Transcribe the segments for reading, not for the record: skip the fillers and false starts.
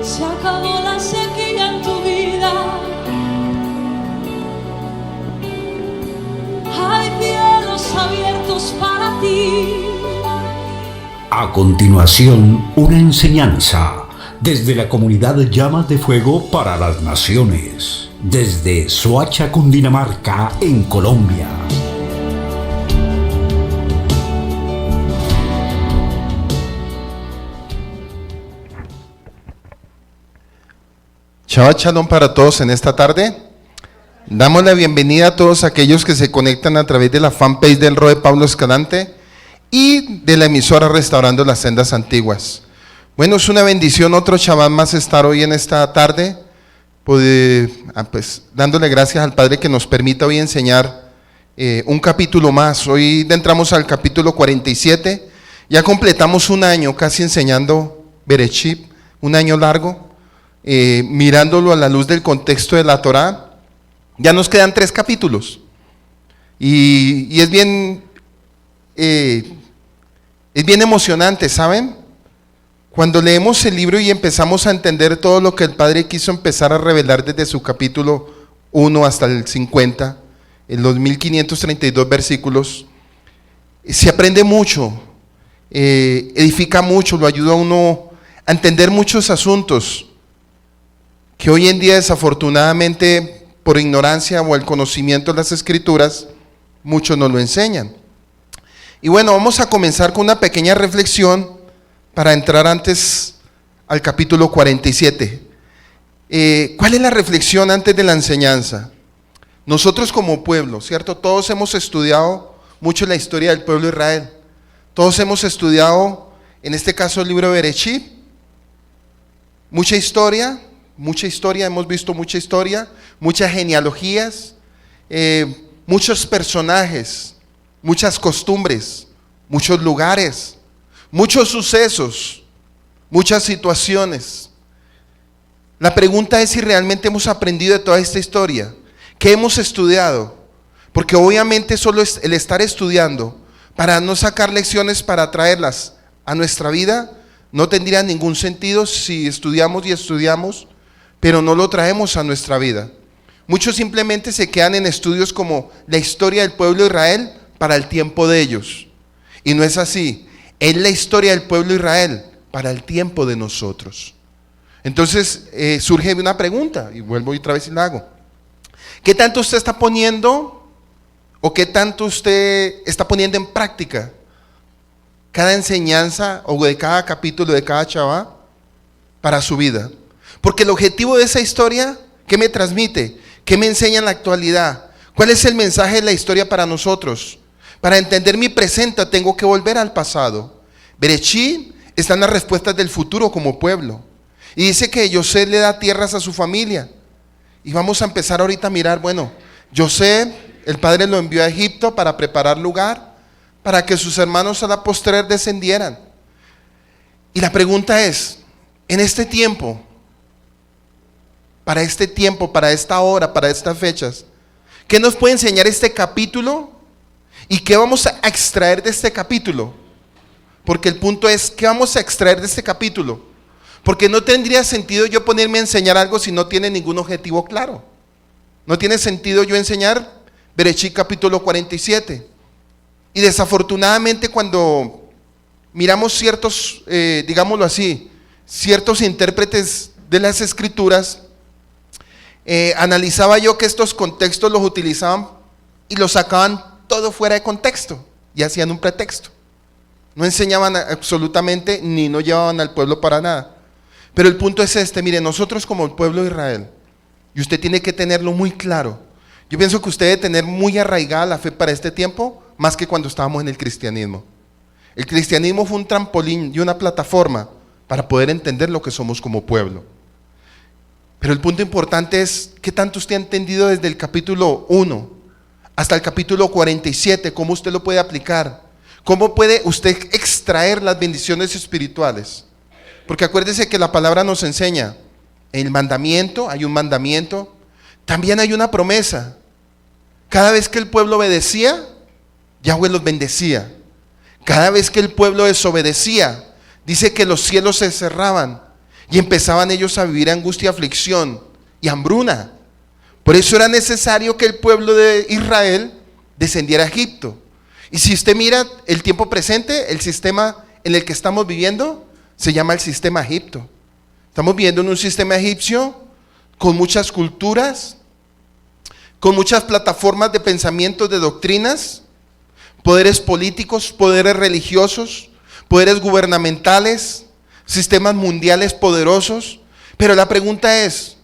Se acabó la sequía en tu vida. Hay cielos abiertos para ti. A continuación, una enseñanza desde la comunidad Llamas de Fuego para las Naciones, desde Soacha, Cundinamarca, en Colombia. Shabbat Shalom para todos en esta tarde. Damos la bienvenida a todos aquellos que se conectan a través de la fanpage del ROE Pablo Escalante y de la emisora Restaurando las Sendas Antiguas. Bueno, es una bendición otro Shabbat más estar hoy en esta tarde, dándole gracias al Padre que nos permita hoy enseñar un capítulo más. Hoy entramos al capítulo 47, ya completamos un año casi enseñando Bereshit, un año largo. Mirándolo a la luz del contexto de la Torá, ya nos quedan 3 capítulos y es bien emocionante, ¿saben? Cuando leemos el libro y empezamos a entender todo lo que el Padre quiso empezar a revelar desde su capítulo 1 hasta el 50, en los 1532 versículos, se aprende mucho, edifica mucho, lo ayuda a uno a entender muchos asuntos que hoy en día desafortunadamente por ignorancia o el conocimiento de las escrituras muchos nos lo enseñan. Y bueno, vamos a comenzar con una pequeña reflexión para entrar antes al capítulo 47. ¿Cuál es la reflexión antes de la enseñanza? Nosotros como pueblo, ¿cierto? Todos hemos estudiado mucho la historia del pueblo de Israel. Todos hemos estudiado, en este caso el libro de Bereshit, mucha historia, hemos visto mucha historia, muchas genealogías, muchos personajes, muchas costumbres, muchos lugares, muchos sucesos, muchas situaciones. La pregunta es si realmente hemos aprendido de toda esta historia. ¿Qué hemos estudiado? Porque obviamente solo es el estar estudiando para no sacar lecciones para traerlas a nuestra vida no tendría ningún sentido si estudiamos, pero no lo traemos a nuestra vida. Muchos simplemente se quedan en estudios como la historia del pueblo de Israel para el tiempo de ellos. Y no es así. Es la historia del pueblo de Israel para el tiempo de nosotros. Entonces surge una pregunta, y vuelvo otra vez y la hago. ¿Qué tanto usted está poniendo o qué tanto usted está poniendo en práctica cada enseñanza o de cada capítulo de cada Shabbat para su vida? Porque el objetivo de esa historia, ¿qué me transmite? ¿Qué me enseña en la actualidad? ¿Cuál es el mensaje de la historia para nosotros? Para entender mi presente tengo que volver al pasado. Bereshit están las respuestas del futuro como pueblo. Y dice que José le da tierras a su familia. Y vamos a empezar ahorita a mirar, bueno, José, el padre lo envió a Egipto para preparar lugar, para que sus hermanos a la postrer descendieran. Y la pregunta es, en este tiempo, para esta hora, para estas fechas, ¿qué nos puede enseñar este capítulo? ¿Y qué vamos a extraer de este capítulo? Porque el punto es, ¿qué vamos a extraer de este capítulo? Porque no tendría sentido yo ponerme a enseñar algo si no tiene ningún objetivo claro. No tiene sentido yo enseñar Bereshit capítulo 47. Y desafortunadamente cuando miramos ciertos, digámoslo así, ciertos intérpretes de las escrituras, analizaba yo que estos contextos los utilizaban y los sacaban todo fuera de contexto y hacían un pretexto. No enseñaban absolutamente ni no llevaban al pueblo para nada. Pero el punto es este, mire, nosotros como el pueblo de Israel, y usted tiene que tenerlo muy claro. Yo pienso que usted debe tener muy arraigada la fe para este tiempo, más que cuando estábamos en el cristianismo. El cristianismo fue un trampolín y una plataforma para poder entender lo que somos como pueblo. Pero el punto importante es, ¿qué tanto usted ha entendido desde el capítulo 1 hasta el capítulo 47? ¿Cómo usted lo puede aplicar? ¿Cómo puede usted extraer las bendiciones espirituales? Porque acuérdese que la palabra nos enseña, el mandamiento, hay un mandamiento, también hay una promesa. Cada vez que el pueblo obedecía, Yahweh los bendecía. Cada vez que el pueblo desobedecía, dice que los cielos se cerraban y empezaban ellos a vivir angustia, aflicción y hambruna. Por eso era necesario que el pueblo de Israel descendiera a Egipto. Y si usted mira el tiempo presente, el sistema en el que estamos viviendo se llama el sistema Egipto. Estamos viviendo en un sistema egipcio con muchas culturas, con muchas plataformas de pensamiento, de doctrinas, poderes políticos, poderes religiosos, poderes gubernamentales, sistemas mundiales poderosos. Pero la pregunta es,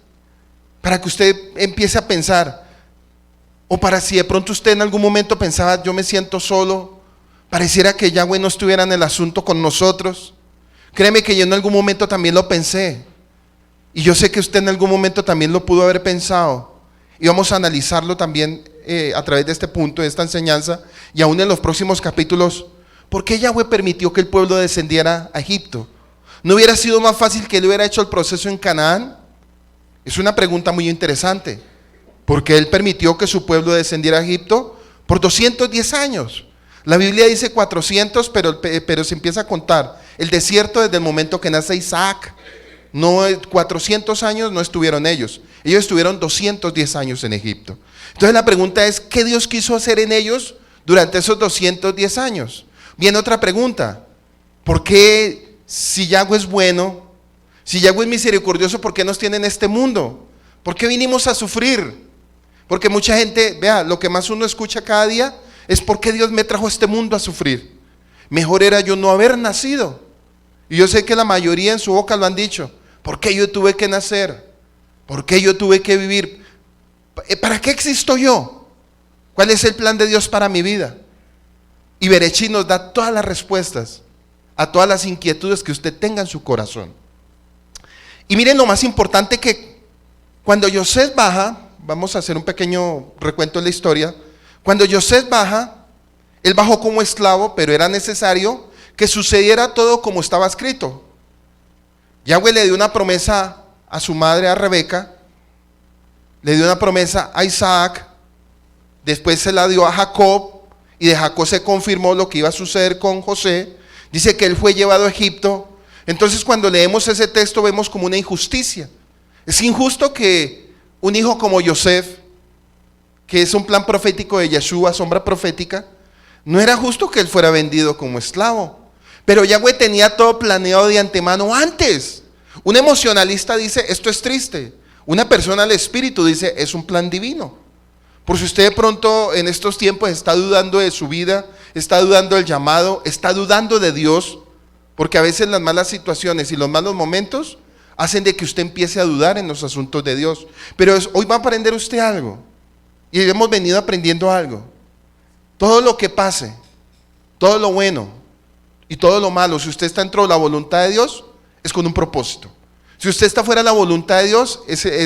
para que usted empiece a pensar, o para si de pronto usted en algún momento pensaba, yo me siento solo, pareciera que Yahweh no estuviera en el asunto con nosotros. Créeme que yo en algún momento también lo pensé, y yo sé que usted en algún momento también lo pudo haber pensado, y vamos a analizarlo también a través de este punto, de esta enseñanza, y aún en los próximos capítulos. ¿Por qué Yahweh permitió que el pueblo descendiera a Egipto? ¿No hubiera sido más fácil que él hubiera hecho el proceso en Canaán? Es una pregunta muy interesante. ¿Por qué él permitió que su pueblo descendiera a Egipto? Por 210 años. La Biblia dice 400, pero se empieza a contar el desierto desde el momento que nace Isaac. No, 400 años no estuvieron ellos. Ellos estuvieron 210 años en Egipto. Entonces la pregunta es, ¿qué Dios quiso hacer en ellos durante esos 210 años? Viene otra pregunta. ¿Por qué, si Yahweh es bueno, si Yahweh es misericordioso, por qué nos tiene en este mundo? ¿Por qué vinimos a sufrir? Porque mucha gente, vea, lo que más uno escucha cada día es ¿por qué Dios me trajo a este mundo a sufrir? Mejor era yo no haber nacido. Y yo sé que la mayoría en su boca lo han dicho. ¿Por qué yo tuve que nacer? ¿Por qué yo tuve que vivir? ¿Para qué existo yo? ¿Cuál es el plan de Dios para mi vida? Y Berechí nos da todas las respuestas a todas las inquietudes que usted tenga en su corazón. Y miren lo más importante, que cuando Yosef baja, vamos a hacer un pequeño recuento de la historia. Cuando Yosef baja, él bajó como esclavo, pero era necesario que sucediera todo como estaba escrito. Yahweh le dio una promesa a su madre, a Rebeca, le dio una promesa a Isaac, después se la dio a Jacob, y de Jacob se confirmó lo que iba a suceder con José. Dice que él fue llevado a Egipto. Entonces cuando leemos ese texto vemos como una injusticia. Es injusto que un hijo como Yosef, que es un plan profético de Yeshua, sombra profética, no era justo que él fuera vendido como esclavo. Pero Yahweh tenía todo planeado de antemano antes. Un emocionalista dice, esto es triste. Una persona al espíritu dice, es un plan divino. Por si usted de pronto en estos tiempos está dudando de su vida, está dudando del llamado, está dudando de Dios, porque a veces las malas situaciones y los malos momentos hacen de que usted empiece a dudar en los asuntos de Dios. Pero hoy va a aprender usted algo, y hemos venido aprendiendo algo. Todo lo que pase, todo lo bueno y todo lo malo, si usted está dentro de la voluntad de Dios, es con un propósito. Si usted está fuera de la voluntad de Dios, ese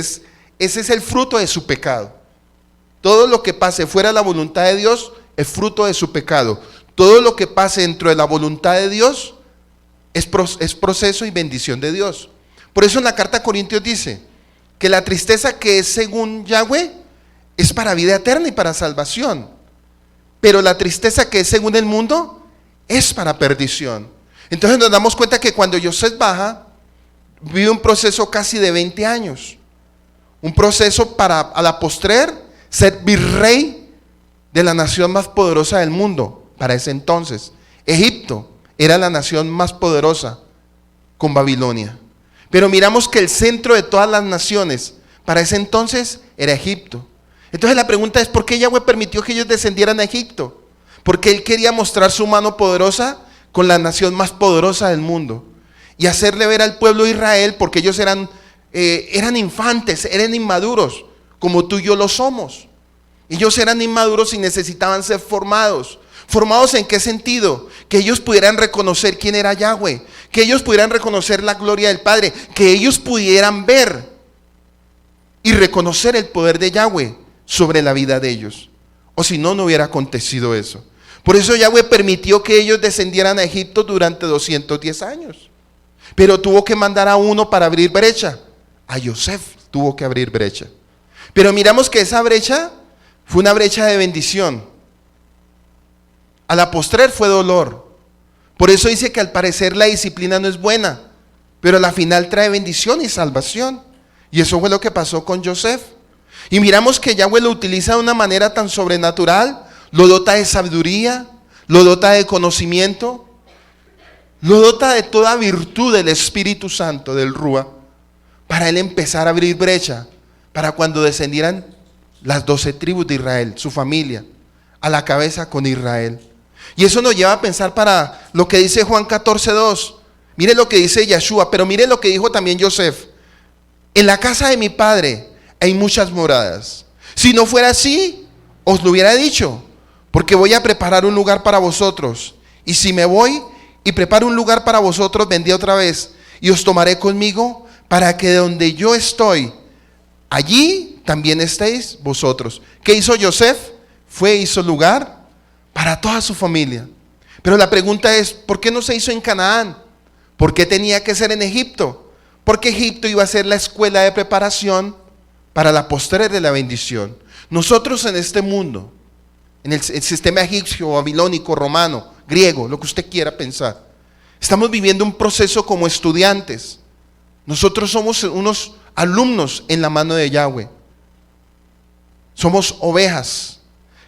es el fruto de su pecado. Todo lo que pase fuera de la voluntad de Dios es fruto de su pecado. Todo lo que pase dentro de la voluntad de Dios es proceso y bendición de Dios. Por eso en la carta a Corintios dice que la tristeza que es según Yahweh es para vida eterna y para salvación, pero la tristeza que es según el mundo es para perdición. Entonces nos damos cuenta que cuando Yosef baja, vive un proceso casi de 20 años, un proceso para a la postrer ser virrey de la nación más poderosa del mundo. Para ese entonces Egipto era la nación más poderosa con Babilonia, pero miramos que el centro de todas las naciones para ese entonces era Egipto. Entonces la pregunta es, ¿por qué Yahweh permitió que ellos descendieran a Egipto? Porque Él quería mostrar su mano poderosa con la nación más poderosa del mundo y hacerle ver al pueblo de Israel, porque ellos eran infantes, eran inmaduros, como tú y yo lo somos. Ellos eran inmaduros y necesitaban ser formados. ¿Formados en qué sentido? Que ellos pudieran reconocer quién era Yahweh, que ellos pudieran reconocer la gloria del Padre, que ellos pudieran ver y reconocer el poder de Yahweh sobre la vida de ellos. O si no, no hubiera acontecido eso. Por eso Yahweh permitió que ellos descendieran a Egipto durante 210 años. Pero tuvo que mandar a uno para abrir brecha. A Yosef tuvo que abrir brecha. Pero miramos que esa brecha fue una brecha de bendición. A la postrer fue dolor. Por eso dice que al parecer la disciplina no es buena, pero a la final trae bendición y salvación. Y eso fue lo que pasó con Joseph. Y miramos que Yahweh lo utiliza de una manera tan sobrenatural, lo dota de sabiduría, lo dota de conocimiento, lo dota de toda virtud del Espíritu Santo, del Rúa, para él empezar a abrir brecha, para cuando descendieran las 12 tribus de Israel, su familia, a la cabeza con Israel. Y eso nos lleva a pensar para lo que dice Juan 14:2. Mire lo que dice Yeshua, pero mire lo que dijo también Joseph. En la casa de mi padre hay muchas moradas. Si no fuera así, os lo hubiera dicho, porque voy a preparar un lugar para vosotros. Y si me voy y preparo un lugar para vosotros, vendré otra vez y os tomaré conmigo, para que donde yo estoy, allí también estéis vosotros. ¿Qué hizo Joseph? Hizo lugar para toda su familia. Pero la pregunta es, ¿por qué no se hizo en Canaán? ¿Por qué tenía que ser en Egipto? Porque Egipto iba a ser la escuela de preparación para la postre de la bendición. Nosotros en este mundo, en el sistema egipcio, babilónico, romano, griego, lo que usted quiera pensar, estamos viviendo un proceso como estudiantes. Nosotros somos unos alumnos en la mano de Yahweh. Somos ovejas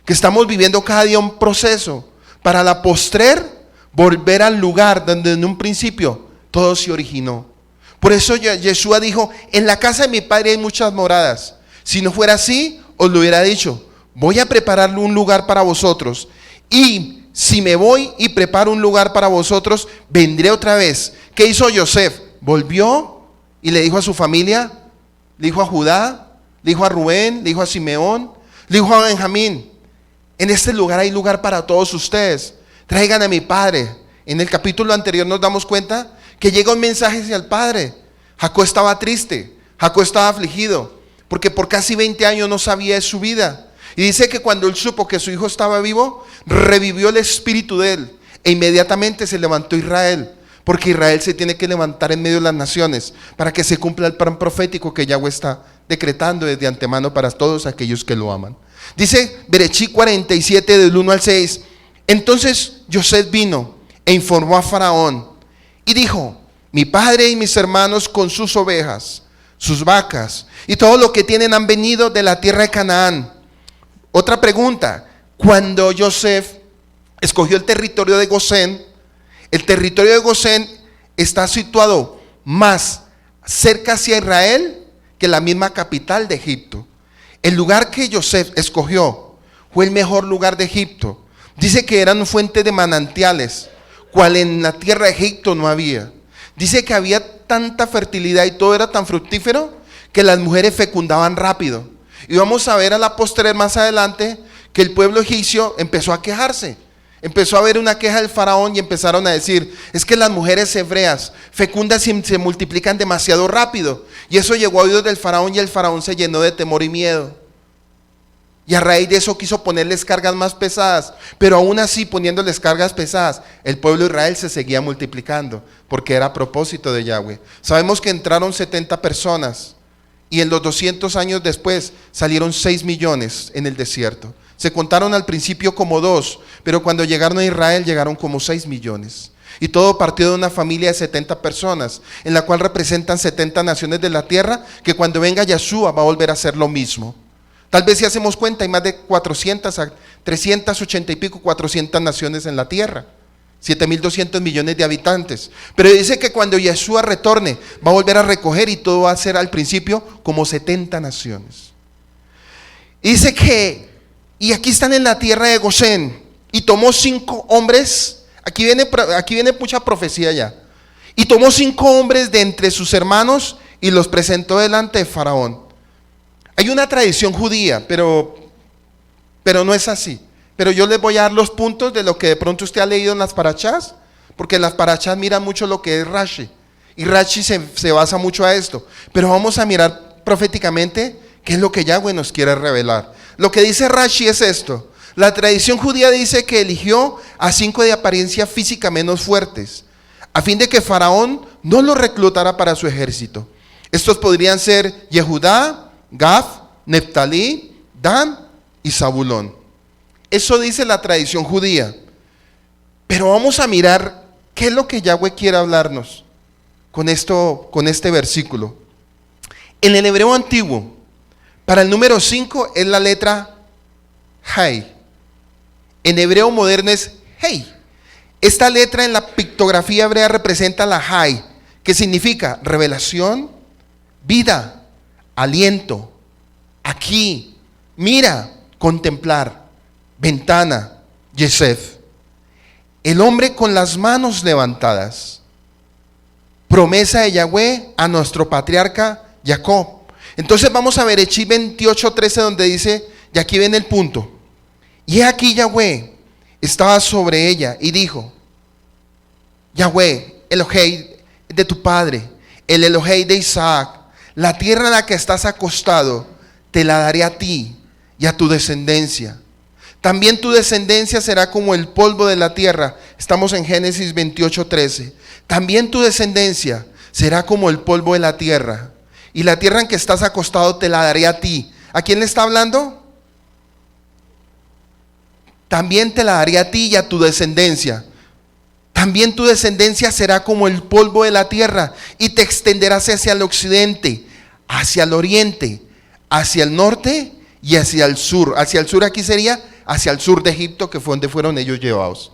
que estamos viviendo cada día un proceso para la postrer volver al lugar donde en un principio todo se originó. Por eso Yeshua dijo, en la casa de mi padre hay muchas moradas. Si no fuera así, os lo hubiera dicho, voy a prepararle un lugar para vosotros. Y si me voy y preparo un lugar para vosotros, vendré otra vez. ¿Qué hizo Joseph? Volvió y le dijo a su familia, le dijo a Judá, le dijo a Rubén, le dijo a Simeón, le dijo a Benjamín, en este lugar hay lugar para todos ustedes. Traigan a mi padre. En el capítulo anterior nos damos cuenta que llega un mensaje hacia el padre. Jacob estaba triste, Jacob estaba afligido, porque por casi 20 años no sabía de su vida. Y dice que cuando él supo que su hijo estaba vivo, revivió el espíritu de él, e inmediatamente se levantó Israel, porque Israel se tiene que levantar en medio de las naciones, para que se cumpla el plan profético que Yahweh está decretando desde antemano para todos aquellos que lo aman. Dice Berechí 47 del 1 al 6, entonces José vino e informó a Faraón y dijo, mi padre y mis hermanos con sus ovejas, sus vacas y todo lo que tienen han venido de la tierra de Canaán. Otra pregunta, cuando José escogió el territorio de Gosén, el territorio de Gosén está situado más cerca hacia Israel que la misma capital de Egipto. El lugar que José escogió fue el mejor lugar de Egipto. Dice que eran fuentes de manantiales, cual en la tierra de Egipto no había. Dice que había tanta fertilidad y todo era tan fructífero que las mujeres fecundaban rápido. Y vamos a ver a la postre más adelante que el pueblo egipcio empezó a quejarse. Empezó a haber una queja del faraón y empezaron a decir, es que las mujeres hebreas fecundan y se multiplican demasiado rápido. Y eso llegó a oídos del faraón y el faraón se llenó de temor y miedo. Y a raíz de eso quiso ponerles cargas más pesadas, pero aún así poniéndoles cargas pesadas, el pueblo de Israel se seguía multiplicando, porque era a propósito de Yahweh. Sabemos que entraron 70 personas y en los 200 años después salieron 6 millones en el desierto. Se contaron al principio como 2, pero cuando llegaron a Israel llegaron como 6 millones. Y todo partió de una familia de 70 personas, en la cual representan 70 naciones de la tierra, que cuando venga Yeshua va a volver a hacer lo mismo. Tal vez si hacemos cuenta hay más de 400, 380 y pico, 400 naciones en la tierra, 7.200 millones de habitantes. Pero dice que cuando Yeshua retorne va a volver a recoger y todo va a ser al principio como 70 naciones. Dice que, y aquí están en la tierra de Gosén, y tomó 5 hombres, aquí viene mucha profecía ya, y tomó 5 hombres de entre sus hermanos y los presentó delante de Faraón. Hay una tradición judía, pero no es así. Pero yo les voy a dar los puntos de lo que de pronto usted ha leído en las parachás, porque en las parachás miran mucho lo que es Rashi, y Rashi se basa mucho a esto. Pero vamos a mirar proféticamente qué es lo que Yahweh nos quiere revelar. Lo que dice Rashi es esto: la tradición judía dice que eligió a 5 de apariencia física menos fuertes, a fin de que Faraón no los reclutara para su ejército. Estos podrían ser Yehudá, Gad, Neftalí, Dan y Zabulón. Eso dice la tradición judía. Pero vamos a mirar qué es lo que Yahweh quiere hablarnos con este versículo. En el hebreo antiguo, para el número 5 es la letra Hay. En hebreo moderno es Hey. Esta letra en la pictografía hebrea representa la Hay, que significa revelación, vida, aliento, aquí, mira, contemplar, ventana, Yesef. El hombre con las manos levantadas. Promesa de Yahweh a nuestro patriarca Jacob. Entonces vamos a ver Bereshit 28:13, donde dice, y aquí viene el punto. Y aquí Yahweh estaba sobre ella y dijo, Yahweh, Elohei de tu padre, el Elohei de Isaac, la tierra en la que estás acostado, te la daré a ti y a tu descendencia. También tu descendencia será como el polvo de la tierra. Estamos en Génesis 28:13. También tu descendencia será como el polvo de la tierra. Y la tierra en que estás acostado te la daré a ti. ¿A quién le está hablando? También te la daré a ti y a tu descendencia. También tu descendencia será como el polvo de la tierra, y te extenderás hacia el occidente, hacia el oriente, hacia el norte y hacia el sur. Hacia el sur aquí sería hacia el sur de Egipto, que fue donde fueron ellos llevados.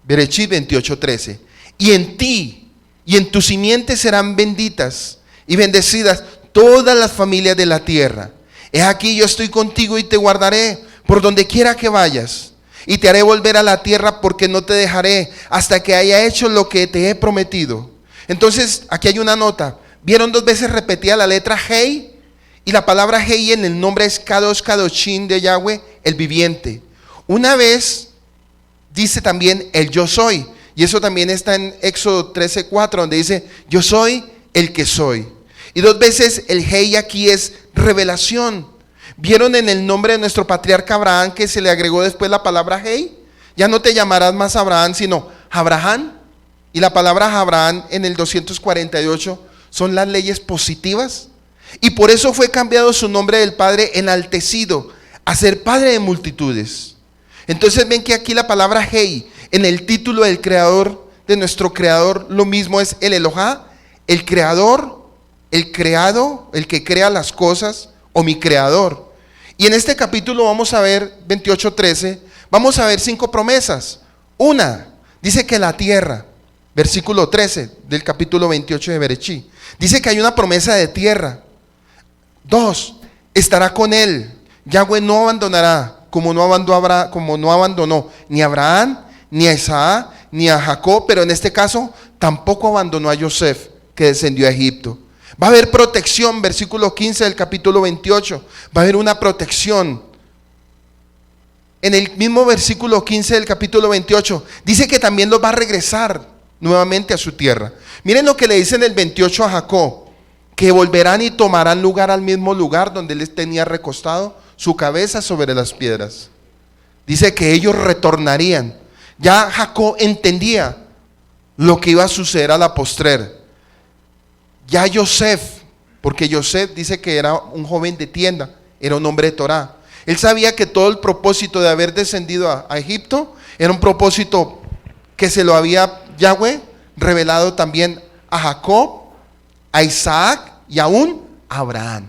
Bereshit 28:13. Y en ti y en tu simiente serán benditas y bendecidas todas las familias de la tierra. He aquí yo estoy contigo y te guardaré por donde quiera que vayas. Y te haré volver a la tierra, porque no te dejaré hasta que haya hecho lo que te he prometido. Entonces, aquí hay una nota. ¿Vieron 2 veces repetida la letra Hey? Y la palabra Hey en el nombre es Kadosh Kadoshim de Yahweh, el viviente. Una vez dice también el yo soy. Y eso también está en Éxodo 13:4, donde dice yo soy el que soy. Y 2 veces el Hey aquí es revelación. ¿Vieron en el nombre de nuestro patriarca Abraham que se le agregó después la palabra Hey? Ya no te llamarás más Abraham, sino Abraham. Y la palabra Abraham en el 248 son las leyes positivas. Y por eso fue cambiado su nombre del padre enaltecido a ser padre de multitudes. Entonces ven que aquí la palabra Hey, en el título del creador, de nuestro creador, lo mismo es el Elohá, el creador, el creado, el que crea las cosas, o mi creador. Y en este capítulo vamos a ver 28:13, vamos a ver 5 promesas. Una, dice que la tierra, versículo 13 del capítulo 28 de Bereshit, dice que hay una promesa de tierra. 2, estará con él. Yahweh no abandonará, como no abandonó ni a Abraham, ni a Isaac, ni a Jacob, pero en este caso tampoco abandonó a Yosef, que descendió a Egipto. Va a haber protección, versículo 15 del capítulo 28. Va a haber una protección. En el mismo versículo 15 del capítulo 28, dice que también los va a regresar nuevamente a su tierra. Miren lo que le dice en el 28 a Jacob, que volverán y tomarán lugar al mismo lugar donde él tenía recostado su cabeza sobre las piedras. Dice que ellos retornarían. Ya Jacob entendía lo que iba a suceder a la postrer. Ya Yosef, porque Yosef dice que era un joven de tienda, era un hombre de Torah. Él sabía que todo el propósito de haber descendido a Egipto era un propósito que se lo había Yahweh revelado también a Jacob, a Isaac y aún a Abraham.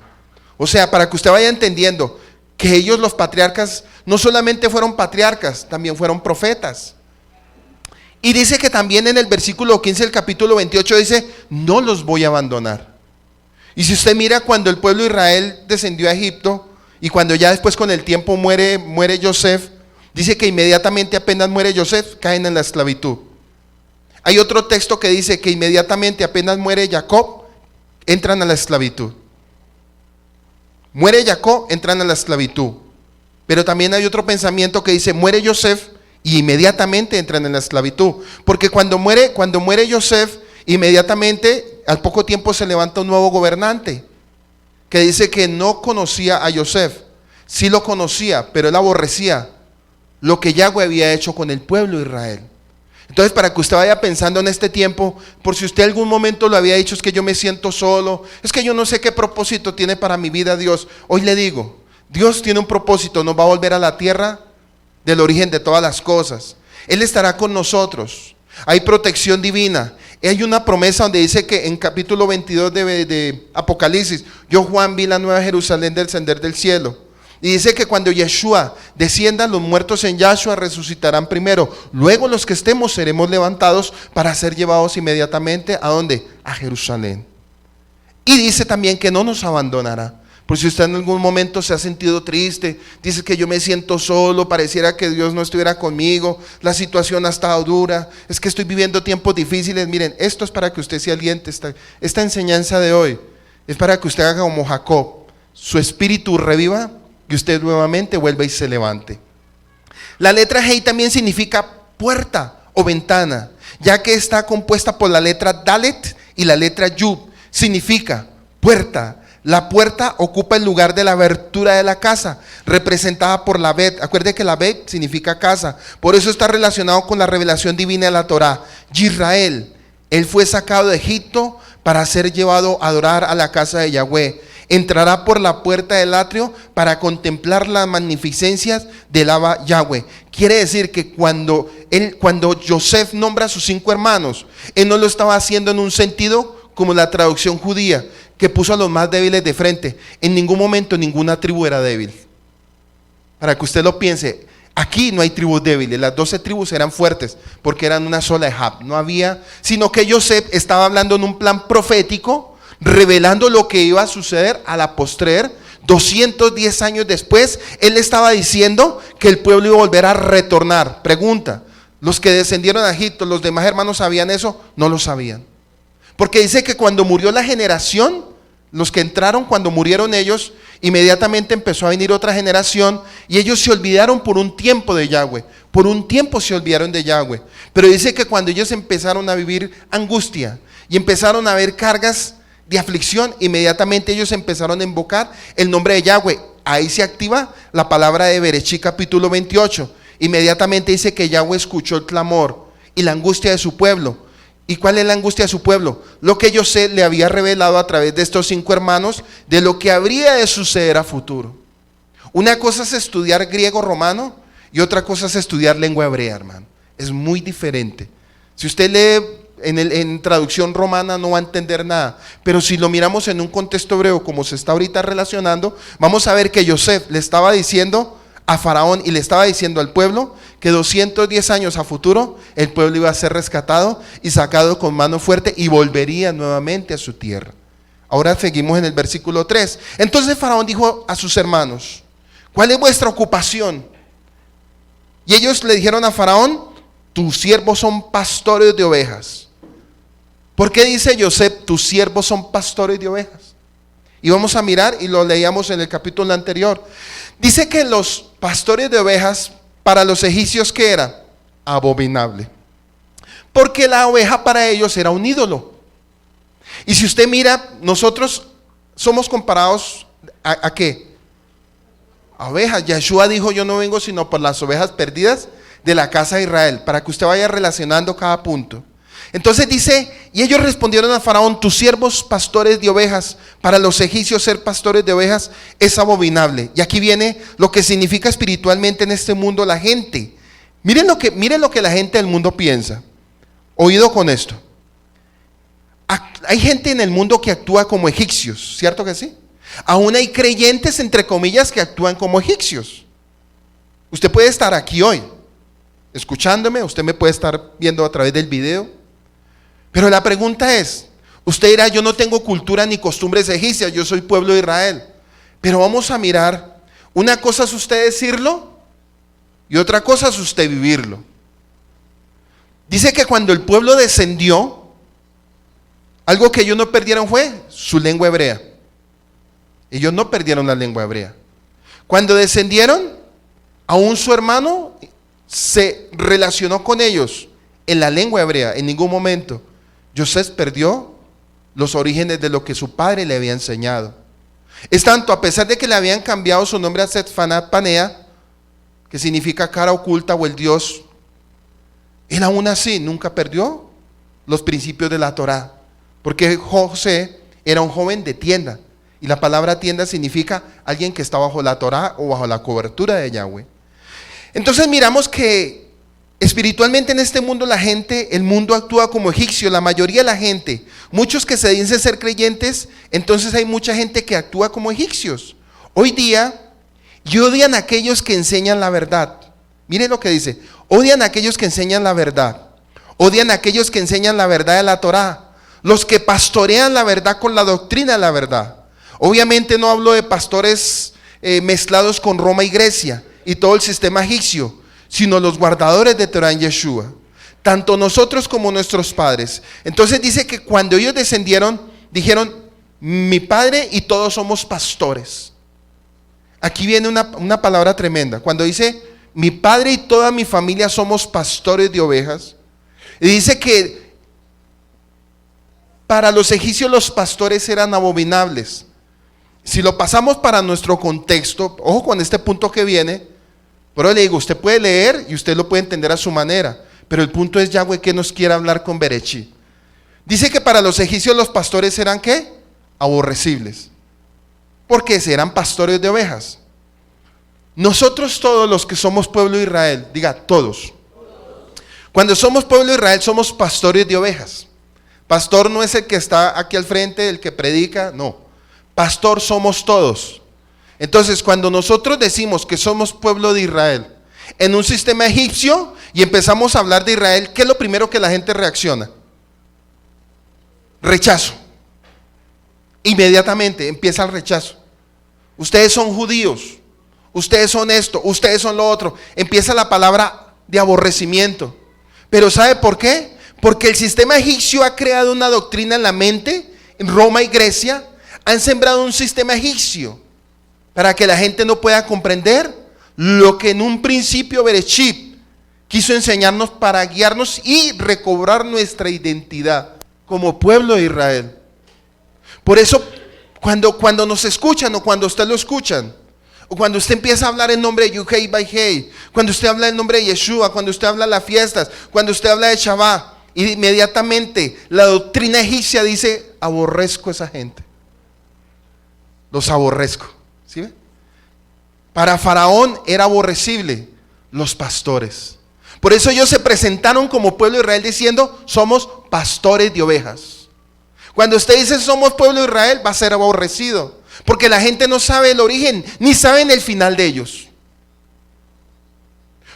O sea, para que usted vaya entendiendo que ellos, los patriarcas, no solamente fueron patriarcas, también fueron profetas. Y dice que también en el versículo 15 del capítulo 28 dice, no los voy a abandonar. Y si usted mira cuando el pueblo de Israel descendió a Egipto y cuando ya después con el tiempo muere Yosef, dice que inmediatamente apenas muere Yosef, caen en la esclavitud. Hay otro texto que dice que inmediatamente apenas muere Jacob, entran a la esclavitud. Muere Jacob, entran a la esclavitud. Pero también hay otro pensamiento que dice, muere Yosef, y inmediatamente entran en la esclavitud. Porque cuando muere Yosef, inmediatamente, al poco tiempo se levanta un nuevo gobernante, que dice que no conocía a Yosef. Sí lo conocía, pero él aborrecía lo que Yahweh había hecho con el pueblo de Israel. Entonces, para que usted vaya pensando en este tiempo, por si usted algún momento lo había dicho, es que yo me siento solo, es que yo no sé qué propósito tiene para mi vida Dios. Hoy le digo, Dios tiene un propósito, nos va a volver a la tierra del origen de todas las cosas. Él estará con nosotros. Hay protección divina. hay una promesa donde dice que en capítulo 22 de Apocalipsis, yo Juan vi la nueva Jerusalén descender del cielo. Y dice que cuando Yeshua descienda, los muertos en Yahshua resucitarán primero. Luego los que estemos seremos levantados para ser llevados inmediatamente, ¿a dónde? A Jerusalén. Y dice también que no nos abandonará. Por si usted en algún momento se ha sentido triste, dice que yo me siento solo, pareciera que Dios no estuviera conmigo, la situación ha estado dura, es que estoy viviendo tiempos difíciles. Miren, esto es para que usted se aliente. Esta enseñanza de hoy es para que usted haga como Jacob, su espíritu reviva y usted nuevamente vuelva y se levante. La letra Hei también significa puerta o ventana, ya que está compuesta por la letra Dalet y la letra Yud. Significa puerta. La puerta ocupa el lugar de la abertura de la casa, representada por la Bet. Acuerde que la Bet significa casa. Por eso está relacionado con la revelación divina de la Torá. Israel, él fue sacado de Egipto para ser llevado a adorar a la casa de Yahweh. Entrará por la puerta del atrio para contemplar las magnificencias del Abba Yahweh. Quiere decir que cuando Yosef nombra a sus 5 hermanos, él no lo estaba haciendo en un sentido como la traducción judía, que puso a los más débiles de frente. En ningún momento ninguna tribu era débil. Para que usted lo piense, aquí no hay tribus débiles. Las 12 tribus eran fuertes porque eran una sola Ejab. No había, sino que Yosef estaba hablando en un plan profético, revelando lo que iba a suceder a la postrer. 210 años después, él estaba diciendo que el pueblo iba a volver a retornar. Pregunta, ¿los que descendieron a Egipto, los demás hermanos sabían eso? No lo sabían. Porque dice que cuando murió la generación, los que entraron, cuando murieron ellos, inmediatamente empezó a venir otra generación y ellos se olvidaron por un tiempo de Yahweh. Por un tiempo se olvidaron de Yahweh. Pero dice que cuando ellos empezaron a vivir angustia y empezaron a ver cargas de aflicción, inmediatamente ellos empezaron a invocar el nombre de Yahweh. Ahí se activa la palabra de Bereshí capítulo 28. Inmediatamente dice que Yahweh escuchó el clamor y la angustia de su pueblo. ¿Y cuál es la angustia de su pueblo? Lo que Yosef le había revelado a través de estos 5 hermanos de lo que habría de suceder a futuro. Una cosa es estudiar griego romano y otra cosa es estudiar lengua hebrea, hermano. Es muy diferente. Si usted lee en traducción romana no va a entender nada, pero si lo miramos en un contexto hebreo como se está ahorita relacionando, vamos a ver que Yosef le estaba diciendo a Faraón y le estaba diciendo al pueblo que 210 años a futuro el pueblo iba a ser rescatado y sacado con mano fuerte y volvería nuevamente a su tierra. Ahora seguimos en el versículo 3. Entonces Faraón dijo a sus hermanos: ¿cuál es vuestra ocupación? Y ellos le dijeron a Faraón: tus siervos son pastores de ovejas. ¿Por qué dice Yosef tus siervos son pastores de ovejas? Y vamos a mirar, y lo leíamos en el capítulo anterior. Dice que los pastores de ovejas para los egipcios, ¿qué era? Abominable. Porque la oveja para ellos era un ídolo. Y si usted mira, nosotros somos comparados ¿a qué? A ovejas. Yeshua dijo: yo no vengo sino por las ovejas perdidas de la casa de Israel. Para que usted vaya relacionando cada punto. Entonces dice, y ellos respondieron a Faraón: tus siervos pastores de ovejas, para los egipcios ser pastores de ovejas es abominable. Y aquí viene lo que significa espiritualmente en este mundo la gente. Miren lo que la gente del mundo piensa. Oído con esto. Hay gente en el mundo que actúa como egipcios, ¿cierto que sí? Aún hay creyentes, entre comillas, que actúan como egipcios. Usted puede estar aquí hoy escuchándome, usted me puede estar viendo a través del video. Pero la pregunta es, usted dirá: yo no tengo cultura ni costumbres egipcias, yo soy pueblo de Israel. Pero vamos a mirar, una cosa es usted decirlo y otra cosa es usted vivirlo. Dice que cuando el pueblo descendió, algo que ellos no perdieron fue su lengua hebrea. Ellos no perdieron la lengua hebrea. Cuando descendieron, aún su hermano se relacionó con ellos en la lengua hebrea. En ningún momento Yosef perdió los orígenes de lo que su padre le había enseñado. Es tanto, a pesar de que le habían cambiado su nombre a Setfanat Panea, que significa cara oculta o el Dios, él aún así nunca perdió los principios de la Torá, porque José era un joven de tienda, y la palabra tienda significa alguien que está bajo la Torá o bajo la cobertura de Yahweh. Entonces miramos que Espiritualmente en este mundo el mundo actúa como egipcio, la mayoría de la gente, muchos que se dicen ser creyentes, entonces hay mucha gente que actúa como egipcios. Hoy día, y odian a aquellos que enseñan la verdad. Miren lo que dice, odian a aquellos que enseñan la verdad, odian a aquellos que enseñan la verdad de la Torá, los que pastorean la verdad con la doctrina de la verdad. Obviamente no hablo de pastores mezclados con Roma y Grecia y todo el sistema egipcio, sino los guardadores de Torá en Yeshua, tanto nosotros como nuestros padres. Entonces dice que cuando ellos descendieron, dijeron, mi padre y todos somos pastores. Aquí viene una palabra tremenda, cuando dice, mi padre y toda mi familia somos pastores de ovejas, y dice que para los egipcios los pastores eran abominables. Si lo pasamos para nuestro contexto, ojo con este punto que viene, pero le digo, usted puede leer y usted lo puede entender a su manera, pero el punto es Yahweh que nos quiere hablar con Berechí. Dice que para los egipcios los pastores eran ¿qué? Aborrecibles, porque eran pastores de ovejas. Nosotros todos los que somos pueblo de Israel, diga todos, cuando somos pueblo de Israel somos pastores de ovejas. Pastor no es el que está aquí al frente, el que predica, no. Pastor somos todos. Entonces, cuando nosotros decimos que somos pueblo de Israel en un sistema egipcio y empezamos a hablar de Israel, ¿qué es lo primero que la gente reacciona? Rechazo. Inmediatamente empieza el rechazo. Ustedes son judíos, ustedes son esto, ustedes son lo otro. Empieza la palabra de aborrecimiento. Pero ¿sabe por qué? Porque el sistema egipcio ha creado una doctrina en la mente, en Roma y Grecia, han sembrado un sistema egipcio para que la gente no pueda comprender lo que en un principio Bereshit quiso enseñarnos para guiarnos y recobrar nuestra identidad como pueblo de Israel. Por eso, cuando nos escuchan o cuando usted lo escuchan, o cuando usted empieza a hablar en nombre de Yuhei Baihei, cuando usted habla en nombre de Yeshua, cuando usted habla de las fiestas, cuando usted habla de Shabbat, inmediatamente la doctrina egipcia dice, aborrezco a esa gente. Los aborrezco. ¿Sí ve? Para Faraón era aborrecible los pastores. Por eso ellos se presentaron como pueblo de Israel diciendo, somos pastores de ovejas. Cuando usted dice somos pueblo de Israel, va a ser aborrecido, porque la gente no sabe el origen, ni saben el final de ellos.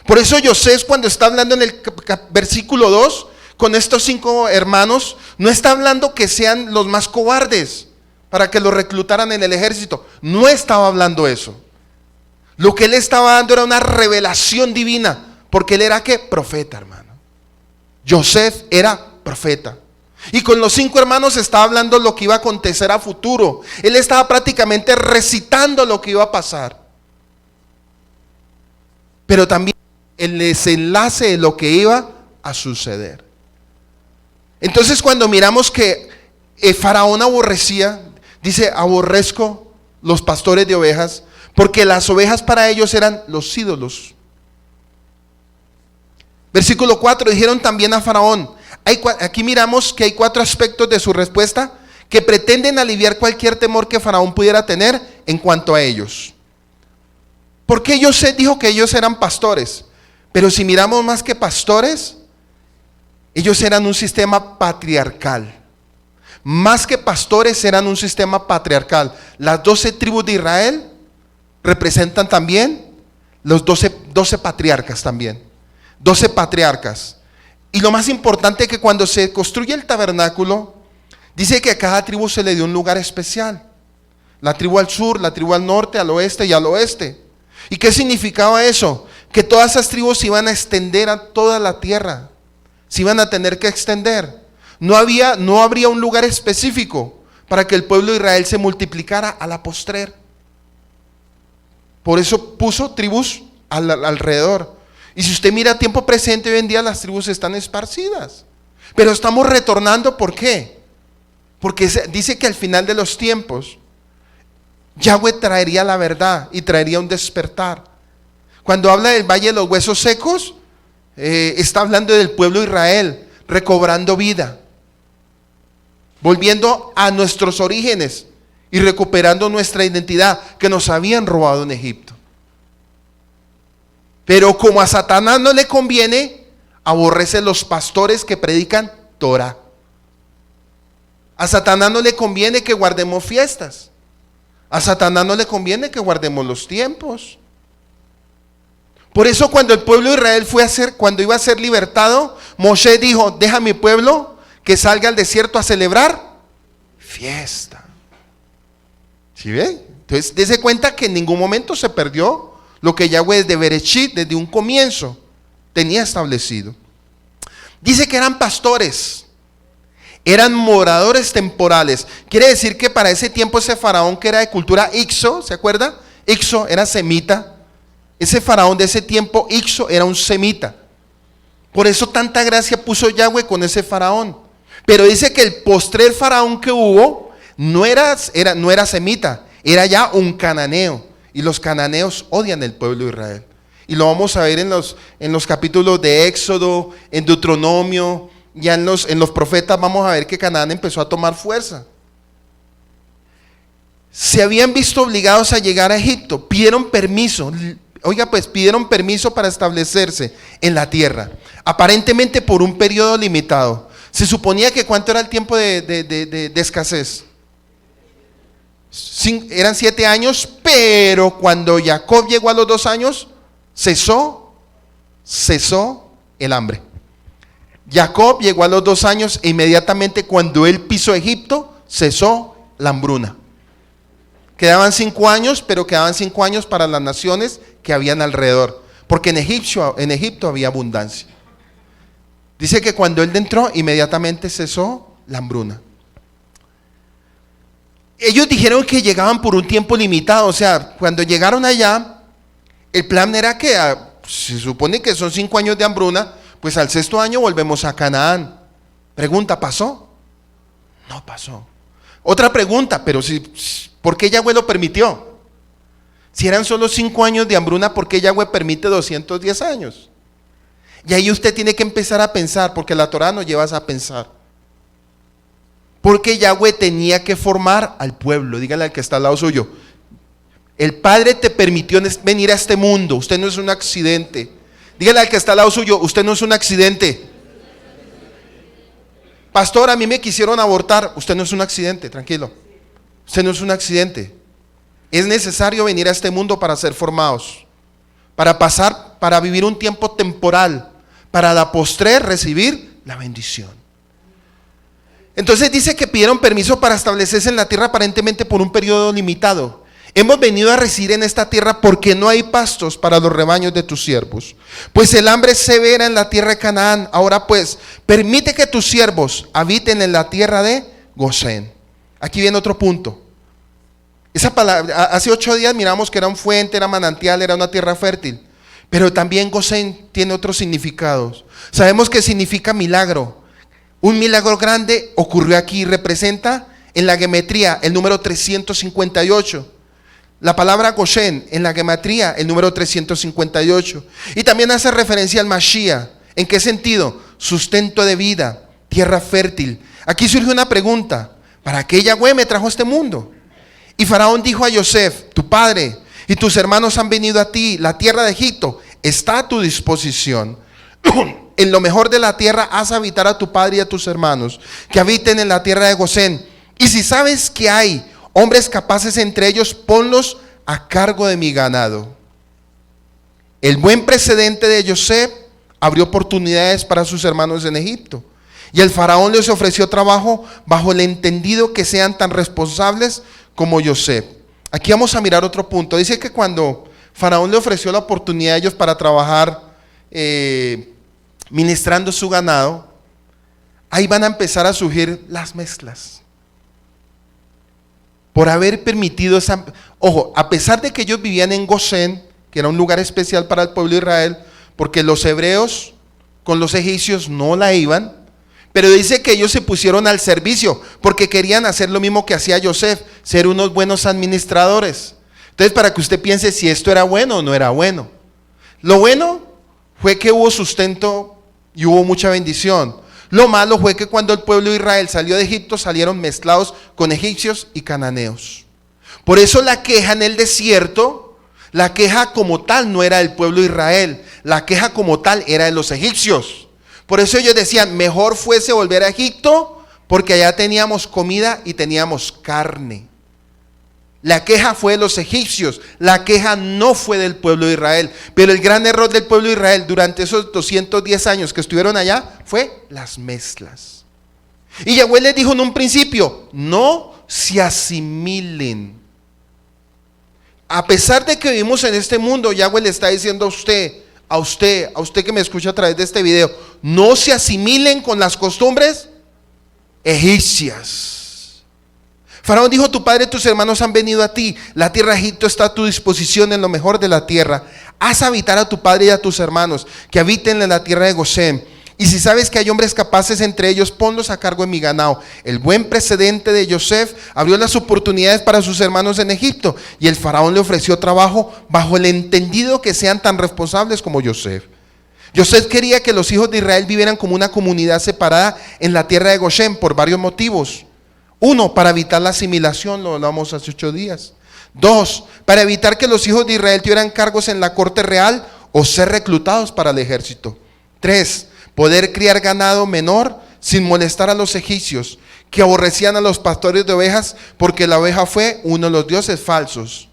Por eso José, cuando está hablando en el versículo 2, con estos 5 hermanos, no está hablando que sean los más cobardes para que los reclutaran en el ejército. No estaba hablando eso. Lo que él estaba dando era una revelación divina, porque él era ¿qué? Profeta, hermano. José era profeta. Y con los 5 hermanos estaba hablando lo que iba a acontecer a futuro. Él estaba prácticamente recitando lo que iba a pasar. Pero también el desenlace de lo que iba a suceder. Entonces, cuando miramos que Faraón aborrecía, dice, aborrezco los pastores de ovejas, porque las ovejas para ellos eran los ídolos. Versículo 4, dijeron también a Faraón. Aquí miramos que hay 4 aspectos de su respuesta que pretenden aliviar cualquier temor que Faraón pudiera tener en cuanto a ellos. Porque José dijo que ellos eran pastores, pero si miramos más que pastores, ellos eran un sistema patriarcal. Más que pastores eran un sistema patriarcal. Las 12 tribus de Israel representan también los 12 patriarcas también. 12 patriarcas. Y lo más importante es que cuando se construye el tabernáculo, dice que a cada tribu se le dio un lugar especial. La tribu al sur, la tribu al norte, al oeste y al oeste. ¿Y qué significaba eso? Que todas esas tribus se iban a extender a toda la tierra. Se iban a tener que extender. No habría un lugar específico para que el pueblo de Israel se multiplicara a la postrer. Por eso puso tribus alrededor. Y si usted mira a tiempo presente, hoy en día las tribus están esparcidas. Pero estamos retornando, ¿por qué? Porque dice que al final de los tiempos, Yahweh traería la verdad y traería un despertar. Cuando habla del valle de los huesos secos, está hablando del pueblo de Israel recobrando vida, volviendo a nuestros orígenes y recuperando nuestra identidad que nos habían robado en Egipto. Pero como a Satanás no le conviene, aborrece los pastores que predican Torah. A Satanás no le conviene que guardemos fiestas. A Satanás no le conviene que guardemos los tiempos. Por eso cuando el pueblo de Israel cuando iba a ser libertado, Moshe dijo: deja a mi pueblo que salga al desierto a celebrar fiesta. ¿Sí ve? Entonces, dése cuenta que en ningún momento se perdió lo que Yahweh desde Bereshit, desde un comienzo, tenía establecido. Dice que eran pastores, eran moradores temporales. Quiere decir que para ese tiempo ese faraón que era de cultura Ixo, ¿se acuerda? Ixo era semita. Ese faraón de ese tiempo, Ixo, era un semita. Por eso tanta gracia puso Yahweh con ese faraón. Pero dice que el postrer faraón que hubo no era semita, era ya un cananeo. Y los cananeos odian el pueblo de Israel. Y lo vamos a ver en los capítulos de Éxodo, en Deuteronomio, ya en los profetas vamos a ver que Canaán empezó a tomar fuerza. Se habían visto obligados a llegar a Egipto, pidieron permiso. Oiga, pues pidieron permiso para establecerse en la tierra, aparentemente por un periodo limitado. Se suponía que ¿cuánto era el tiempo de escasez? Eran 7 años, pero cuando Jacob llegó a los 2 años, cesó el hambre. Jacob llegó a los 2 años e inmediatamente cuando él pisó Egipto, cesó la hambruna. Quedaban 5 años, pero quedaban 5 años para las naciones que habían alrededor, porque en Egipto había abundancia. Dice que cuando él entró, inmediatamente cesó la hambruna. Ellos dijeron que llegaban por un tiempo limitado, o sea, cuando llegaron allá, el plan era que, se supone que son 5 años de hambruna, pues al 6.º año volvemos a Canaán. Pregunta, ¿pasó? No pasó. Otra pregunta, pero ¿por qué Yahweh lo permitió? Si eran solo 5 años de hambruna, ¿por qué Yahweh permite 210 años? Y ahí usted tiene que empezar a pensar, porque la Torah nos lleva a pensar. Porque Yahweh tenía que formar al pueblo. Dígale al que está al lado suyo: el Padre te permitió venir a este mundo, usted no es un accidente. Dígale al que está al lado suyo: usted no es un accidente. Pastor, a mí me quisieron abortar. Usted no es un accidente, tranquilo. Usted no es un accidente. Es necesario venir a este mundo para ser formados, para vivir un tiempo temporal, para la postrer recibir la bendición. Entonces dice que pidieron permiso para establecerse en la tierra aparentemente por un periodo limitado. Hemos venido a residir en esta tierra porque no hay pastos para los rebaños de tus siervos, pues el hambre es severa en la tierra de Canaán. Ahora pues, permite que tus siervos habiten en la tierra de Gosén. Aquí viene otro punto. Esa palabra, hace 8 días miramos que era un fuente, era manantial, era una tierra fértil. Pero también Gosén tiene otros significados. Sabemos que significa milagro. Un milagro grande ocurrió aquí, representa en la gematría el número 358. La palabra Goshen en la gematría el número 358. Y también hace referencia al Mashiach. ¿En qué sentido? Sustento de vida, tierra fértil. Aquí surge una pregunta: ¿para qué Yahweh me trajo a este mundo? Y Faraón dijo a Yosef: tu padre y tus hermanos han venido a ti, la tierra de Egipto está a tu disposición. En lo mejor de la tierra haz habitar a tu padre y a tus hermanos, que habiten en la tierra de Gosén. Y si sabes que hay hombres capaces entre ellos, ponlos a cargo de mi ganado. El buen precedente de Yosef abrió oportunidades para sus hermanos en Egipto. Y el faraón les ofreció trabajo bajo el entendido que sean tan responsables como Yosef. Aquí vamos a mirar otro punto. Dice que cuando faraón le ofreció la oportunidad a ellos para trabajar ministrando su ganado, ahí van a empezar a surgir las mezclas. Por haber permitido esa... Ojo, a pesar de que ellos vivían en Gosén, que era un lugar especial para el pueblo de Israel, porque los hebreos con los egipcios no la iban, pero dice que ellos se pusieron al servicio, porque querían hacer lo mismo que hacía Yosef, ser unos buenos administradores. Entonces, para que usted piense si esto era bueno o no era bueno. Lo bueno fue que hubo sustento y hubo mucha bendición. Lo malo fue que cuando el pueblo de Israel salió de Egipto, salieron mezclados con egipcios y cananeos. Por eso la queja en el desierto, la queja como tal no era del pueblo de Israel, la queja como tal era de los egipcios. Por eso ellos decían, mejor fuese volver a Egipto, porque allá teníamos comida y teníamos carne. La queja fue de los egipcios, la queja no fue del pueblo de Israel. Pero el gran error del pueblo de Israel durante esos 210 años que estuvieron allá fue las mezclas. Y Yahweh les dijo en un principio, no se asimilen. A pesar de que vivimos en este mundo, Yahweh le está diciendo a usted que me escucha a través de este video, no se asimilen con las costumbres egipcias. Faraón dijo, tu padre y tus hermanos han venido a ti, la tierra de Egipto está a tu disposición en lo mejor de la tierra. Haz habitar a tu padre y a tus hermanos, que habiten en la tierra de Gosén. Y si sabes que hay hombres capaces entre ellos, ponlos a cargo de mi ganado. El buen precedente de Joseph abrió las oportunidades para sus hermanos en Egipto, y el faraón le ofreció trabajo bajo el entendido que sean tan responsables como Joseph. Joseph quería que los hijos de Israel vivieran como una comunidad separada en la tierra de Gosén por varios motivos. Uno, para evitar la asimilación, lo hablamos hace 8 días. 2, para evitar que los hijos de Israel tuvieran cargos en la corte real o ser reclutados para el ejército. 3, poder criar ganado menor sin molestar a los egipcios, que aborrecían a los pastores de ovejas, porque la oveja fue uno de los dioses falsos.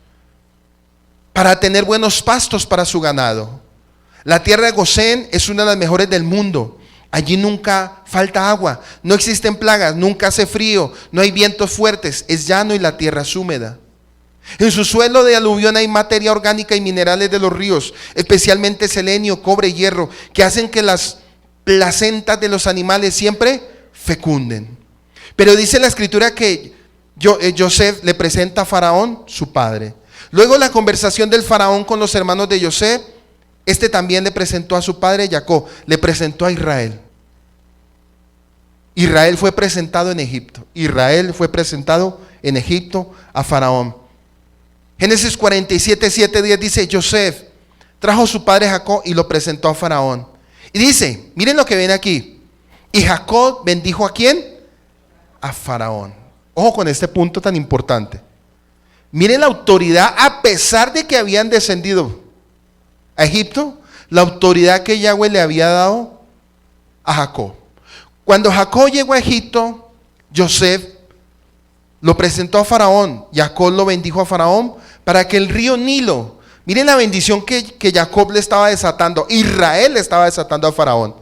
Para tener buenos pastos para su ganado. La tierra de Gosén es una de las mejores del mundo. Allí nunca falta agua, no existen plagas, nunca hace frío, no hay vientos fuertes, es llano y la tierra es húmeda. En su suelo de aluvión hay materia orgánica y minerales de los ríos, especialmente selenio, cobre y hierro, que hacen que las placentas de los animales siempre fecunden. Pero dice la escritura que Joseph le presenta a Faraón su padre. Luego la conversación del Faraón con los hermanos de Joseph, este también le presentó a su padre Jacob, le presentó a Israel. Israel fue presentado en Egipto. Israel fue presentado en Egipto a Faraón. Génesis 47, 7, 10 dice, Joseph trajo a su padre Jacob y lo presentó a Faraón. Y dice, miren lo que viene aquí. Y Jacob bendijo ¿a quién? A Faraón. Ojo con este punto tan importante. Miren la autoridad, a pesar de que habían descendido a Egipto, la autoridad que Yahweh le había dado a Jacob. Cuando Jacob llegó a Egipto, Joseph lo presentó a Faraón. Jacob lo bendijo a Faraón para que el río Nilo, miren la bendición que Jacob le estaba desatando, Israel le estaba desatando a Faraón.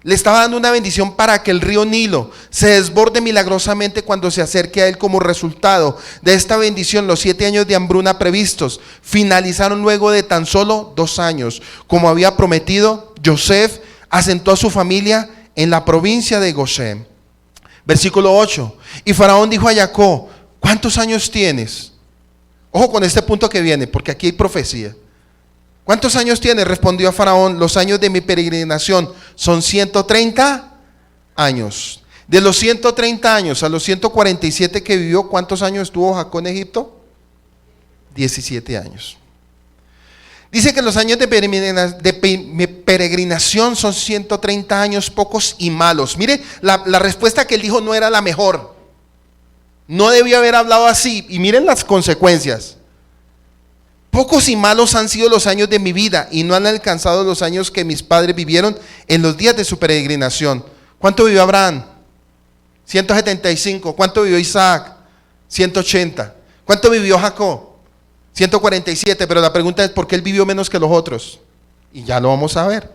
Le estaba dando una bendición para que el río Nilo se desborde milagrosamente cuando se acerque a él. Como resultado de esta bendición, los 7 años de hambruna previstos finalizaron luego de tan solo 2 años. Como había prometido, Joseph asentó a su familia en la provincia de Gosén. Versículo 8. Y Faraón dijo a Jacob, ¿cuántos años tienes? Ojo con este punto que viene, porque aquí hay profecía. ¿Cuántos años tienes? Respondió a Faraón, los años de mi peregrinación son 130 años. De los 130 años a los 147 que vivió, ¿cuántos años estuvo Jacob en Egipto? 17 años. Dice que los años de peregrinación son 130 años, pocos y malos. Mire, la respuesta que él dijo no era la mejor. No debió haber hablado así. Y miren las consecuencias. Pocos y malos han sido los años de mi vida, y no han alcanzado los años que mis padres vivieron en los días de su peregrinación. ¿Cuánto vivió Abraham? 175. ¿Cuánto vivió Isaac? 180. ¿Cuánto vivió Jacob? 147. Pero la pregunta es, ¿por qué él vivió menos que los otros? Y ya lo vamos a ver.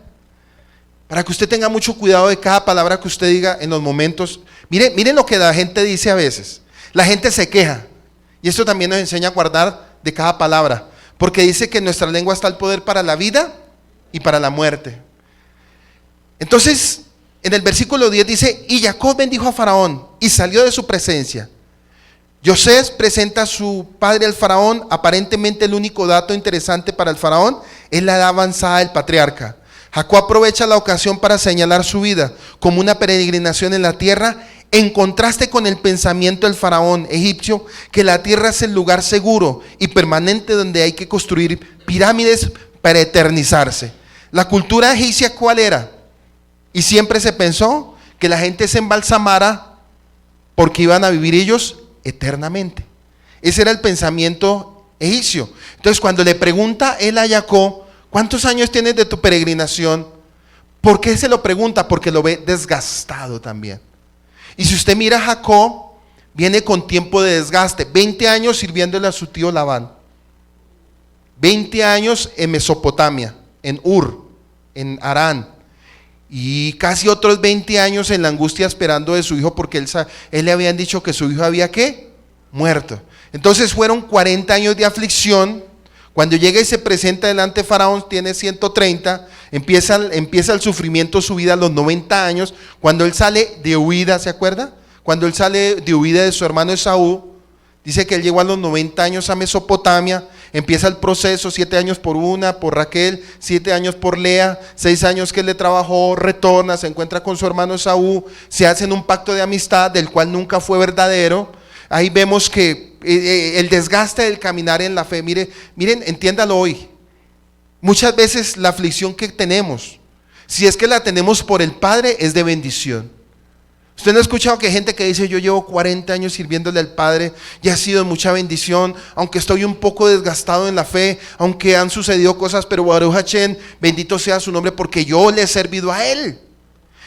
Para que usted tenga mucho cuidado de cada palabra que usted diga en los momentos. Miren lo que la gente dice a veces. La gente se queja. Y esto también nos enseña a guardar de cada palabra. Porque dice que en nuestra lengua está el poder para la vida y para la muerte. Entonces, en el versículo 10 dice, y Jacob bendijo a Faraón y salió de su presencia. José presenta a su padre al Faraón. Aparentemente el único dato interesante para el Faraón es la edad avanzada del patriarca. Jacob aprovecha la ocasión para señalar su vida como una peregrinación en la tierra, en contraste con el pensamiento del faraón egipcio, que la tierra es el lugar seguro y permanente donde hay que construir pirámides para eternizarse. La cultura egipcia, ¿cuál era? Y siempre se pensó que la gente se embalsamara porque iban a vivir ellos eternamente. Ese era el pensamiento egipcio. Entonces, cuando le pregunta él a Jacob, ¿cuántos años tienes de tu peregrinación? ¿Por qué se lo pregunta? Porque lo ve desgastado también. Y si usted mira a Jacob, viene con tiempo de desgaste, 20 años sirviéndole a su tío Labán, 20 años en Mesopotamia, en Ur, en Harán, y casi otros 20 años en la angustia esperando de su hijo, porque él le habían dicho que su hijo había ¿qué? Muerto. Entonces fueron 40 años de aflicción. Cuando llega y se presenta delante de Faraón, tiene 130, empieza el sufrimiento, su vida a los 90 años, cuando él sale de huida, ¿se acuerda? Cuando él sale de huida de su hermano Esaú, dice que él llegó a los 90 años a Mesopotamia, empieza el proceso, 7 años por Raquel, 7 años por Lea, 6 años que él le trabajó, retorna, se encuentra con su hermano Esaú, se hacen un pacto de amistad del cual nunca fue verdadero. Ahí vemos que el desgaste del caminar en la fe, miren, entiéndalo hoy. Muchas veces la aflicción que tenemos, si es que la tenemos por el Padre, es de bendición. Usted no ha escuchado que hay gente que dice: yo llevo 40 años sirviéndole al Padre y ha sido mucha bendición, aunque estoy un poco desgastado en la fe, aunque han sucedido cosas, pero Baruch Hashem, bendito sea su nombre, porque yo le he servido a Él.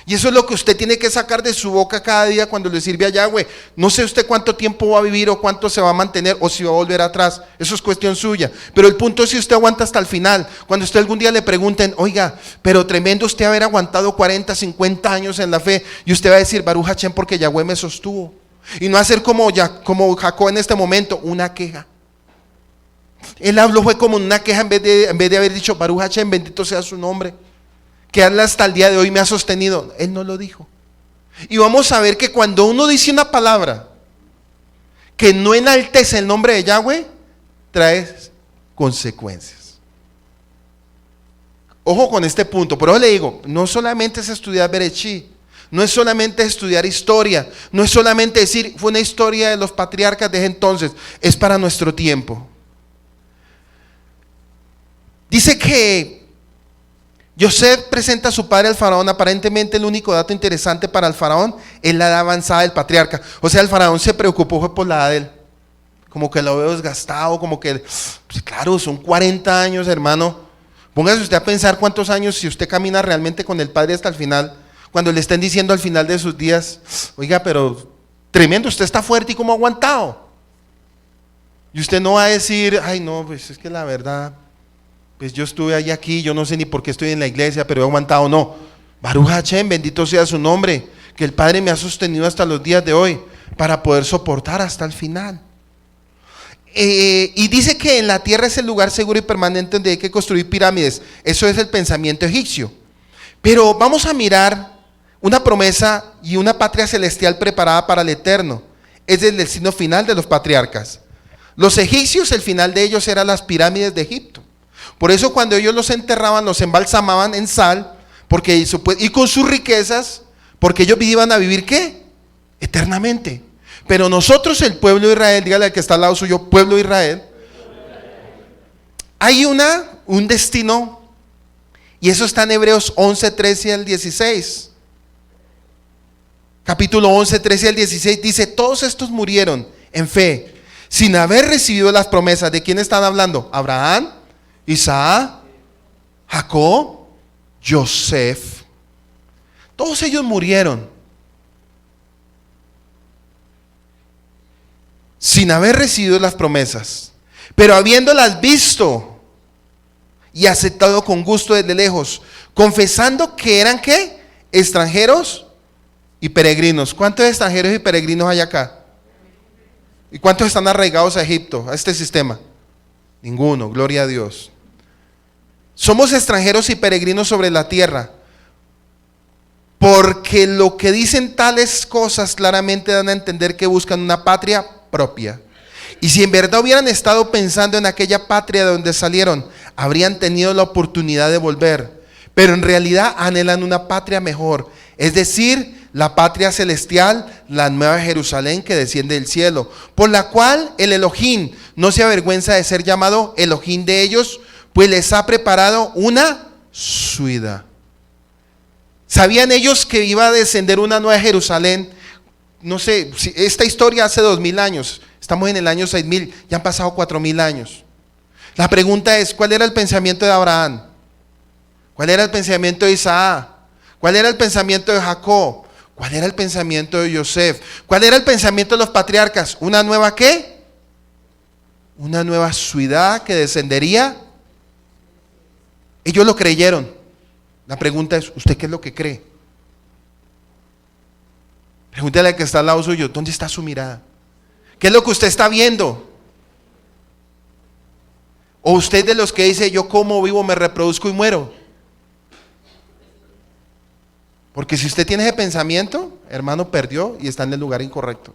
Y eso es lo que usted tiene que sacar de su boca cada día cuando le sirve a Yahweh. No sé usted cuánto tiempo va a vivir o cuánto se va a mantener o si va a volver atrás. Eso es cuestión suya. Pero el punto es si usted aguanta hasta el final. Cuando usted algún día le pregunten: oiga, pero tremendo usted haber aguantado 40, 50 años en la fe. Y usted va a decir: Baruch Hashem, porque Yahweh me sostuvo. Y no hacer como Jacob en este momento, una queja. Él habló fue como una queja en vez de haber dicho: Baruch Hashem, bendito sea su nombre, que él hasta el día de hoy me ha sostenido. Él no lo dijo. Y vamos a ver que cuando uno dice una palabra que no enaltece el nombre de Yahweh, trae consecuencias. Ojo con este punto. Por eso le digo, no solamente es estudiar Bereshit, no es solamente estudiar historia, no es solamente decir fue una historia de los patriarcas de ese entonces, es para nuestro tiempo. Dice que Yosef presenta a su padre al faraón. Aparentemente el único dato interesante para el faraón es la edad avanzada del patriarca. O sea, el faraón se preocupó fue por la edad de él. Como que lo veo desgastado, como que, pues claro, son 40 años, hermano. Póngase usted a pensar cuántos años, si usted camina realmente con el Padre hasta el final, cuando le estén diciendo al final de sus días: oiga, pero tremendo, usted está fuerte y cómo ha aguantado. Y usted no va a decir: ay no, pues es que la verdad, pues yo estuve ahí aquí, yo no sé ni por qué estoy en la iglesia, pero he aguantado. No, Baruch Hashem, bendito sea su nombre, que el Padre me ha sostenido hasta los días de hoy para poder soportar hasta el final. Y dice que en la tierra es el lugar seguro y permanente donde hay que construir pirámides. Eso es el pensamiento egipcio. Pero vamos a mirar una promesa y una patria celestial preparada para el eterno. Es el destino final de los patriarcas. Los egipcios, el final de ellos eran las pirámides de Egipto. Por eso cuando ellos los enterraban, los embalsamaban en sal, y con sus riquezas, porque ellos iban a vivir ¿qué? Eternamente. Pero nosotros, el pueblo de Israel, dígale al que está al lado suyo, pueblo de Israel, hay un destino, y eso está en Hebreos 11, 13 al 16. Capítulo 11, 13 al 16 dice: todos estos murieron en fe, sin haber recibido las promesas. ¿De quién están hablando? Abraham, Isaac, Jacob, Yosef. Todos ellos murieron sin haber recibido las promesas, pero habiéndolas visto y aceptado con gusto desde lejos, confesando que eran ¿qué? Extranjeros y peregrinos. ¿Cuántos extranjeros y peregrinos hay acá? ¿Y cuántos están arraigados a Egipto, a este sistema? Ninguno, gloria a Dios. Somos extranjeros y peregrinos sobre la tierra, porque lo que dicen tales cosas claramente dan a entender que buscan una patria propia. Y si en verdad hubieran estado pensando en aquella patria de donde salieron, habrían tenido la oportunidad de volver. Pero en realidad anhelan una patria mejor, es decir, la patria celestial, la nueva Jerusalén que desciende del cielo, por la cual el Elohim no se avergüenza de ser llamado Elohim de ellos, pues les ha preparado una ciudad. ¿Sabían ellos que iba a descender una nueva Jerusalén? No sé, esta historia hace 2000 años, estamos en el año 6000, ya han pasado 4000 años. La pregunta es: ¿cuál era el pensamiento de Abraham? ¿Cuál era el pensamiento de Isaac? ¿Cuál era el pensamiento de Jacob? ¿Cuál era el pensamiento de Yosef? ¿Cuál era el pensamiento de los patriarcas? ¿Una nueva qué? Una nueva ciudad que descendería. Ellos lo creyeron. La pregunta es, ¿usted qué es lo que cree? Pregúntale al que está al lado suyo, ¿dónde está su mirada? ¿Qué es lo que usted está viendo? ¿O usted de los que dice, yo como, vivo, me reproduzco y muero? Porque si usted tiene ese pensamiento, hermano, perdió y está en el lugar incorrecto.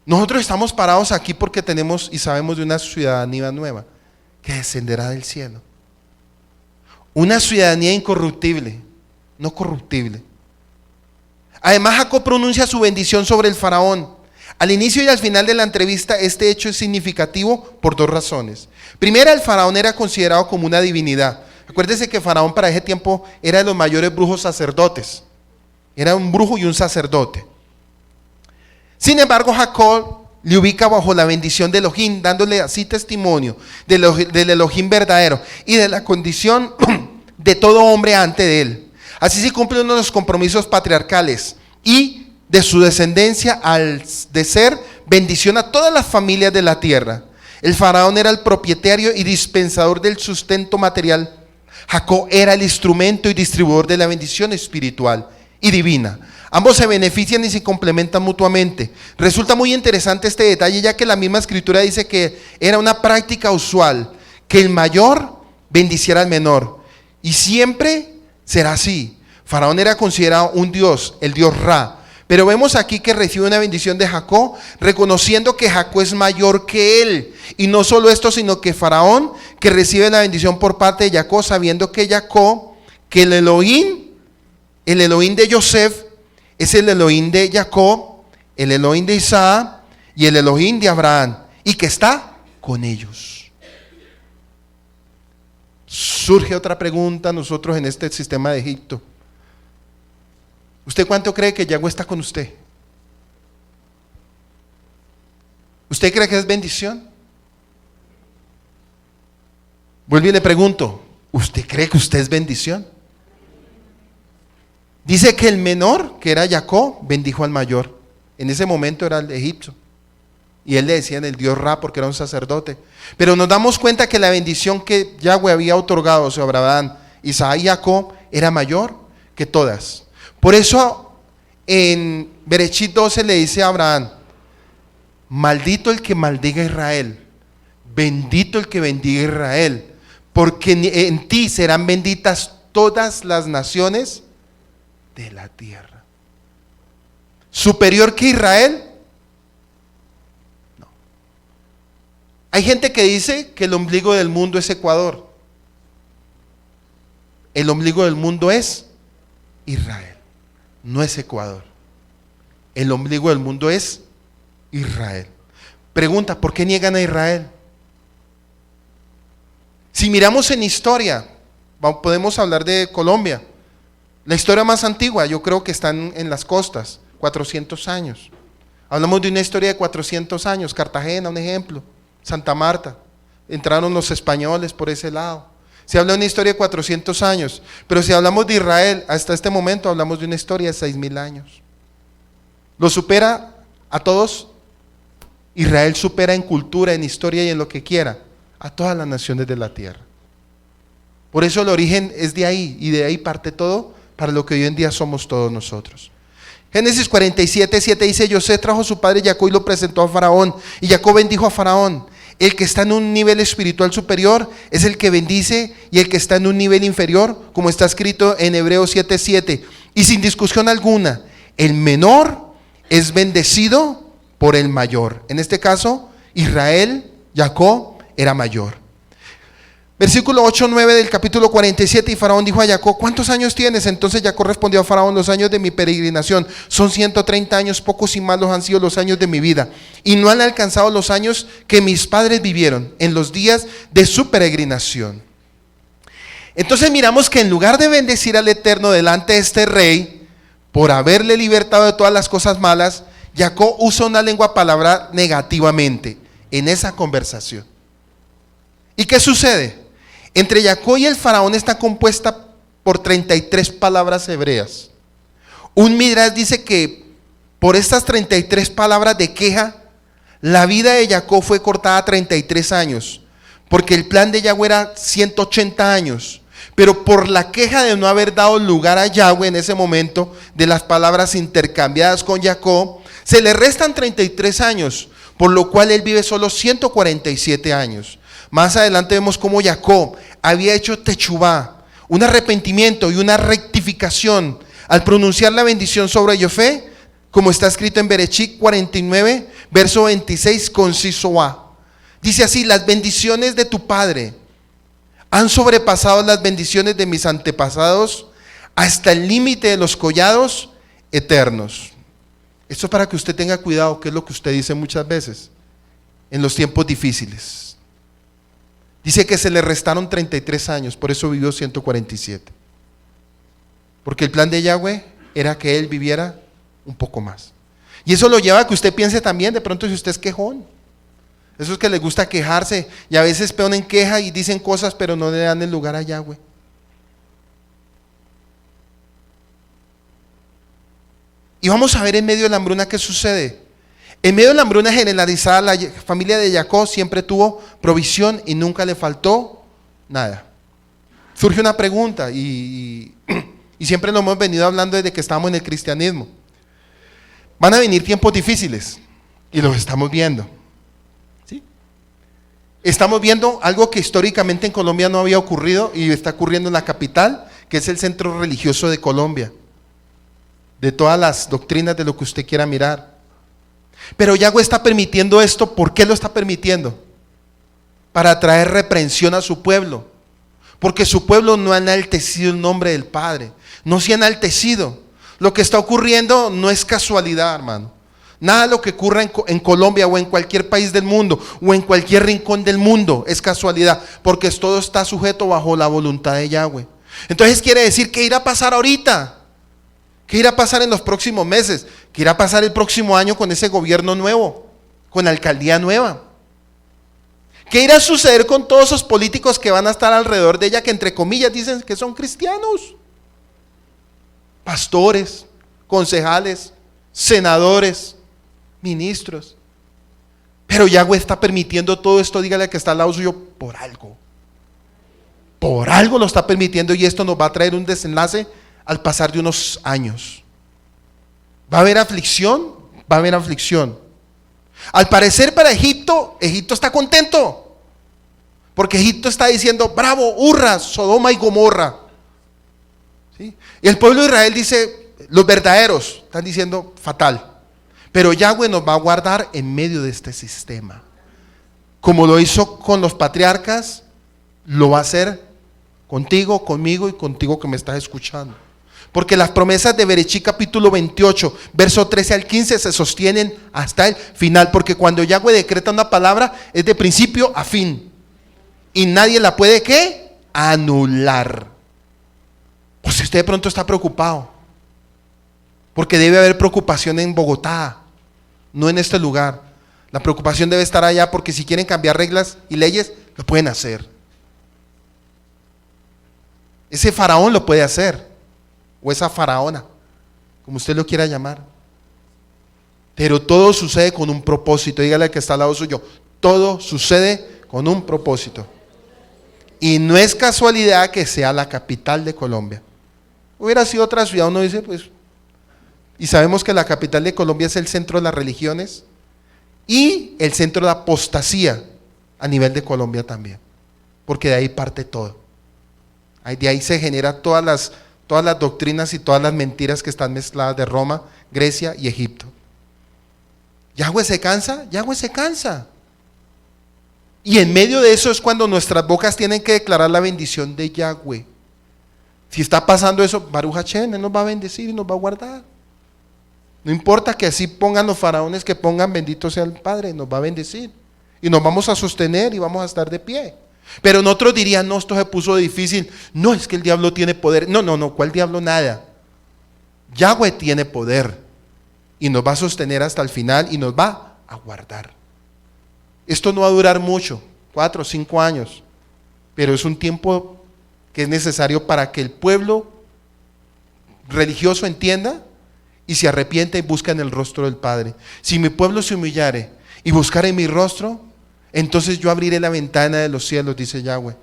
Nosotros estamos parados aquí porque tenemos y sabemos de una ciudadanía nueva que descenderá del cielo. Una ciudadanía incorruptible, no corruptible. Además, Jacob pronuncia su bendición sobre el faraón. Al inicio y al final de la entrevista, este hecho es significativo por dos razones. Primera, el faraón era considerado como una divinidad. Acuérdese que Faraón para ese tiempo era de los mayores brujos sacerdotes. Era un brujo y un sacerdote. Sin embargo, Jacob le ubica bajo la bendición de Elohim, dándole así testimonio del Elohim verdadero y de la condición de todo hombre ante de él. Así se cumple uno de los compromisos patriarcales y de su descendencia al de ser bendición a todas las familias de la tierra. El faraón era el propietario y dispensador del sustento material. Jacob era el instrumento y distribuidor de la bendición espiritual y divina. Ambos se benefician y se complementan mutuamente. Resulta muy interesante este detalle, ya que la misma escritura dice que era una práctica usual, que el mayor bendiciera al menor. Y siempre será así. Faraón era considerado un dios, el dios Ra. Pero vemos aquí que recibe una bendición de Jacob, reconociendo que Jacob es mayor que él. Y no solo esto, sino que Faraón, que recibe la bendición por parte de Jacob, sabiendo que Jacob, que el Elohim de Yosef, es el Elohim de Jacob, el Elohim de Isaac y el Elohim de Abraham, y que está con ellos. Surge otra pregunta nosotros en este sistema de Egipto. ¿Usted cuánto cree que Yahweh está con usted? ¿Usted cree que es bendición? Vuelvo y le pregunto, ¿usted cree que usted es bendición? Dice que el menor, que era Jacob, bendijo al mayor. En ese momento era el egipcio. Y él le decían el dios Ra porque era un sacerdote. Pero nos damos cuenta que la bendición que Yahweh había otorgado sobre Abraham, Isaac y Jacob era mayor que todas. Por eso en Bereshit 12 le dice a Abraham, maldito el que maldiga a Israel, bendito el que bendiga a Israel, porque en ti serán benditas todas las naciones de la tierra. ¿Superior que Israel? No. Hay gente que dice que el ombligo del mundo es Ecuador. El ombligo del mundo es Israel. No es Ecuador. El ombligo del mundo es Israel. Pregunta, ¿por qué niegan a Israel? Si miramos en historia, podemos hablar de Colombia. La historia más antigua, yo creo que están en las costas, 400 años. Hablamos de una historia de 400 años, Cartagena, un ejemplo, Santa Marta. Entraron los españoles por ese lado. Se habla de una historia de 400 años, pero si hablamos de Israel, hasta este momento hablamos de una historia de 6,000 años. ¿Lo supera a todos? Israel supera en cultura, en historia y en lo que quiera a todas las naciones de la tierra. Por eso el origen es de ahí, y de ahí parte todo para lo que hoy en día somos todos nosotros. Génesis 47:7 dice, José trajo a su padre Jacob y lo presentó a Faraón, y Jacob bendijo a Faraón. El que está en un nivel espiritual superior es el que bendice, y el que está en un nivel inferior, como está escrito en Hebreos 7:7. Y sin discusión alguna, el menor es bendecido por el mayor. En este caso, Israel, Jacob, era mayor. Versículo 8-9 del capítulo 47, y Faraón dijo a Jacob, ¿cuántos años tienes? Entonces Jacob respondió a Faraón, los años de mi peregrinación son 130 años, pocos y malos han sido los años de mi vida, y no han alcanzado los años que mis padres vivieron en los días de su peregrinación. Entonces miramos que en lugar de bendecir al Eterno delante de este rey, por haberle libertado de todas las cosas malas, Jacob usa una lengua palabra negativamente en esa conversación. ¿Y qué sucede? Entre Jacob y el faraón está compuesta por 33 palabras hebreas. Un Midrash dice que por estas 33 palabras de queja, la vida de Jacob fue cortada a 33 años, porque el plan de Yahweh era 180 años. Pero por la queja de no haber dado lugar a Yahweh en ese momento, de las palabras intercambiadas con Jacob, se le restan 33 años, por lo cual él vive solo 147 años. Más adelante vemos cómo Jacob había hecho techubá, un arrepentimiento y una rectificación al pronunciar la bendición sobre Jofé, como está escrito en Berechit 49, verso 26, conciso A. Dice así: las bendiciones de tu padre han sobrepasado las bendiciones de mis antepasados hasta el límite de los collados eternos. Esto es para que usted tenga cuidado, que es lo que usted dice muchas veces en los tiempos difíciles. Dice que se le restaron 33 años, por eso vivió 147. Porque el plan de Yahweh era que él viviera un poco más. Y eso lo lleva a que usted piense también, de pronto, si usted es quejón. Esos que les gusta quejarse y a veces ponen queja y dicen cosas, pero no le dan el lugar a Yahweh. Y vamos a ver en medio de la hambruna qué sucede. En medio de la hambruna generalizada, la familia de Jacob siempre tuvo provisión y nunca le faltó nada. Surge una pregunta y siempre lo hemos venido hablando desde que estamos en el cristianismo. Van a venir tiempos difíciles y los estamos viendo. ¿Sí? Estamos viendo algo que históricamente en Colombia no había ocurrido y está ocurriendo en la capital, que es el centro religioso de Colombia, de todas las doctrinas, de lo que usted quiera mirar. Pero Yahweh está permitiendo esto. ¿Por qué lo está permitiendo? Para traer reprensión a su pueblo, porque su pueblo no ha enaltecido el nombre del Padre, no se ha enaltecido. Lo que está ocurriendo no es casualidad, hermano. Nada de lo que ocurra en Colombia o en cualquier país del mundo o en cualquier rincón del mundo es casualidad, porque todo está sujeto bajo la voluntad de Yahweh. Entonces quiere decir que irá a pasar ahorita, que irá a pasar en los próximos meses, que irá a pasar el próximo año con ese gobierno nuevo, con la alcaldía nueva. ¿Qué irá a suceder con todos esos políticos que van a estar alrededor de ella, que entre comillas dicen que son cristianos? Pastores, concejales, senadores, ministros. Pero Yahweh está permitiendo todo esto, dígale al que está al lado suyo, por algo. Por algo lo está permitiendo, y esto nos va a traer un desenlace al pasar de unos años. ¿Va a haber aflicción? Va a haber aflicción. Al parecer para Egipto, Egipto está contento, porque Egipto está diciendo: bravo, hurra, Sodoma y Gomorra. ¿Sí? Y el pueblo de Israel dice: los verdaderos están diciendo fatal. Pero Yahweh nos va a guardar en medio de este sistema. Como lo hizo con los patriarcas, lo va a hacer contigo, conmigo y contigo que me estás escuchando. Porque las promesas de Berechit capítulo 28, verso 13 al 15 se sostienen hasta el final. Porque cuando Yahweh decreta una palabra, es de principio a fin. Y nadie la puede, ¿qué? Anular. Pues si usted de pronto está preocupado, porque debe haber preocupación en Bogotá, no en este lugar. La preocupación debe estar allá, porque si quieren cambiar reglas y leyes, lo pueden hacer. Ese faraón lo puede hacer, o esa faraona, como usted lo quiera llamar. Pero todo sucede con un propósito. Dígale al que está al lado suyo: todo sucede con un propósito. Y no es casualidad que sea la capital de Colombia. Hubiera sido otra ciudad, uno dice, pues, y sabemos que la capital de Colombia es el centro de las religiones y el centro de la apostasía a nivel de Colombia también, porque de ahí parte todo. De ahí se generan todas las doctrinas y todas las mentiras que están mezcladas de Roma, Grecia y Egipto. ¿Yahweh se cansa? Yahweh se cansa. Y en medio de eso es cuando nuestras bocas tienen que declarar la bendición de Yahweh. Si está pasando eso, Baruch Hashem, Él nos va a bendecir y nos va a guardar. No importa que así pongan los faraones, que pongan bendito sea el Padre, nos va a bendecir. Y nos vamos a sostener y vamos a estar de pie. Pero nosotros dirían: no, esto se puso difícil. No, es que el diablo tiene poder. No, ¿cuál diablo? Nada. Yahweh tiene poder y nos va a sostener hasta el final y nos va a guardar. Esto no va a durar mucho, 4 o 5 años. pero es un tiempo que es necesario para que el pueblo religioso entienda y se arrepienta y busca en el rostro del Padre. Si mi pueblo se humillare y buscare mi rostro, entonces yo abriré la ventana de los cielos, dice Yahweh,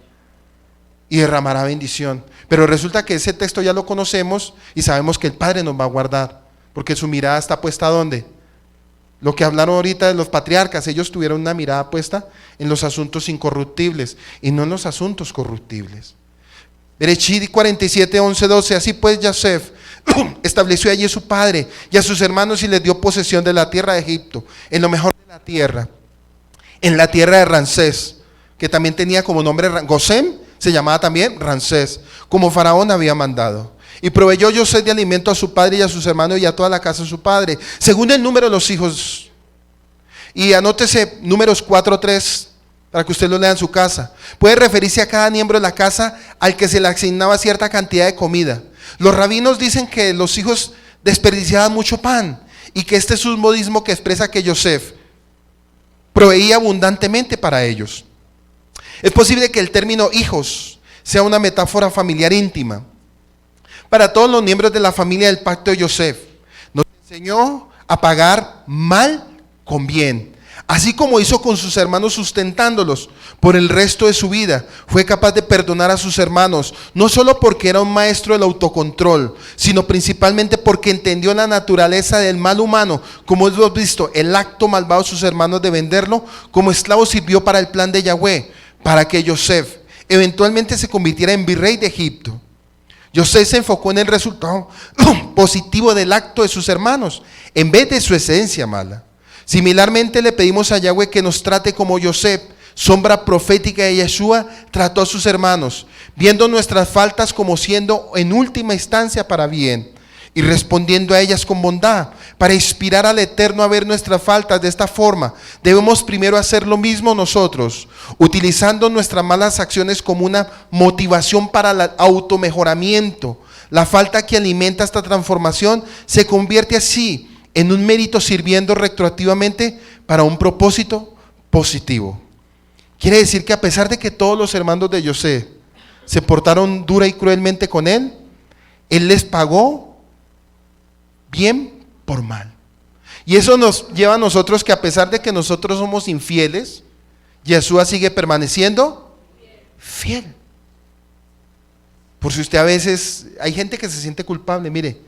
y derramará bendición. Pero resulta que ese texto ya lo conocemos y sabemos que el Padre nos va a guardar, porque su mirada está puesta ¿dónde? Lo que hablaron ahorita de los patriarcas, ellos tuvieron una mirada puesta en los asuntos incorruptibles y no en los asuntos corruptibles. Bereshit 47, 11, 12, así pues Yosef estableció allí a su padre y a sus hermanos y les dio posesión de la tierra de Egipto, en lo mejor de la tierra, en la tierra de Ramsés, que también tenía como nombre Gosén, se llamaba también Ramsés, como Faraón había mandado. Y proveyó Yosef de alimento a su padre y a sus hermanos y a toda la casa de su padre, según el número de los hijos. Y anótese Números 4:3 para que usted lo lea en su casa. Puede referirse a cada miembro de la casa al que se le asignaba cierta cantidad de comida. Los rabinos dicen que los hijos desperdiciaban mucho pan y que este es un modismo que expresa que Yosef proveía abundantemente para ellos. Es posible que el término hijos sea una metáfora familiar íntima para todos los miembros de la familia del pacto de Yosef. Nos enseñó a pagar mal con bien, así como hizo con sus hermanos sustentándolos por el resto de su vida. Fue capaz de perdonar a sus hermanos, no solo porque era un maestro del autocontrol, sino principalmente porque entendió la naturaleza del mal humano. Como hemos visto, el acto malvado de sus hermanos de venderlo como esclavo sirvió para el plan de Yahweh, para que Yosef eventualmente se convirtiera en virrey de Egipto. Yosef se enfocó en el resultado positivo del acto de sus hermanos, en vez de su esencia mala. Similarmente le pedimos a Yahweh que nos trate como Yosef, sombra profética de Yeshua, trató a sus hermanos, viendo nuestras faltas como siendo en última instancia para bien, y respondiendo a ellas con bondad. Para inspirar al Eterno a ver nuestras faltas de esta forma, debemos primero hacer lo mismo nosotros, utilizando nuestras malas acciones como una motivación para el automejoramiento. La falta que alimenta esta transformación se convierte así en un mérito, sirviendo retroactivamente para un propósito positivo. Quiere decir que a pesar de que todos los hermanos de Yosef se portaron dura y cruelmente con él les pagó bien por mal. Y eso nos lleva a nosotros que a pesar de que nosotros somos infieles, Yeshua sigue permaneciendo fiel. Por si usted a veces, hay gente que se siente culpable, mire,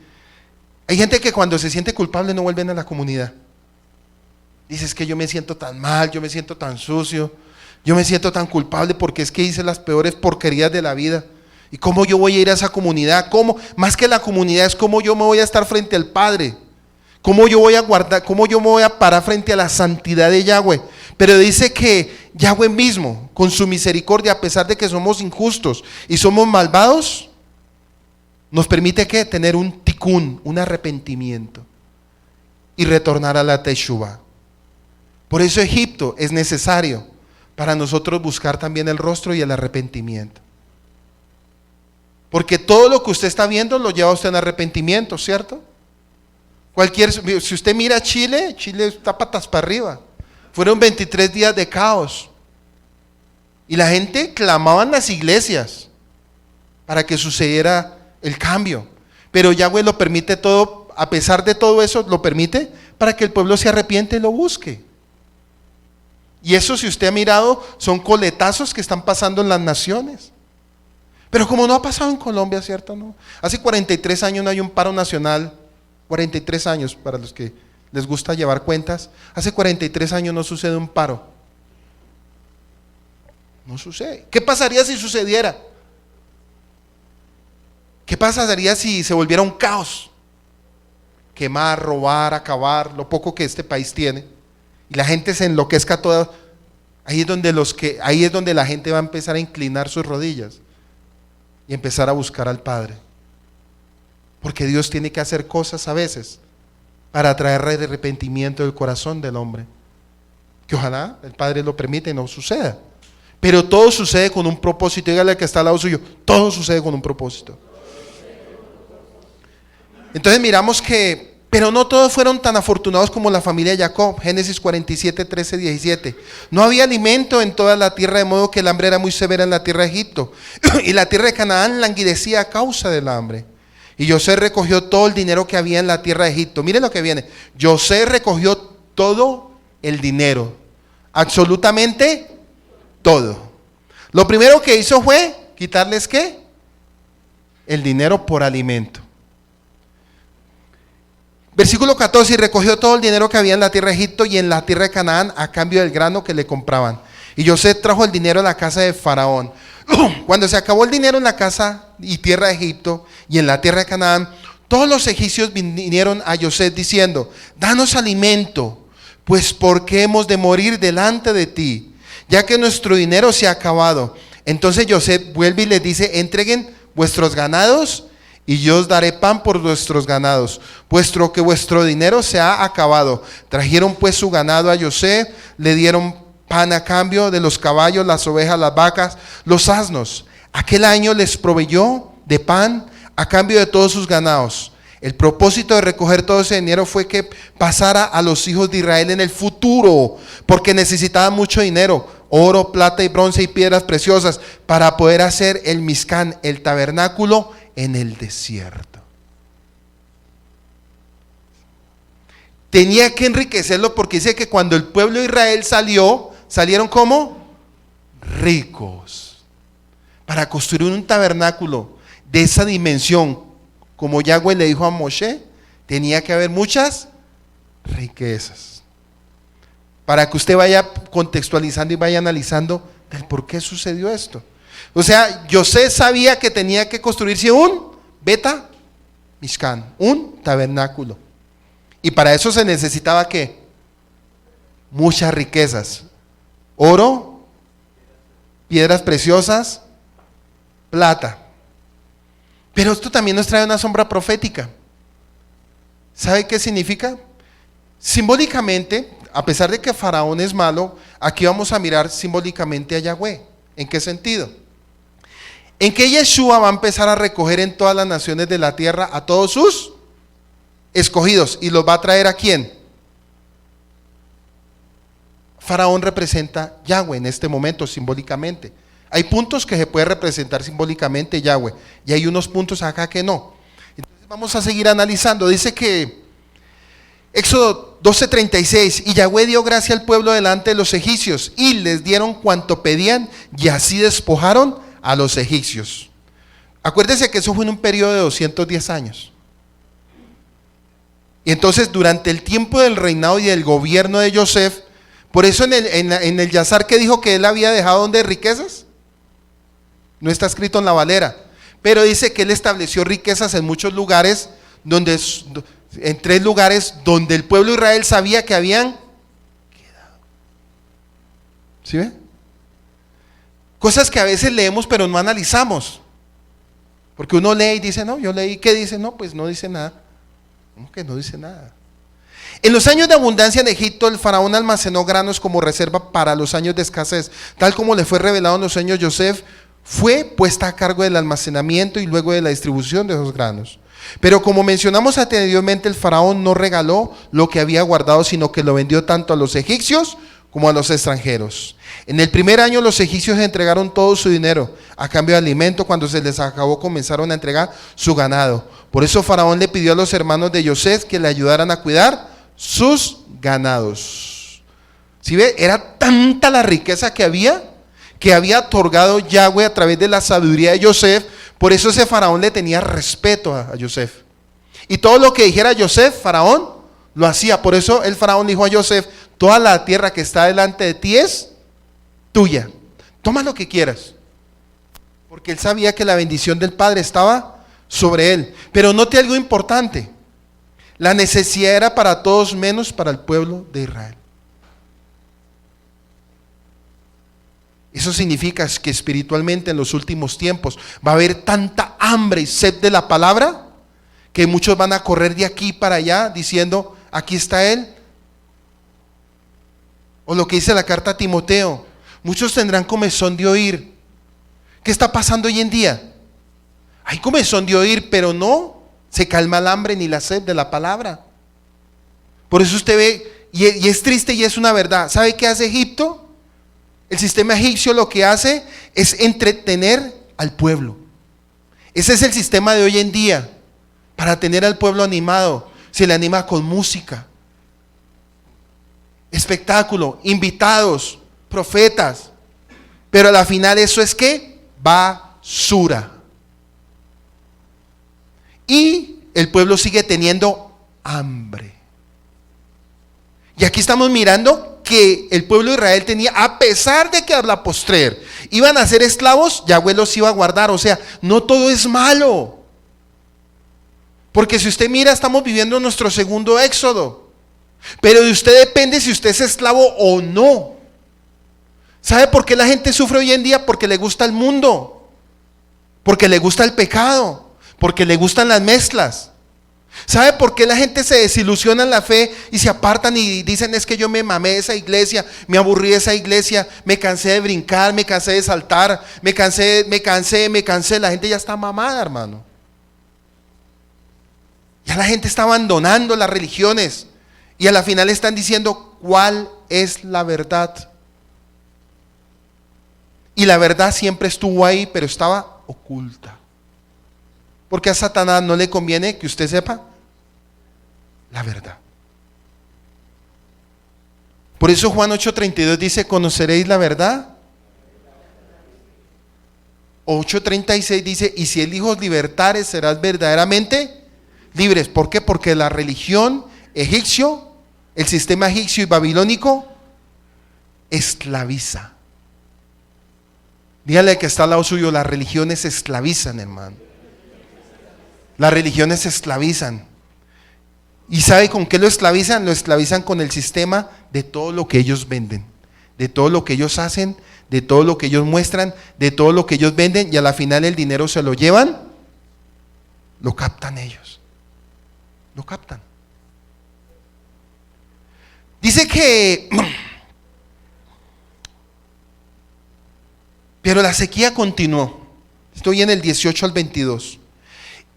hay gente que cuando se siente culpable no vuelven a la comunidad. Dice, es que yo me siento tan mal, yo me siento tan sucio, yo me siento tan culpable porque es que hice las peores porquerías de la vida. ¿Y cómo yo voy a ir a esa comunidad? ¿Cómo? Más que la comunidad es cómo yo me voy a estar frente al Padre. ¿Cómo yo voy a guardar? ¿Cómo yo me voy a parar frente a la santidad de Yahweh? Pero dice que Yahweh mismo, con su misericordia, a pesar de que somos injustos y somos malvados, nos permite ¿qué? Tener un tikkun, un arrepentimiento y retornar a la Teshuvah. Por eso Egipto es necesario para nosotros buscar también el rostro y el arrepentimiento. Porque todo lo que usted está viendo lo lleva a usted en arrepentimiento, ¿cierto? Si usted mira Chile, Chile está patas para arriba. Fueron 23 días de caos. Y la gente clamaba en las iglesias para que sucediera el cambio. Pero Yahweh lo permite todo, a pesar de todo eso, lo permite para que el pueblo se arrepiente y lo busque. Y eso, si usted ha mirado, son coletazos que están pasando en las naciones. Pero como no ha pasado en Colombia, ¿cierto? ¿No? Hace 43 años no hay un paro nacional, 43 años para los que les gusta llevar cuentas, hace 43 años no sucede un paro. No sucede. ¿Qué pasaría si sucediera? ¿Qué pasaría si se volviera un caos? Quemar, robar, acabar, lo poco que este país tiene. Y la gente se enloquezca toda. Ahí es donde la gente va a empezar a inclinar sus rodillas y empezar a buscar al Padre. Porque Dios tiene que hacer cosas a veces para traer arrepentimiento del corazón del hombre. Que ojalá el Padre lo permita y no suceda. Pero todo sucede con un propósito. Dígale al que está al lado suyo, todo sucede con un propósito. Entonces miramos que Pero no todos fueron tan afortunados como la familia de Jacob. Génesis 47, 13, 17. No había alimento en toda la tierra, de modo que el hambre era muy severa en la tierra de Egipto. Y la tierra de Canaán languidecía a causa del hambre. Y José recogió todo el dinero que había en la tierra de Egipto. Mire lo que viene. José recogió todo el dinero. Absolutamente todo. Lo primero que hizo fue quitarles ¿qué? El dinero por alimento. Versículo 14, y recogió todo el dinero que había en la tierra de Egipto y en la tierra de Canaán a cambio del grano que le compraban. Y José trajo el dinero a la casa de Faraón. Cuando se acabó el dinero en la casa y tierra de Egipto y en la tierra de Canaán, todos los egipcios vinieron a José diciendo: danos alimento, pues porque hemos de morir delante de ti, ya que nuestro dinero se ha acabado. Entonces José vuelve y les dice: entreguen vuestros ganados y yo os daré pan por vuestros ganados, puesto que vuestro dinero se ha acabado. Trajeron pues su ganado a José, le dieron pan a cambio de los caballos, las ovejas, las vacas, los asnos. Aquel año les proveyó de pan a cambio de todos sus ganados. El propósito de recoger todo ese dinero fue que pasara a los hijos de Israel en el futuro, porque necesitaban mucho dinero, oro, plata y bronce y piedras preciosas, para poder hacer el Mizcán, el tabernáculo, en el desierto. Tenía que enriquecerlo, porque dice que cuando el pueblo de Israel salieron como ricos. Para construir un tabernáculo de esa dimensión, como Yahweh le dijo a Moshe, tenía que haber muchas riquezas. Para que usted vaya contextualizando y vaya analizando el por qué sucedió esto. O sea, José sabía que tenía que construirse un Beta Mizcán, un tabernáculo. Y para eso se necesitaba ¿qué? Muchas riquezas. Oro, piedras preciosas, plata. Pero esto también nos trae una sombra profética. ¿Sabe qué significa? Simbólicamente, a pesar de que Faraón es malo, aquí vamos a mirar simbólicamente a Yahweh. ¿En qué sentido? En que Yeshua va a empezar a recoger en todas las naciones de la tierra a todos sus escogidos. ¿Y los va a traer a quién? Faraón representa Yahweh en este momento simbólicamente. Hay puntos que se puede representar simbólicamente Yahweh y hay unos puntos acá que no. Entonces vamos a seguir analizando. Dice que Éxodo 12:36, y Yahweh dio gracia al pueblo delante de los egipcios y les dieron cuanto pedían y así despojaron a los egipcios. Acuérdese que eso fue en un periodo de 210 años. Y entonces durante el tiempo del reinado y del gobierno de Joseph, por eso en el Yazar que dijo que él había dejado ¿dónde riquezas? No está escrito en la Valera, pero dice que él estableció riquezas en muchos lugares, en 3 lugares donde el pueblo de Israel sabía que habían quedado. ¿Sí ve? Cosas que a veces leemos pero no analizamos. Porque uno lee y dice, no, yo leí, ¿qué dice? No, pues no dice nada. ¿Cómo que no dice nada? En los años de abundancia en Egipto, el faraón almacenó granos como reserva para los años de escasez. Tal como le fue revelado en los sueños, Joseph fue puesta a cargo del almacenamiento y luego de la distribución de esos granos. Pero como mencionamos anteriormente, el faraón no regaló lo que había guardado, sino que lo vendió tanto a los egipcios como a los extranjeros. En el primer año los egipcios entregaron todo su dinero a cambio de alimento. Cuando se les acabó, comenzaron a entregar su ganado. Por eso Faraón le pidió a los hermanos de José que le ayudaran a cuidar sus ganados. ¿Sí ve? Era tanta la riqueza que había otorgado Yahweh a través de la sabiduría de José. Por eso ese faraón le tenía respeto a José. Y todo lo que dijera José, Faraón lo hacía. Por eso el faraón dijo a José: toda la tierra que está delante de ti es tuya. Toma lo que quieras. Porque él sabía que la bendición del Padre estaba sobre él. Pero note algo importante. La necesidad era para todos menos para el pueblo de Israel. Eso significa que espiritualmente en los últimos tiempos va a haber tanta hambre y sed de la palabra que muchos van a correr de aquí para allá diciendo: aquí está Él. O lo que dice la carta a Timoteo: muchos tendrán comezón de oír. ¿Qué está pasando hoy en día? Hay comezón de oír, pero no se calma el hambre ni la sed de la palabra. Por eso usted ve, y es triste y es una verdad. ¿Sabe qué hace Egipto? El sistema egipcio lo que hace es entretener al pueblo. Ese es el sistema de hoy en día, para tener al pueblo animado. Se le anima con música, espectáculo, invitados, profetas. Pero a la final eso es ¿qué? Basura. Y el pueblo sigue teniendo hambre. Y aquí estamos mirando que el pueblo de Israel tenía, a pesar de que a la postrer iban a ser esclavos, Yahweh los iba a guardar. O sea, no todo es malo. Porque si usted mira, estamos viviendo nuestro segundo éxodo. Pero de usted depende si usted es esclavo o no. ¿Sabe por qué la gente sufre hoy en día? Porque le gusta el mundo, porque le gusta el pecado, porque le gustan las mezclas. ¿Sabe por qué la gente se desilusiona en la fe y se apartan y dicen: es que yo me mamé de esa iglesia, me aburrí de esa iglesia, me cansé de brincar, me cansé de saltar, me cansé? La gente ya está mamada, hermano. Ya la gente está abandonando las religiones y a la final están diciendo: ¿cuál es la verdad? Y la verdad siempre estuvo ahí, pero estaba oculta. Porque a Satanás no le conviene que usted sepa la verdad. Por eso Juan 8:32 dice: ¿conoceréis la verdad? 8:36 dice: y si el Hijo os libertare, serás verdaderamente libres. ¿Por qué? Porque la religión egipcio, el sistema egipcio y babilónico, esclaviza. Dígale que está al lado suyo: las religiones esclavizan, hermano. Las religiones esclavizan. ¿Y sabe con qué lo esclavizan? Lo esclavizan con el sistema de todo lo que ellos venden, de todo lo que ellos hacen, de todo lo que ellos muestran, de todo lo que ellos venden, y a la final el dinero se lo llevan, lo captan ellos. Lo captan. Dice que pero la sequía continuó. Estoy en el 18 al 22.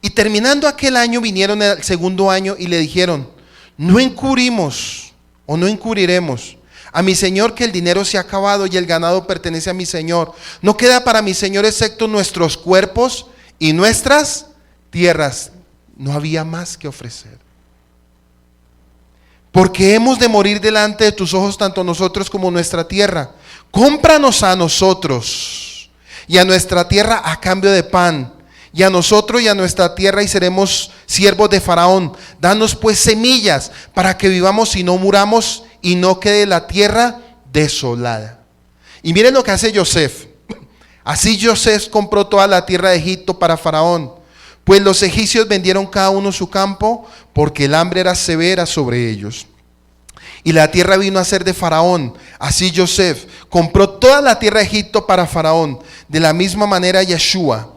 Y terminando aquel año, vinieron el segundo año y le dijeron: no encubrimos o no encubriremos a mi señor que el dinero se ha acabado y el ganado pertenece a mi señor. No queda para mi señor excepto nuestros cuerpos y nuestras tierras. No había más que ofrecer. Porque hemos de morir delante de tus ojos tanto nosotros como nuestra tierra. Cómpranos a nosotros y a nuestra tierra a cambio de pan, y a nosotros y a nuestra tierra, y seremos siervos de Faraón. Danos pues semillas para que vivamos y no muramos, y no quede la tierra desolada. Y miren lo que hace Yosef. Así Yosef compró toda la tierra de Egipto para Faraón, pues los egipcios vendieron cada uno su campo, porque el hambre era severa sobre ellos. Y la tierra vino a ser de Faraón. Así Yosef compró toda la tierra de Egipto para Faraón. De la misma manera Yeshua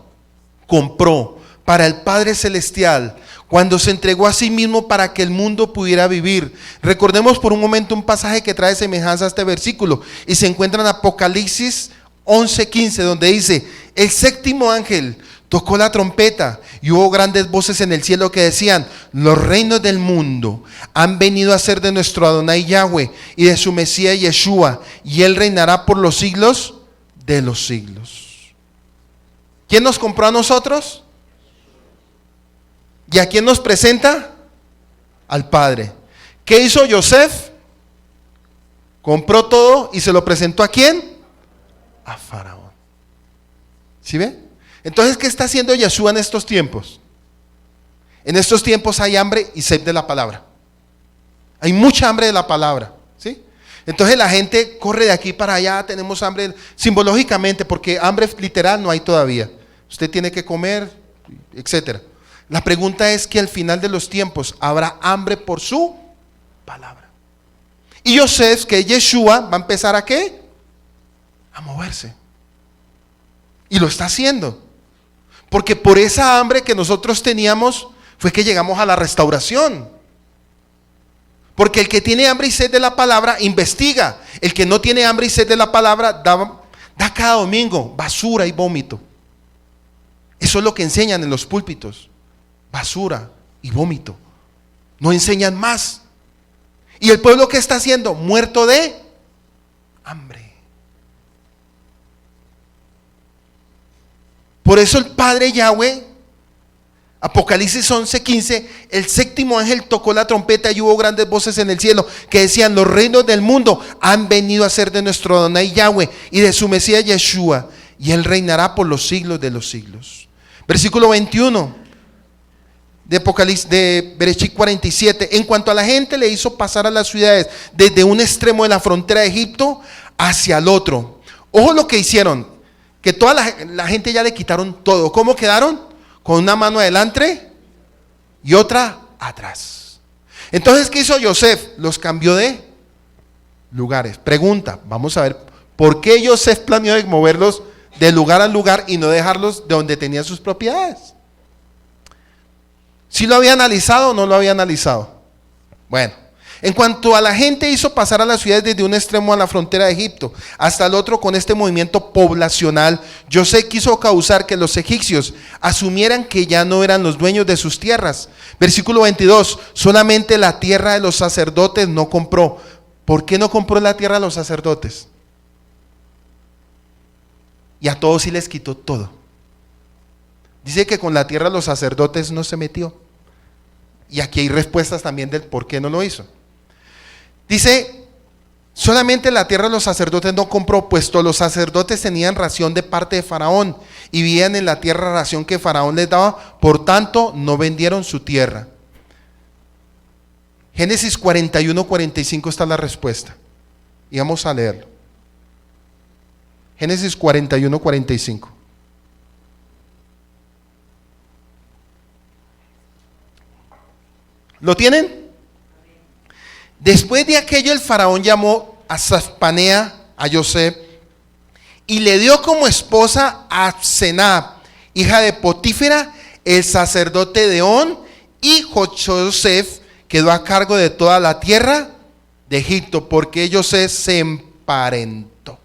compró para el Padre Celestial, cuando se entregó a sí mismo para que el mundo pudiera vivir. Recordemos por un momento un pasaje que trae semejanza a este versículo, y se encuentra en Apocalipsis 11:15, donde dice: el séptimo ángel tocó la trompeta y hubo grandes voces en el cielo que decían: los reinos del mundo han venido a ser de nuestro Adonai Yahweh y de su Mesías Yeshua, y él reinará por los siglos de los siglos. ¿Quién nos compró a nosotros? ¿Y a quién nos presenta? Al Padre. ¿Qué hizo Yosef? Compró todo y se lo presentó ¿a quién? A Faraón. ¿Sí ve? Entonces, ¿qué está haciendo Yeshua en estos tiempos? En estos tiempos hay hambre y sed de la palabra. Hay mucha hambre de la palabra, ¿sí? Entonces la gente corre de aquí para allá, tenemos hambre simbológicamente, porque hambre literal no hay todavía. Usted tiene que comer, etcétera. La pregunta es que al final de los tiempos habrá hambre por su palabra. Y Yosef, que es Yeshua, va a empezar ¿a qué? A moverse. Y lo está haciendo. Porque por esa hambre que nosotros teníamos fue que llegamos a la restauración. Porque el que tiene hambre y sed de la palabra investiga. El que no tiene hambre y sed de la palabra da cada domingo basura y vómito. Eso es lo que enseñan en los púlpitos: basura y vómito. No enseñan más. ¿Y el pueblo qué está haciendo? Muerto de hambre. Por eso el Padre Yahweh, Apocalipsis 11:15, el séptimo ángel tocó la trompeta y hubo grandes voces en el cielo que decían: los reinos del mundo han venido a ser de nuestro Adonai Yahweh y de su Mesías Yeshua, y él reinará por los siglos de los siglos. Versículo 21 de Apocalipsis, de Bereshit 47. En cuanto a la gente, le hizo pasar a las ciudades desde un extremo de la frontera de Egipto hacia el otro. Ojo lo que hicieron, que toda la gente ya le quitaron todo. ¿Cómo quedaron? Con una mano adelante y otra atrás. Entonces, ¿qué hizo Yosef? Los cambió de lugares. Pregunta, vamos a ver, ¿por qué Yosef planeó de moverlos de lugar a lugar y no dejarlos de donde tenían sus propiedades? ¿Sí lo había analizado o no lo había analizado? Bueno, en cuanto a la gente, hizo pasar a las ciudades desde un extremo a la frontera de Egipto hasta el otro con este movimiento poblacional. Yosef quiso causar que los egipcios asumieran que ya no eran los dueños de sus tierras. Versículo 22, solamente la tierra de los sacerdotes no compró. ¿Por qué no compró la tierra de los sacerdotes? Y a todos sí les quitó todo. Dice que con la tierra de los sacerdotes no se metió. Y aquí hay respuestas también del por qué no lo hizo. Dice, solamente la tierra de los sacerdotes no compró, puesto los sacerdotes tenían ración de parte de Faraón y vivían en la tierra ración que Faraón les daba, por tanto no vendieron su tierra. Génesis 41-45 está la respuesta. Y vamos a leerlo. Génesis 41-45. ¿Lo tienen? Después de aquello, el faraón llamó a Safpanea, a Yosef, y le dio como esposa a Senab, hija de Potífera, el sacerdote de On, y Josef quedó a cargo de toda la tierra de Egipto, porque Yosef se emparentó.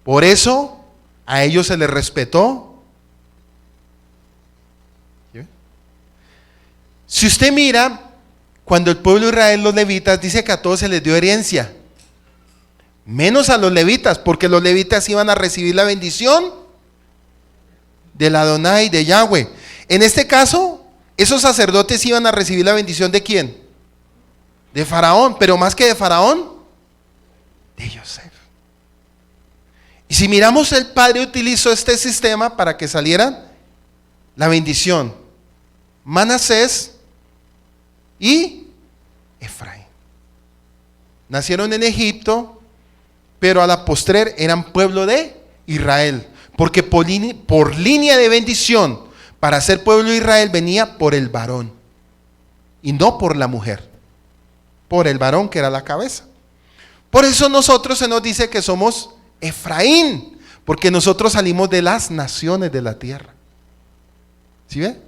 Por eso a ellos se les respetó. Si usted mira, cuando el pueblo de Israel, los levitas, dice que a todos se les dio herencia, menos a los levitas, porque los levitas iban a recibir la bendición del Adonai, de Yahweh. En este caso, esos sacerdotes iban a recibir la bendición ¿de quién? De Faraón, pero más que de Faraón, de Yosef. Y si miramos, el Padre utilizó este sistema para que saliera la bendición. Manasés y Efraín nacieron en Egipto, pero a la postrer eran pueblo de Israel, porque por línea de bendición, para ser pueblo de Israel, venía por el varón y no por la mujer, por el varón que era la cabeza. Por eso nosotros se nos dice que somos Efraín, porque nosotros salimos de las naciones de la tierra. ¿Sí ve?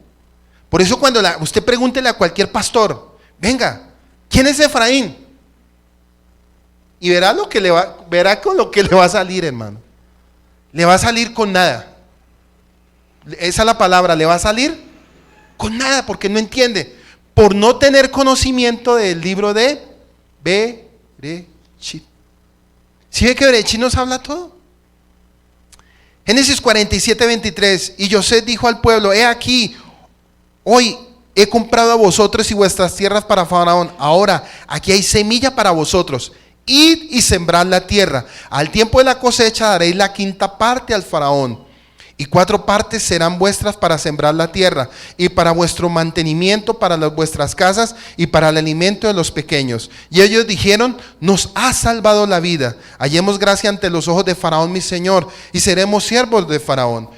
Por eso cuando usted pregúntele a cualquier pastor, venga, ¿quién es Efraín? Y verá con lo que le va a salir, hermano. Le va a salir con nada. Esa es la palabra, le va a salir con nada, porque no entiende. Por no tener conocimiento del libro de Bereshit. ¿Sí ve que Bereshit nos habla todo? Génesis 47-23. Y Yosef dijo al pueblo: he aquí, hoy he comprado a vosotros y vuestras tierras para Faraón. Ahora, aquí hay semilla para vosotros. Id y sembrad la tierra. Al tiempo de la cosecha daréis la quinta parte al Faraón. Y 4 partes serán vuestras para sembrar la tierra, y para vuestro mantenimiento, para vuestras casas, y para el alimento de los pequeños. Y ellos dijeron: nos ha salvado la vida. Hallemos gracia ante los ojos de Faraón mi señor, y seremos siervos de Faraón.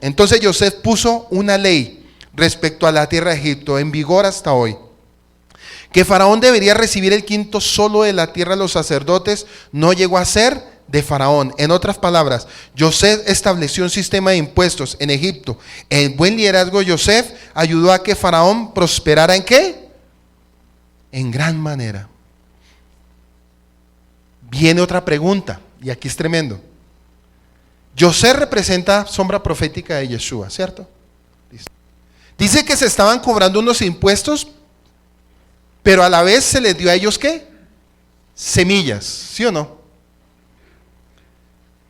Entonces Yosef puso una ley respecto a la tierra de Egipto, en vigor hasta hoy, que Faraón debería recibir el quinto solo de la tierra de los sacerdotes. No llegó a ser de Faraón. En otras palabras, Yosef estableció un sistema de impuestos en Egipto. El buen liderazgo de Yosef ayudó a que Faraón prosperara ¿en qué? En gran manera. Viene otra pregunta, y aquí es tremendo. Yosef representa sombra profética de Yeshua, ¿cierto? Dice que se estaban cobrando unos impuestos pero a la vez se les dio a ellos ¿qué? Semillas, ¿sí o no?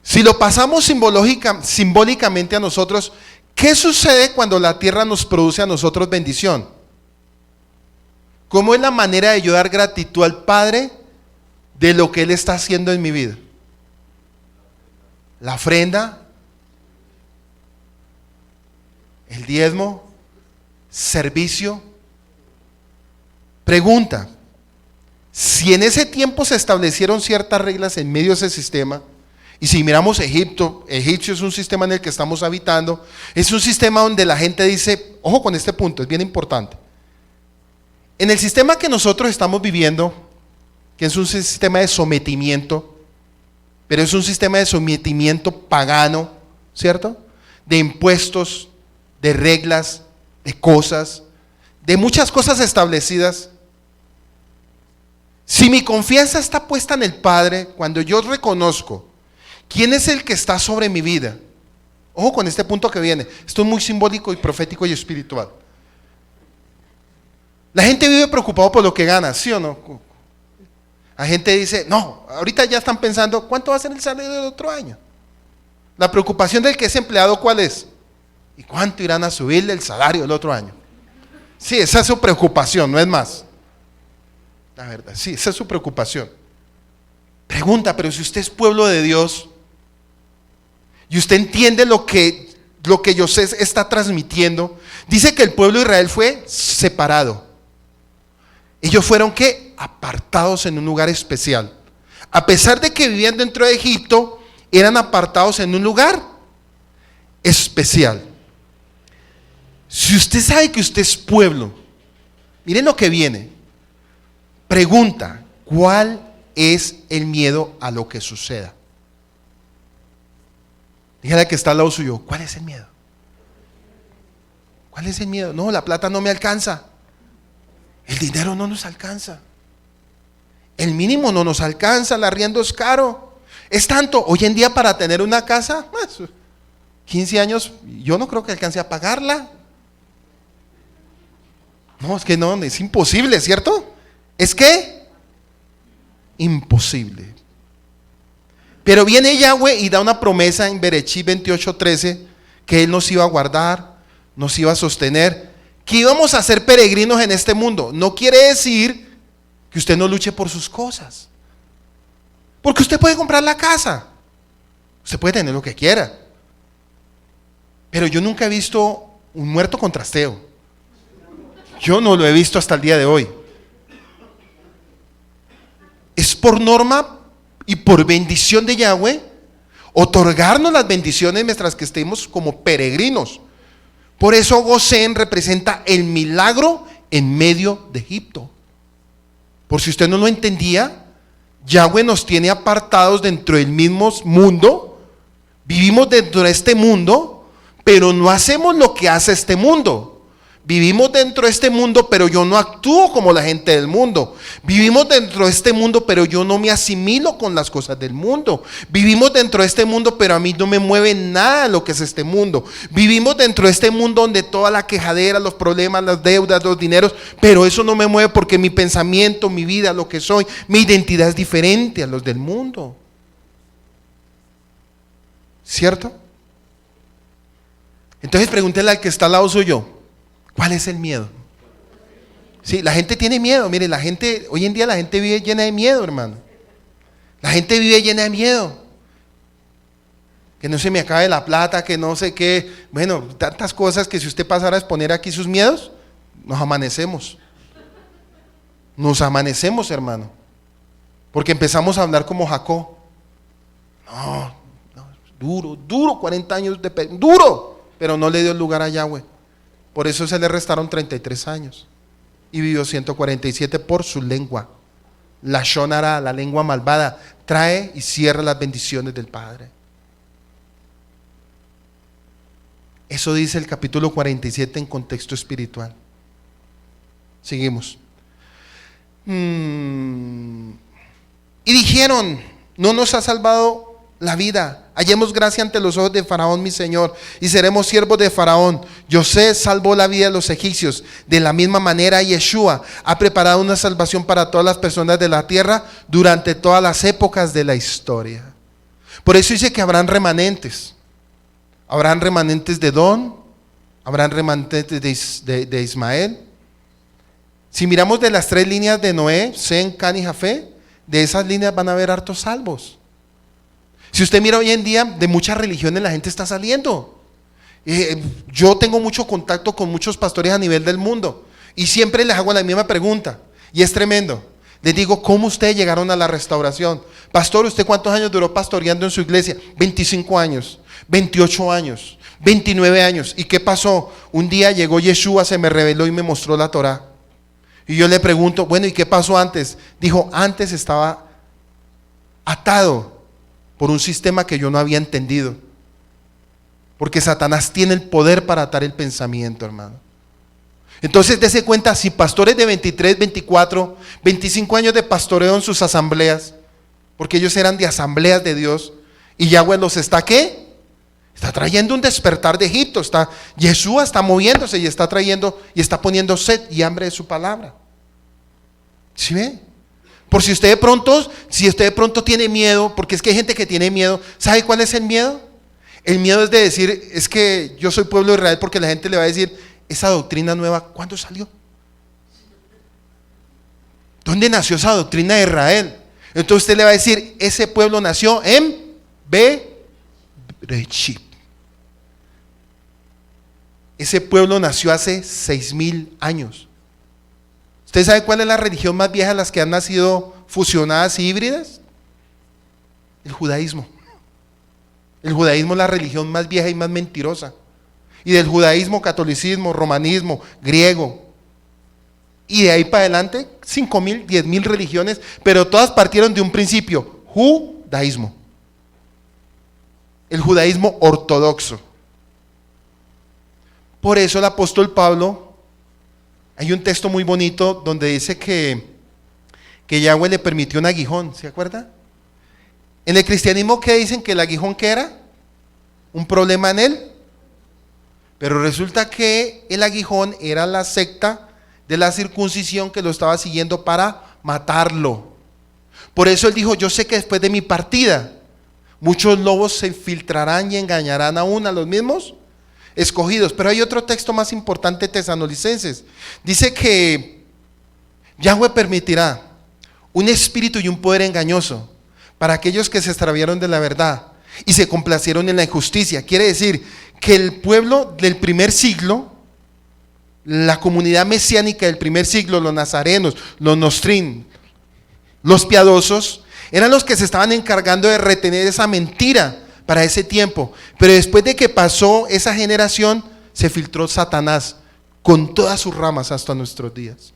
Si lo pasamos simbólicamente a nosotros, ¿qué sucede cuando la tierra nos produce a nosotros bendición? ¿Cómo es la manera de yo dar gratitud al Padre de lo que Él está haciendo en mi vida? La ofrenda, el diezmo, servicio. Pregunta, si en ese tiempo se establecieron ciertas reglas en medio de ese sistema, y si miramos Egipto es un sistema en el que estamos habitando, es un sistema donde la gente dice, ojo con este punto, es bien importante. En el sistema que nosotros estamos viviendo, que es un sistema de sometimiento, pero es un sistema de sometimiento pagano, ¿cierto? De impuestos, de reglas, de cosas, de muchas cosas establecidas. Si mi confianza está puesta en el Padre, cuando yo reconozco quién es el que está sobre mi vida, ojo con este punto que viene, esto es muy simbólico y profético y espiritual. La gente vive preocupado por lo que gana, ¿sí o no? La gente dice, no, ahorita ya están pensando, ¿cuánto va a ser el salario del otro año? La preocupación del que es empleado, ¿cuál es? ¿Y cuánto irán a subirle el salario del otro año? Sí, esa es su preocupación, no es más. La verdad, sí, esa es su preocupación. Pregunta, pero si usted es pueblo de Dios y usted entiende lo que José está transmitiendo, dice que el pueblo de Israel fue separado. Ellos fueron ¿qué? Apartados en un lugar especial. A pesar de que vivían dentro de Egipto, eran apartados en un lugar especial. Si usted sabe que usted es pueblo, miren lo que viene. Pregunta, ¿cuál es el miedo a lo que suceda? Dígale que está al lado suyo, ¿cuál es el miedo? ¿Cuál es el miedo? No, la plata no me alcanza. El dinero no nos alcanza. El mínimo no nos alcanza, el arriendo es caro. Es tanto, hoy en día para tener una casa, 15 años, yo no creo que alcance a pagarla. No, es que no, es imposible, ¿cierto? ¿Es qué? Imposible. Pero viene Yahweh y da una promesa en Berechí 28:13, que Él nos iba a guardar, nos iba a sostener, que íbamos a ser peregrinos en este mundo. No quiere decir que usted no luche por sus cosas, porque usted puede comprar la casa, usted puede tener lo que quiera, pero yo nunca he visto un muerto con trasteo. Yo no lo he visto hasta el día de hoy. Es por norma y por bendición de Yahweh otorgarnos las bendiciones mientras que estemos como peregrinos. Por eso Gosén representa el milagro en medio de Egipto. Por si usted no lo entendía, Yahweh nos tiene apartados dentro del mismo mundo. Vivimos dentro de este mundo, pero no hacemos lo que hace este mundo. Vivimos dentro de este mundo, pero yo no actúo como la gente del mundo. Vivimos dentro de este mundo, pero yo no me asimilo con las cosas del mundo. Vivimos dentro de este mundo, pero a mí no me mueve nada lo que es este mundo. Vivimos dentro de este mundo donde toda la quejadera, los problemas, las deudas, los dineros, pero eso no me mueve porque mi pensamiento, mi vida, lo que soy, mi identidad es diferente a los del mundo. ¿Cierto? Entonces pregúntele al que está al lado suyo, ¿cuál es el miedo? Sí, la gente tiene miedo. Mire, hoy en día la gente vive llena de miedo, hermano. La gente vive llena de miedo. Que no se me acabe la plata, que no sé qué. Bueno, tantas cosas que si usted pasara a exponer aquí sus miedos, nos amanecemos. Nos amanecemos, hermano. Porque empezamos a hablar como Jacob. No, duro, 40 años de duro, pero no le dio lugar a Yahweh. Por eso se le restaron 33 años y vivió 147 por su lengua. La shonara, la lengua malvada, trae y cierra las bendiciones del Padre. Eso dice el capítulo 47 en contexto espiritual. Seguimos. Y dijeron, no nos ha salvado la vida Hallemos gracia ante los ojos de Faraón, mi señor, y seremos siervos de Faraón. José salvó la vida de los egipcios. De la misma manera, Yeshua ha preparado una salvación para todas las personas de la tierra durante todas las épocas de la historia. Por eso dice que habrán remanentes. Habrán remanentes de Edom, habrán remanentes de Ismael. Si miramos de las 3 líneas de Noé, Sem, Can y Jafé, de esas líneas van a haber hartos salvos. Si usted mira hoy en día, de muchas religiones la gente está saliendo. Yo tengo mucho contacto con muchos pastores a nivel del mundo y siempre les hago la misma pregunta y es tremendo. Les digo, ¿cómo ustedes llegaron a la restauración? Pastor, ¿usted cuántos años duró pastoreando en su iglesia? 25 años, 28 años, 29 años. ¿Y qué pasó? Un día llegó Yeshua, se me reveló y me mostró la Torá. Y yo le pregunto, bueno, ¿y qué pasó antes? Dijo, antes estaba atado por un sistema que yo no había entendido. Porque Satanás tiene el poder para atar el pensamiento, hermano. Entonces, dése cuenta, si pastores de 23, 24, 25 años de pastoreo en sus asambleas, porque ellos eran de asambleas de Dios, y Yahweh los está, ¿qué? Está trayendo un despertar de Egipto. Yeshua está moviéndose y está trayendo y está poniendo sed y hambre de su palabra. ¿Sí ve? Por si usted de pronto tiene miedo, porque es que hay gente que tiene miedo. ¿Sabe cuál es el miedo? El miedo es de decir, es que yo soy pueblo de Israel, porque la gente le va a decir, esa doctrina nueva, ¿cuándo salió? ¿Dónde nació esa doctrina de Israel? Entonces usted le va a decir, ese pueblo nació en Bereshit. Ese pueblo nació hace 6,000 años. ¿Usted sabe cuál es la religión más vieja de las que han nacido fusionadas y híbridas? El judaísmo. El judaísmo es la religión más vieja y más mentirosa. Y del judaísmo, catolicismo, romanismo, griego. Y de ahí para adelante, 5,000, 10,000 religiones, pero todas partieron de un principio, judaísmo. El judaísmo ortodoxo. Por eso el apóstol Pablo, hay un texto muy bonito donde dice que Yahweh le permitió un aguijón, ¿se acuerda? En el cristianismo, ¿qué dicen? Que el aguijón, ¿qué era? Un problema en él. Pero resulta que el aguijón era la secta de la circuncisión que lo estaba siguiendo para matarlo. Por eso él dijo, yo sé que después de mi partida, muchos lobos se infiltrarán y engañarán aún a los mismos escogidos. Pero hay otro texto más importante, Tesalonicenses. Dice que Yahweh permitirá un espíritu y un poder engañoso para aquellos que se extraviaron de la verdad y se complacieron en la injusticia. Quiere decir que el pueblo del primer siglo, la comunidad mesiánica del primer siglo, los nazarenos, los nostrim, los piadosos, eran los que se estaban encargando de retener esa mentira para ese tiempo. Pero después de que pasó esa generación, se filtró Satanás con todas sus ramas hasta nuestros días.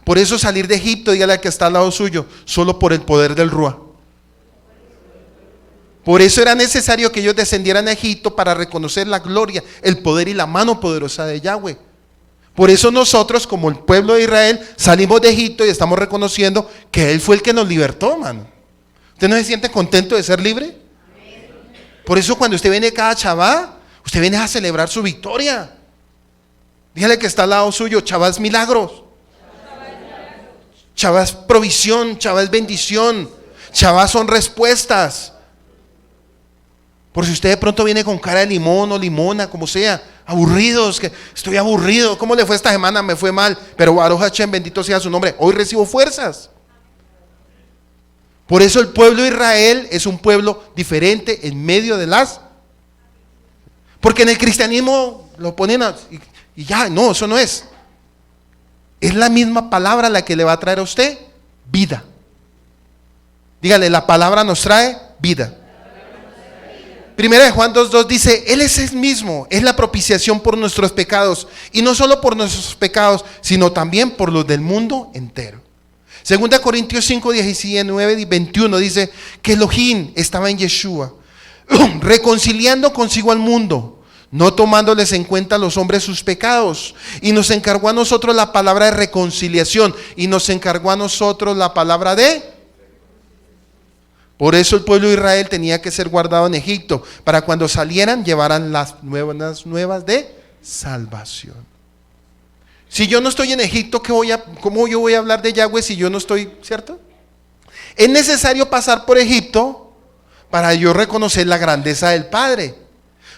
Por eso salir de Egipto, dígale al que está al lado suyo, solo por el poder del Ruach. Por eso era necesario que ellos descendieran a Egipto para reconocer la gloria, el poder y la mano poderosa de Yahweh. Por eso nosotros, como el pueblo de Israel, salimos de Egipto y estamos reconociendo que Él fue el que nos libertó, mano. ¿Usted no se siente contento de ser libre? Por eso cuando usted viene cada Shabbat, usted viene a celebrar su victoria. Dígale que está al lado suyo, Shabbat es milagros. Shabbat es provisión, Shabbat es bendición, Shabbat son respuestas. Por si usted de pronto viene con cara de limón o limona, como sea, aburridos, que estoy aburrido, ¿cómo le fue esta semana? Me fue mal, pero Baruch Hashem, bendito sea su nombre, hoy recibo fuerzas. Por eso el pueblo de Israel es un pueblo diferente en medio de las... Porque en el cristianismo lo ponen y ya, no, eso no es. Es la misma palabra la que le va a traer a usted vida. Dígale, la palabra nos trae vida. Primera de Juan 2:2 dice, Él es el mismo, es la propiciación por nuestros pecados, y no solo por nuestros pecados, sino también por los del mundo entero. Segunda Corintios 5:19 y 21 dice que Elohim estaba en Yeshua, reconciliando consigo al mundo, no tomándoles en cuenta a los hombres sus pecados, y nos encargó a nosotros la palabra de reconciliación, y nos encargó a nosotros la palabra de... Por eso el pueblo de Israel tenía que ser guardado en Egipto, para cuando salieran llevaran las nuevas de salvación. Si yo no estoy en Egipto, ¿cómo yo voy a hablar de Yahweh si yo no estoy, cierto? Es necesario pasar por Egipto para yo reconocer la grandeza del Padre.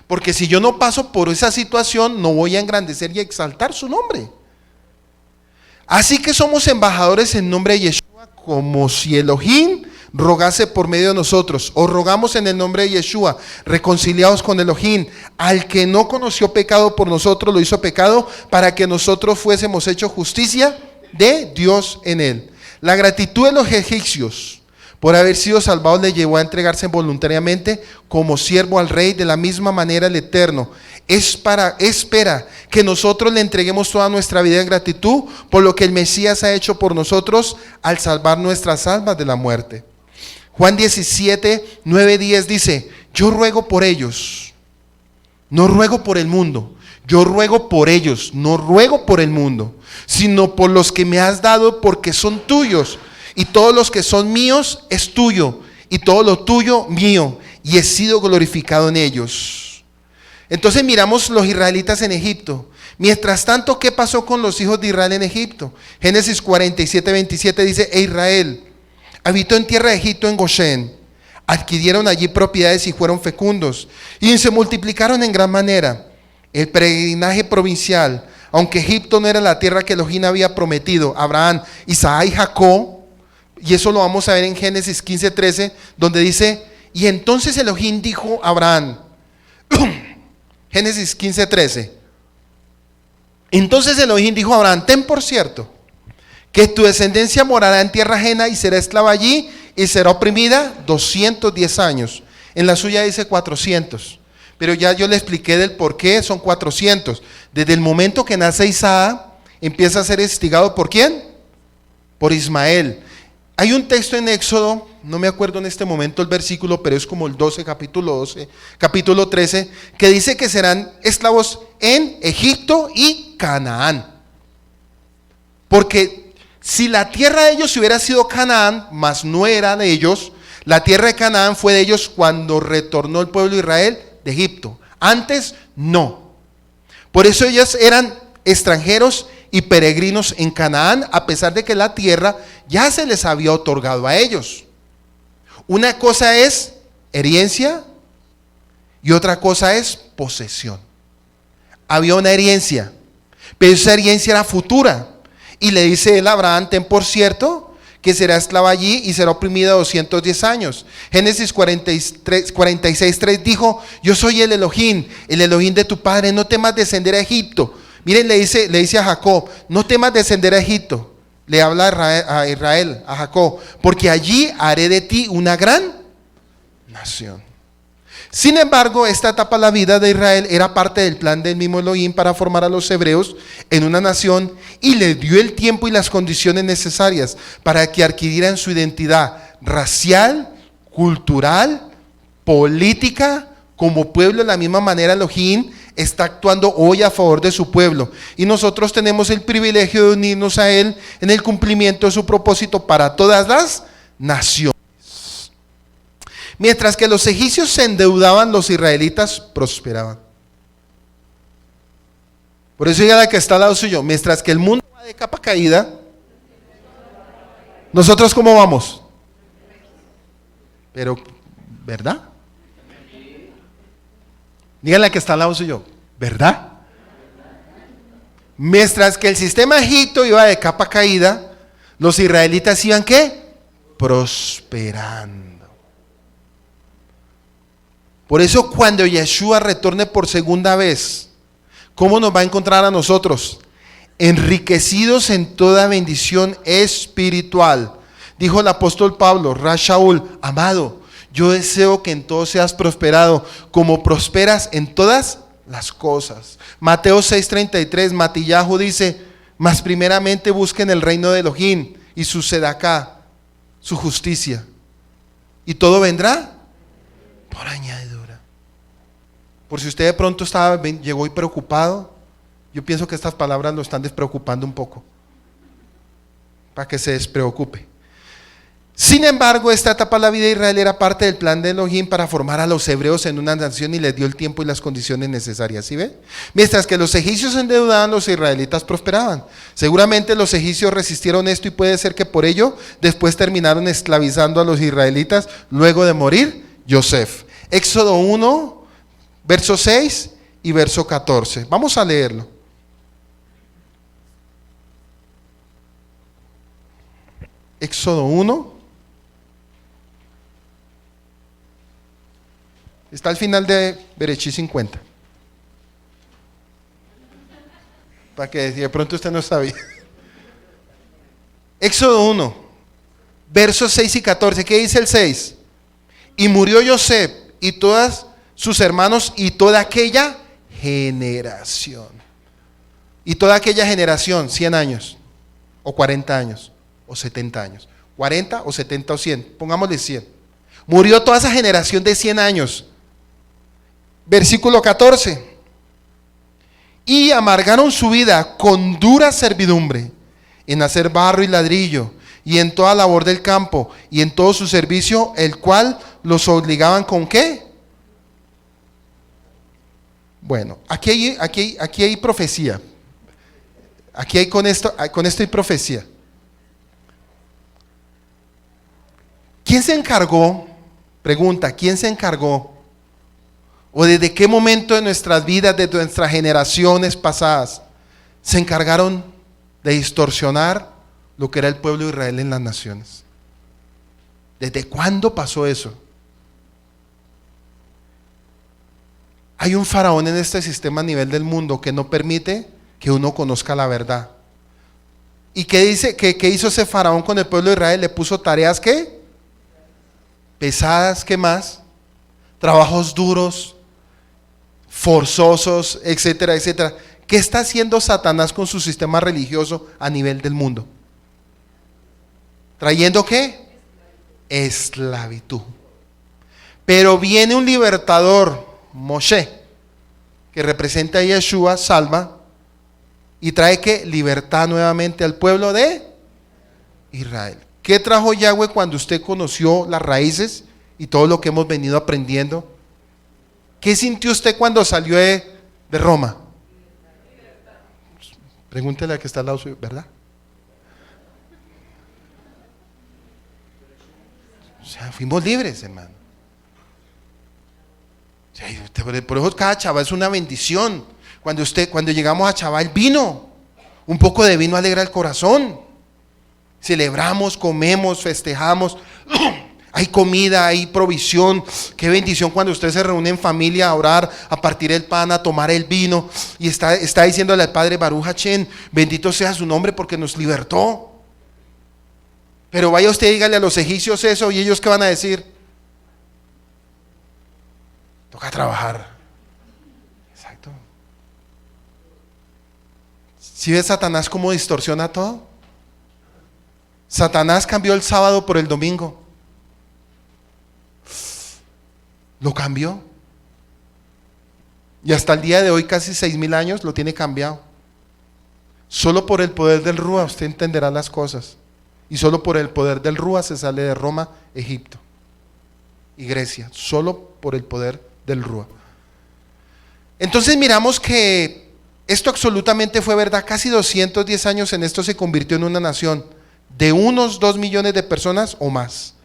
Porque si yo no paso por esa situación, no voy a engrandecer y exaltar su nombre. Así que somos embajadores en nombre de Yeshua, como si Elohim rogase por medio de nosotros. O rogamos en el nombre de Yeshua, reconciliados con Elohim. Al que no conoció pecado por nosotros, lo hizo pecado, para que nosotros fuésemos hechos justicia de Dios en él. La gratitud de los egipcios por haber sido salvados le llevó a entregarse voluntariamente como siervo al rey. De la misma manera el Eterno espera que nosotros le entreguemos toda nuestra vida en gratitud por lo que el Mesías ha hecho por nosotros al salvar nuestras almas de la muerte. Juan 17, 9, 10 dice: yo ruego por ellos, no ruego por el mundo. Yo ruego por ellos, no ruego por el mundo, sino por los que me has dado, porque son tuyos. Y todos los que son míos es tuyo, y todo lo tuyo mío, y he sido glorificado en ellos. Entonces miramos los israelitas en Egipto. Mientras tanto, ¿qué pasó con los hijos de Israel en Egipto? Génesis 47, 27 dice: e Israel habitó en tierra de Egipto, en Goshen. Adquirieron allí propiedades y fueron fecundos, y se multiplicaron en gran manera. El peregrinaje provincial, aunque Egipto no era la tierra que Elohim había prometido a Abraham, Isaac y Jacob, y eso lo vamos a ver en Génesis 15, 13, donde dice: y entonces Elohim dijo a Abraham, Génesis 15, 13, entonces Elohim dijo a Abraham: ten por cierto que tu descendencia morará en tierra ajena y será esclava allí y será oprimida 210 años. En la suya dice 400. Pero ya yo le expliqué del por qué son 400. Desde el momento que nace Isaac, empieza a ser instigado ¿por quién? Por Ismael. Hay un texto en Éxodo, no me acuerdo en este momento el versículo, pero es como el 12, capítulo 13, que dice que serán esclavos en Egipto y Canaán. Porque si la tierra de ellos hubiera sido Canaán, mas no era de ellos, la tierra de Canaán fue de ellos cuando retornó el pueblo de Israel de Egipto. Antes no. Por eso ellos eran extranjeros y peregrinos en Canaán, a pesar de que la tierra ya se les había otorgado a ellos. Una cosa es herencia y otra cosa es posesión. Había una herencia, pero esa herencia era futura. Y le dice él a Abraham: ten por cierto que será esclava allí y será oprimida 210 años. Génesis 46, 3 dijo: yo soy el Elohim de tu padre, no temas descender a Egipto. Miren, le dice a Jacob: no temas descender a Egipto. Le habla a Israel, a Jacob: porque allí haré de ti una gran nación. Sin embargo, esta etapa de la vida de Israel era parte del plan del mismo Elohim para formar a los hebreos en una nación, y le dio el tiempo y las condiciones necesarias para que adquirieran su identidad racial, cultural, política, como pueblo. De la misma manera Elohim está actuando hoy a favor de su pueblo, y nosotros tenemos el privilegio de unirnos a él en el cumplimiento de su propósito para todas las naciones. Mientras que los egipcios se endeudaban, los israelitas prosperaban. Por eso diga la que está al lado suyo: mientras que el mundo va de capa caída, nosotros ¿cómo vamos? Pero, ¿verdad? Díganle a que está al lado suyo: ¿verdad? Mientras que el sistema egipto iba de capa caída, los israelitas iban ¿qué? Prosperando. Por eso cuando Yeshua retorne por segunda vez, ¿cómo nos va a encontrar a nosotros? Enriquecidos en toda bendición espiritual. Dijo el apóstol Pablo: Rashaul, amado, yo deseo que en todo seas prosperado, como prosperas en todas las cosas. Mateo 6:33, Matillahu dice: mas primeramente busquen el reino de Elohim y su sedaká, su justicia, y todo vendrá por añadidura. Por si usted de pronto llegó y preocupado, yo pienso que estas palabras lo están despreocupando un poco, para que se despreocupe. Sin embargo, esta etapa de la vida de Israel era parte del plan de Elohim para formar a los hebreos en una nación y les dio el tiempo y las condiciones necesarias, ¿sí ve? Mientras que los egipcios se endeudaban, los israelitas prosperaban. Seguramente los egipcios resistieron esto y puede ser que por ello después terminaron esclavizando a los israelitas luego de morir Yosef. Éxodo 1, verso 6 y verso 14. Vamos a leerlo. Éxodo 1. Está al final de Bereshit 50. Para que de pronto usted no sabía. Éxodo 1, versos 6 y 14. ¿Qué dice el 6? Y murió Yosef y todos sus hermanos y toda aquella generación. Y toda aquella generación, 100 años, o 40 años, o 70 años. 40 o 70 o 100, pongámosle 100. Murió toda esa generación de 100 años. Versículo 14. Y amargaron su vida con dura servidumbre, en hacer barro y ladrillo, y en toda labor del campo, y en todo su servicio, el cual los obligaban ¿con qué? Bueno, aquí hay profecía. Aquí hay con esto hay profecía. ¿Quién se encargó? Pregunta, ¿quién se encargó? ¿O desde qué momento de nuestras vidas, de nuestras generaciones pasadas, se encargaron de distorsionar lo que era el pueblo de Israel en las naciones? ¿Desde cuándo pasó eso? Hay un faraón en este sistema a nivel del mundo que no permite que uno conozca la verdad. ¿Y qué dice? ¿Qué hizo ese faraón con el pueblo de Israel? Le puso tareas ¿qué? Pesadas, ¿qué más? Trabajos duros, forzosos, etcétera, etcétera. ¿Qué está haciendo Satanás con su sistema religioso a nivel del mundo? ¿Trayendo qué? Esclavitud. Pero viene un libertador, Moshe, que representa a Yeshua, salva, y trae ¿qué? Libertad nuevamente al pueblo de Israel. ¿Qué trajo Yahweh cuando usted conoció las raíces y todo lo que hemos venido aprendiendo? ¿Qué sintió usted cuando salió de Roma? Pregúntele a que está al lado suyo, ¿verdad? O sea, fuimos libres, hermano. O sea, por eso cada Shabbat es una bendición. Cuando llegamos a Shabbat, el vino, un poco de vino alegra el corazón. Celebramos, comemos, festejamos. Hay comida, hay provisión. Qué bendición cuando usted se reúne en familia a orar, a partir el pan, a tomar el vino y está diciéndole al Padre Baruch Hashem, bendito sea su nombre porque nos libertó. Pero vaya usted y dígale a los egipcios eso y ellos ¿qué van a decir? Toca trabajar. Exacto. ¿Sí ve Satanás cómo distorsiona todo? Satanás cambió el sábado por el domingo. Lo cambió. Y hasta el día de hoy, casi 6,000 años, lo tiene cambiado. Solo por el poder del Rúa usted entenderá las cosas. Y solo por el poder del Rúa se sale de Roma, Egipto y Grecia. Solo por el poder del Rúa. Entonces miramos que esto absolutamente fue verdad. Casi 210 años en esto se convirtió en una nación de unos 2 millones de personas o más.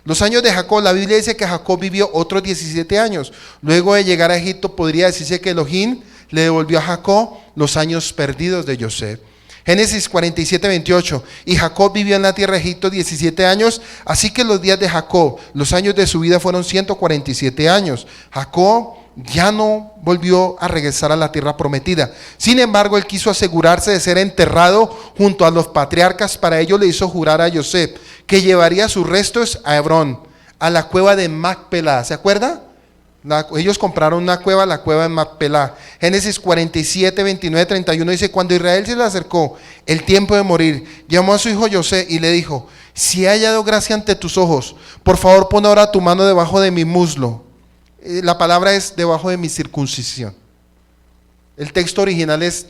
Los años de Jacob, la Biblia dice que Jacob vivió otros 17 años. Luego de llegar a Egipto podría decirse que Elohim le devolvió a Jacob los años perdidos de Yosef. Génesis 47, 28. Y Jacob vivió en la tierra de Egipto 17 años, así que los días de Jacob, los años de su vida fueron 147 años. Jacob ya no volvió a regresar a la tierra prometida. Sin embargo, él quiso asegurarse de ser enterrado junto a los patriarcas. Para ello le hizo jurar a Yosef que llevaría sus restos a Hebrón, a la cueva de Macpelá. ¿Se acuerda? Ellos compraron una cueva, la cueva de Macpelá. Génesis 47, 29, 31 dice: cuando Israel se le acercó el tiempo de morir, llamó a su hijo José y le dijo: si he hallado gracia ante tus ojos, por favor pon ahora tu mano debajo de mi muslo. La palabra es debajo de mi circuncisión. El texto original es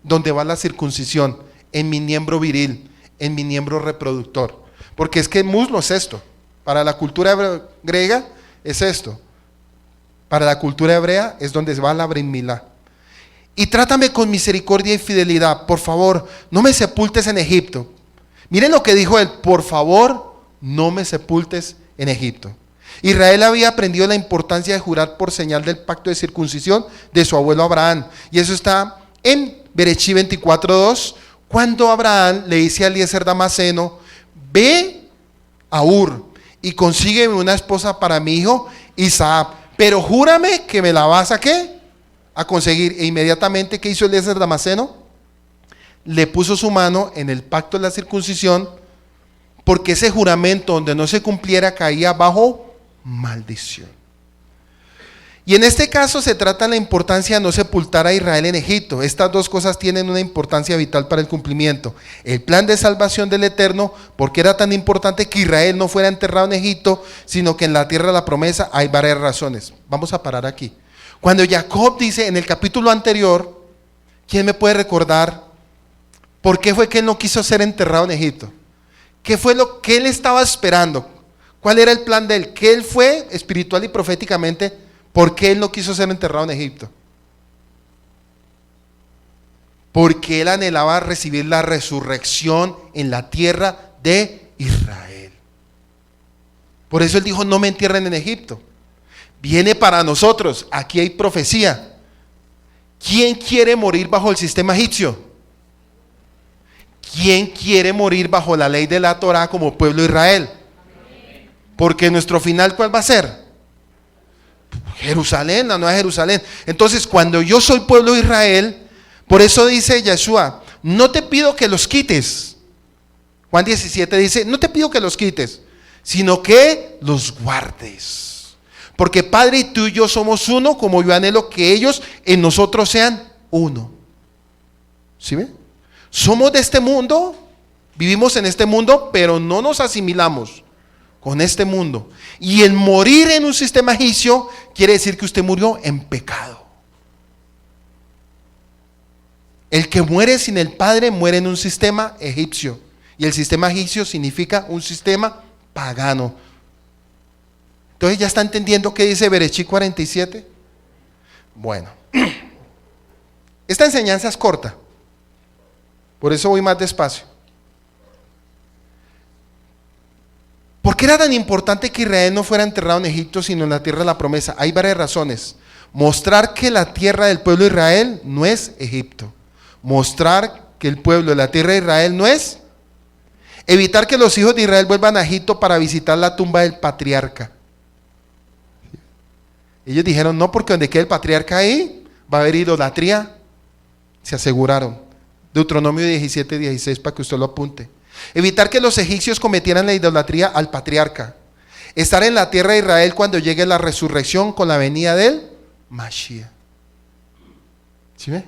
donde va la circuncisión, en mi miembro viril, en mi miembro reproductor. porque es que muslo es esto. Para la cultura griega es esto. Para la cultura hebrea es donde va la Brit Milá. Y trátame con misericordia y fidelidad. Por favor, no me sepultes en Egipto. Miren lo que dijo él. Por favor, no me sepultes en Egipto. Israel había aprendido la importancia de jurar por señal del pacto de circuncisión de su abuelo Abraham. Y eso está en Berechí 24:2. Cuando Abraham le dice a Eliezer Damaseno: ve a Ur y consígueme una esposa para mi hijo Isaac, pero júrame que me la vas a ¿qué? A conseguir. E inmediatamente, ¿qué hizo Eliezer Damaseno? Le puso su mano en el pacto de la circuncisión, porque ese juramento donde no se cumpliera caía bajo maldición. Y en este caso se trata de la importancia de no sepultar a Israel en Egipto. Estas dos cosas tienen una importancia vital para el cumplimiento. El plan de salvación del Eterno, porque era tan importante que Israel no fuera enterrado en Egipto, sino que en la tierra de la promesa. Hay varias razones. Vamos a parar aquí. Cuando Jacob dice en el capítulo anterior, ¿quién me puede recordar por qué fue que él no quiso ser enterrado en Egipto? ¿Qué fue lo que él estaba esperando? ¿Cuál era el plan de él? ¿Qué él fue espiritual y proféticamente? ¿Por qué él no quiso ser enterrado en Egipto? Porque él anhelaba recibir la resurrección en la tierra de Israel. Por eso él dijo: no me entierren en Egipto. Viene para nosotros, aquí hay profecía. ¿Quién quiere morir bajo el sistema egipcio? ¿Quién quiere morir bajo la ley de la Torá como pueblo de Israel? Porque nuestro final, ¿cuál va a ser? Jerusalén, la nueva Jerusalén. Entonces, cuando yo soy pueblo de Israel, por eso dice Yeshua: no te pido que los quites. Juan 17 dice: no te pido que los quites, sino que los guardes. Porque Padre, y tú y yo somos uno, como yo anhelo que ellos en nosotros sean uno. ¿Sí ven? Somos de este mundo, vivimos en este mundo, pero no nos asimilamos con este mundo. Y el morir en un sistema egipcio quiere decir que usted murió en pecado. El que muere sin el Padre muere en un sistema egipcio. Y el sistema egipcio significa un sistema pagano. Entonces, ¿ya está entendiendo qué dice Berechí 47? Bueno, esta enseñanza es corta, por eso voy más despacio. ¿Por qué era tan importante que Israel no fuera enterrado en Egipto, sino en la tierra de la promesa? Hay varias razones. Mostrar que la tierra del pueblo de Israel no es Egipto. Mostrar que el pueblo de la tierra de Israel no es. Evitar que los hijos de Israel vuelvan a Egipto para visitar la tumba del patriarca. Ellos dijeron: no, porque donde quede el patriarca ahí va a haber idolatría. Se aseguraron. Deuteronomio 17:16, para que usted lo apunte. Evitar que los egipcios cometieran la idolatría al patriarca. Estar en la tierra de Israel cuando llegue la resurrección con la venida del Mashiach. ¿Sí ve?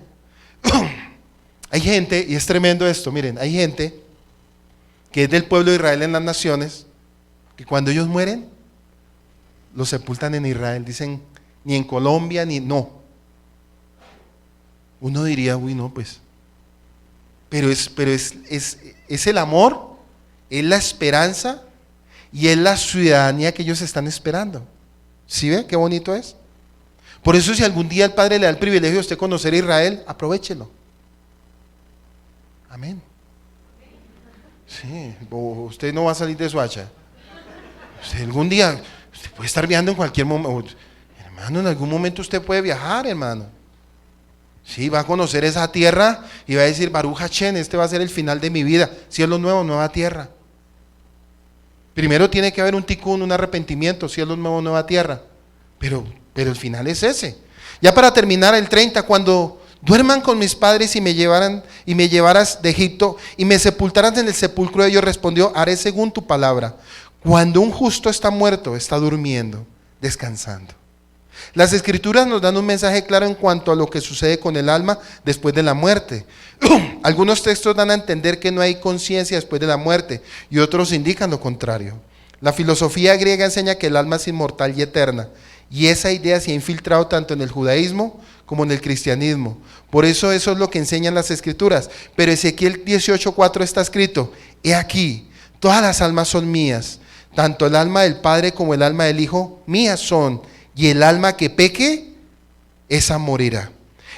Hay gente, y es tremendo esto, miren, hay gente que es del pueblo de Israel en las naciones, que cuando ellos mueren, los sepultan en Israel. Dicen: ni en Colombia, ni no. Uno diría: uy, no, pues. Pero es el amor, es la esperanza y es la ciudadanía que ellos están esperando. ¿Sí ve qué bonito es? Por eso, si algún día el Padre le da el privilegio de usted conocer a Israel, aprovéchelo. Amén. Sí, usted no va a salir de Soacha. Usted algún día, usted puede estar viajando en cualquier momento. Hermano, en algún momento usted puede viajar, hermano. Sí, va a conocer esa tierra y va a decir: Baruch Hashem, este va a ser el final de mi vida. Cielo nuevo, nueva tierra. Primero tiene que haber un tikkun, un arrepentimiento, cielo nuevo, nueva tierra. Pero el final es ese. Ya para terminar, el 30, cuando duerman con mis padres y me llevaras de Egipto y me sepultaras en el sepulcro de ellos, respondió: haré según tu palabra. Cuando un justo está muerto, está durmiendo, descansando. Las escrituras nos dan un mensaje claro en cuanto a lo que sucede con el alma después de la muerte. Algunos textos dan a entender que no hay conciencia después de la muerte y otros indican lo contrario. La filosofía griega enseña que el alma es inmortal y eterna, y esa idea se ha infiltrado tanto en el judaísmo como en el cristianismo. Por eso es lo que enseñan las escrituras. Pero Ezequiel 18:4 está escrito: he aquí, Todas las almas son mías, tanto el alma del Padre como el alma del Hijo, mías son, y el alma que peque, esa morirá.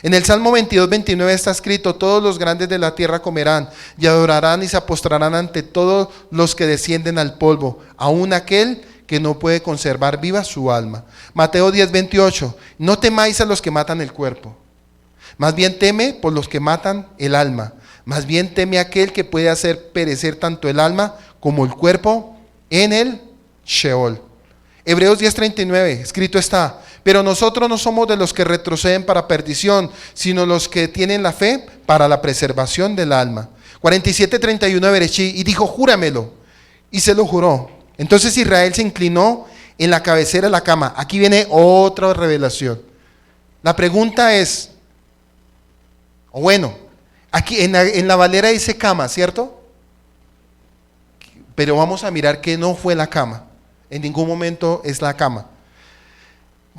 En el Salmo 22, 29 está escrito: todos los grandes de la tierra comerán y adorarán y se postrarán ante todos los que descienden al polvo, aun aquel que no puede conservar viva su alma. Mateo 10, 28, no temáis a los que matan el cuerpo, más bien teme por los que matan el alma, más bien teme a aquel que puede hacer perecer tanto el alma como el cuerpo en el Sheol. Hebreos 10:39, escrito está: pero nosotros no somos de los que retroceden para perdición, sino los que tienen la fe para la preservación del alma. 47:31 de Bereshí, y dijo: júramelo, y se lo juró. Entonces Israel se inclinó en la cabecera de la cama. Aquí viene otra revelación. La pregunta es, o bueno, aquí en la Valera dice cama, ¿cierto? Pero vamos a mirar que no fue la cama. En ningún momento es la cama.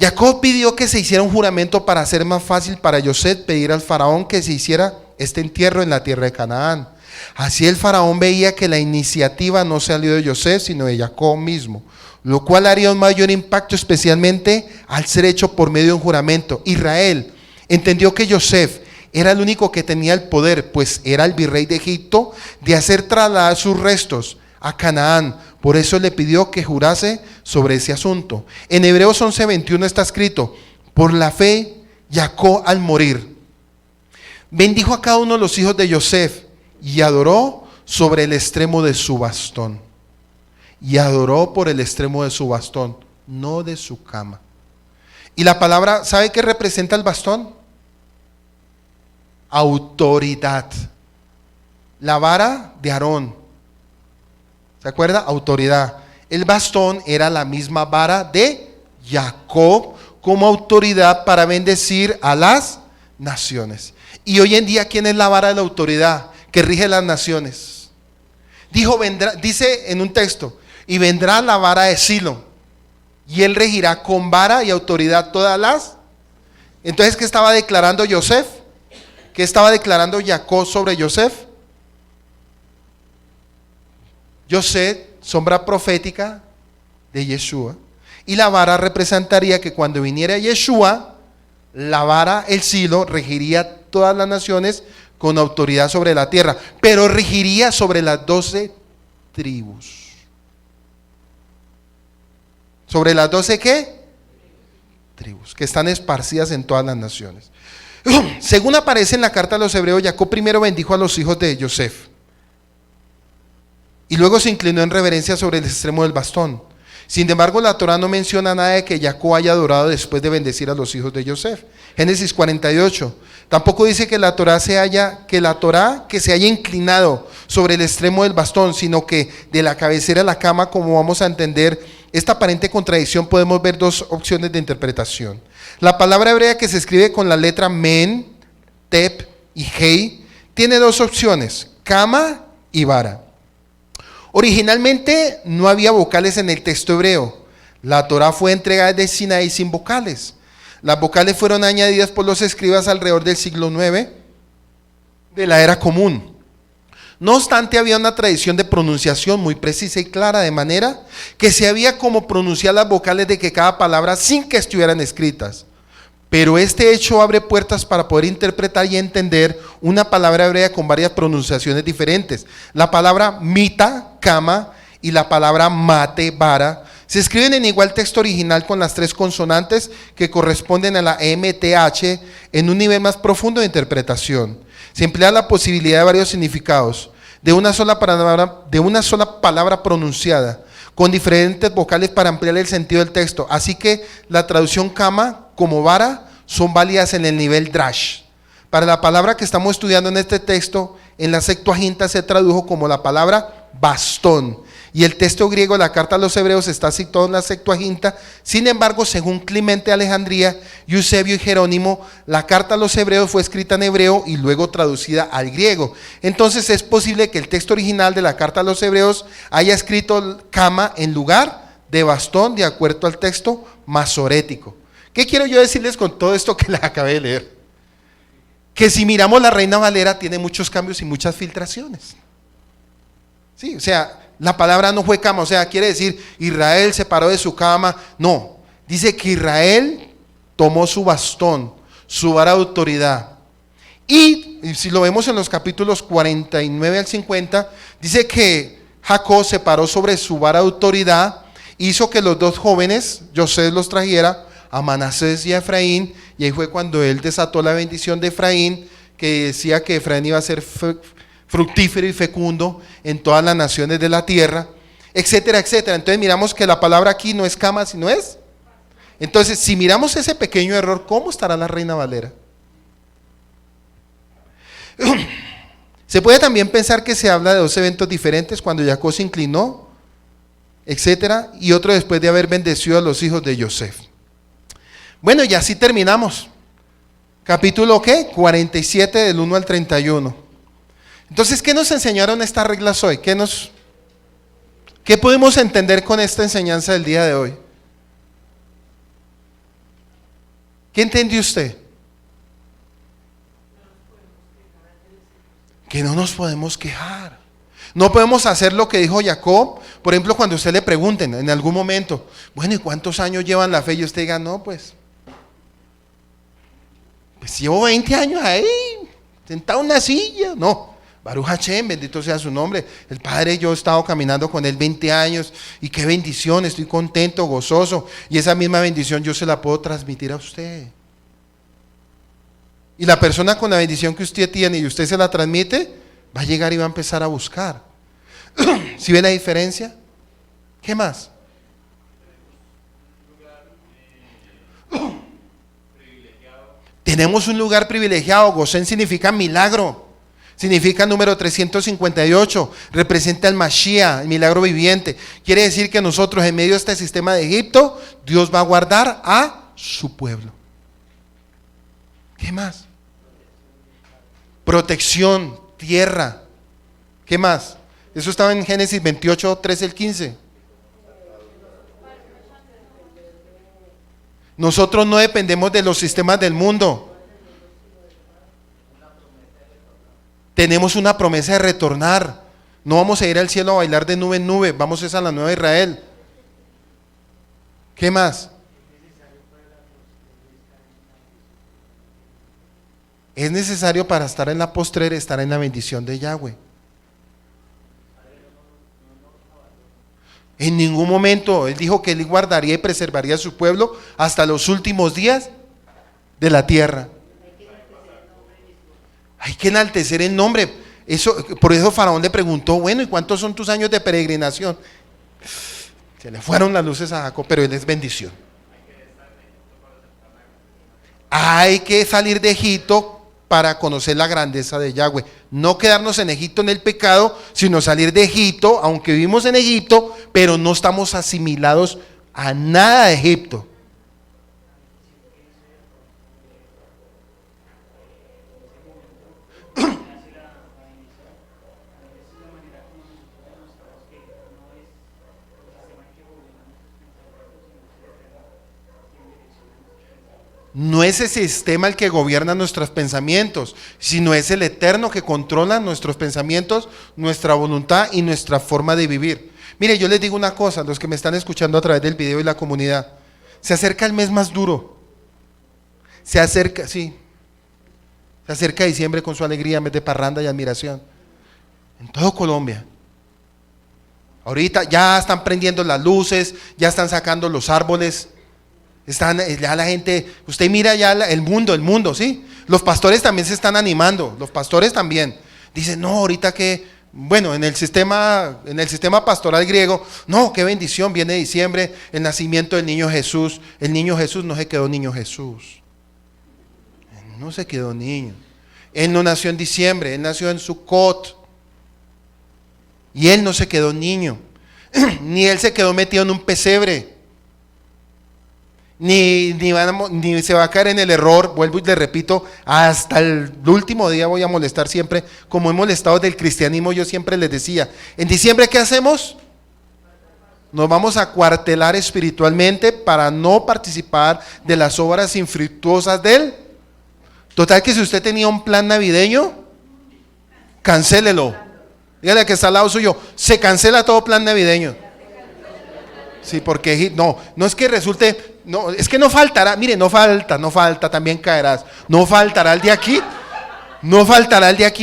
Jacob pidió que se hiciera un juramento para hacer más fácil para Yosef pedir al faraón que se hiciera este entierro en la tierra de Canaán. Así el faraón veía que la iniciativa no salió de Yosef, sino de Jacob mismo, lo cual haría un mayor impacto, especialmente al ser hecho por medio de un juramento. Israel entendió que Yosef era el único que tenía el poder, pues era el virrey de Egipto, de hacer trasladar sus restos a Canaán. Por eso le pidió que jurase sobre ese asunto. En Hebreos 11:21 está escrito: por la fe Jacob al morir bendijo a cada uno de los hijos de Yosef y adoró sobre el extremo de su bastón. Y adoró por el extremo de su bastón, no de su cama. Y la palabra, ¿sabe qué representa el bastón? Autoridad. La vara de Aarón, ¿se acuerda? Autoridad. El bastón era la misma vara de Jacob como autoridad para bendecir a las naciones. Y hoy en día, ¿quién es la vara de la autoridad que rige las naciones? Dice en un texto: y vendrá la vara de Silo, y él regirá con vara y autoridad todas las. Entonces, ¿qué estaba declarando Yosef? ¿Qué estaba declarando Jacob sobre Yosef? Yosef, sombra profética de Yeshua, y la vara representaría que cuando viniera Yeshua, la vara, el silo, regiría todas las naciones con autoridad sobre la tierra, pero regiría sobre las 12 tribus. ¿Sobre las 12 qué? Tribus, que están esparcidas en todas las naciones. Según aparece en la carta a los hebreos, Jacob primero bendijo a los hijos de Yosef y luego se inclinó en reverencia sobre el extremo del bastón. Sin embargo, la Torá no menciona nada de que Jacob haya adorado después de bendecir a los hijos de Yosef. Génesis 48. Tampoco dice que la Torá se haya inclinado sobre el extremo del bastón, sino que de la cabecera a la cama. Como vamos a entender esta aparente contradicción, podemos ver dos opciones de interpretación. La palabra hebrea que se escribe con la letra men, tep y hei tiene dos opciones: cama y vara. Originalmente no había vocales en el texto hebreo. La Torá fue entregada desde Sinaí sin vocales. Las vocales fueron añadidas por los escribas alrededor del siglo IX de la era común. No obstante, había una tradición de pronunciación muy precisa y clara, de manera que se había como pronunciar las vocales de que cada palabra sin que estuvieran escritas. Pero este hecho abre puertas para poder interpretar y entender una palabra hebrea con varias pronunciaciones diferentes. La palabra mita, cama, y la palabra mate, vara, se escriben en igual texto original con las tres consonantes que corresponden a la MTH en un nivel más profundo de interpretación. Se emplea la posibilidad de varios significados de una sola palabra pronunciada con diferentes vocales para ampliar el sentido del texto. Así que la traducción cama como vara son válidas en el nivel drash. Para la palabra que estamos estudiando en este texto, en la Septuaginta se tradujo como la palabra bastón. Y el texto griego de la carta a los hebreos está citado en la Septuaginta. Sin embargo, según Clemente de Alejandría, Eusebio y Jerónimo, la carta a los hebreos fue escrita en hebreo y luego traducida al griego. Entonces es posible que el texto original de la carta a los hebreos haya escrito cama en lugar de bastón, de acuerdo al texto masorético. ¿Qué quiero yo decirles con todo esto que les acabé de leer? Que si miramos la Reina Valera tiene muchos cambios y muchas filtraciones. Sí, o sea, La palabra no fue cama, o sea, quiere decir Israel se paró de su cama. No, dice que Israel tomó su bastón, su vara de autoridad. Y si lo vemos en los capítulos 49 al 50, dice que Jacob se paró sobre su vara de autoridad, hizo que los dos jóvenes, José los trajera a Manasés y a Efraín, y ahí fue cuando él desató la bendición de Efraín, que decía que Efraín iba a ser fructífero y fecundo en todas las naciones de la tierra, etcétera, etcétera. Entonces miramos que la palabra aquí no es cama, sino es. Entonces, si miramos ese pequeño error, ¿cómo estará la Reina Valera? Se puede también pensar que se habla de dos eventos diferentes, cuando Jacob se inclinó, etcétera, y otro después de haber bendecido a los hijos de Yosef. Bueno, y así terminamos. Capítulo ¿qué? 47 del 1 al 31. Entonces, ¿qué nos enseñaron estas reglas hoy? ¿Qué podemos entender con esta enseñanza del día de hoy? ¿Qué entendió usted? Que no nos podemos quejar. No podemos hacer lo que dijo Jacob. Por ejemplo, cuando usted le pregunten en algún momento, bueno, ¿y cuántos años llevan la fe? Y usted diga, no, pues llevo 20 años ahí, sentado en una silla. No, Baruch Hashem, bendito sea su nombre. El Padre, yo he estado caminando con él 20 años y qué bendición, estoy contento, gozoso. Y esa misma bendición yo se la puedo transmitir a usted. Y la persona con la bendición que usted tiene y usted se la transmite, va a llegar y va a empezar a buscar. ¿Sí ve la diferencia? ¿Qué más? Tenemos un lugar privilegiado. Gosén significa milagro, significa número 358, representa el Mashiach, el milagro viviente. Quiere decir que nosotros en medio de este sistema de Egipto, Dios va a guardar a su pueblo. ¿Qué más? Protección, tierra. ¿Qué más? Eso estaba en Génesis 28, 13 al 15. Nosotros no dependemos de los sistemas del mundo. Tenemos una promesa de retornar. No vamos a ir al cielo a bailar de nube en nube. Vamos a la nueva Israel. ¿Qué más? Es necesario para estar en la postrera, estar en la bendición de Yahweh. En ningún momento Él dijo que Él guardaría y preservaría a su pueblo hasta los últimos días de la tierra. Hay que enaltecer el nombre. Por eso Faraón le preguntó, bueno, ¿y cuántos son tus años de peregrinación? Se le fueron las luces a Jacob, pero Él es bendición. Hay que salir de Egipto para conocer la grandeza de Yahweh. No quedarnos en Egipto en el pecado, sino salir de Egipto, aunque vivimos en Egipto, pero no estamos asimilados a nada de Egipto. No es ese sistema el que gobierna nuestros pensamientos, sino es el Eterno que controla nuestros pensamientos, nuestra voluntad y nuestra forma de vivir. Mire, yo les digo una cosa, los que me están escuchando a través del video y la comunidad, se acerca el mes más duro, se acerca diciembre con su alegría, mes de parranda y admiración, en todo Colombia. Ahorita ya están prendiendo las luces, ya están sacando los árboles. Ya la gente, usted mira ya el mundo, ¿sí? Los pastores también se están animando, los pastores también. Dicen, no, ahorita que, bueno, en el sistema pastoral griego, no, qué bendición, viene diciembre, el nacimiento del niño Jesús. El niño Jesús no se quedó niño Jesús. Él no se quedó niño. Él no nació en diciembre, él nació en Sukkot. Y él no se quedó niño. Ni él se quedó metido en un pesebre. Ni se va a caer en el error, vuelvo y le repito, hasta el último día voy a molestar siempre, como he molestado del cristianismo. Yo siempre les decía, en diciembre ¿qué hacemos? Nos vamos a cuartelar espiritualmente para no participar de las obras infructuosas de él. Total que si usted tenía un plan navideño, cancélelo. Dígale que está al lado suyo, se cancela todo plan navideño. Sí, porque no es que resulte, no, es que no faltará, mire, no falta, también caerás. No faltará el de aquí,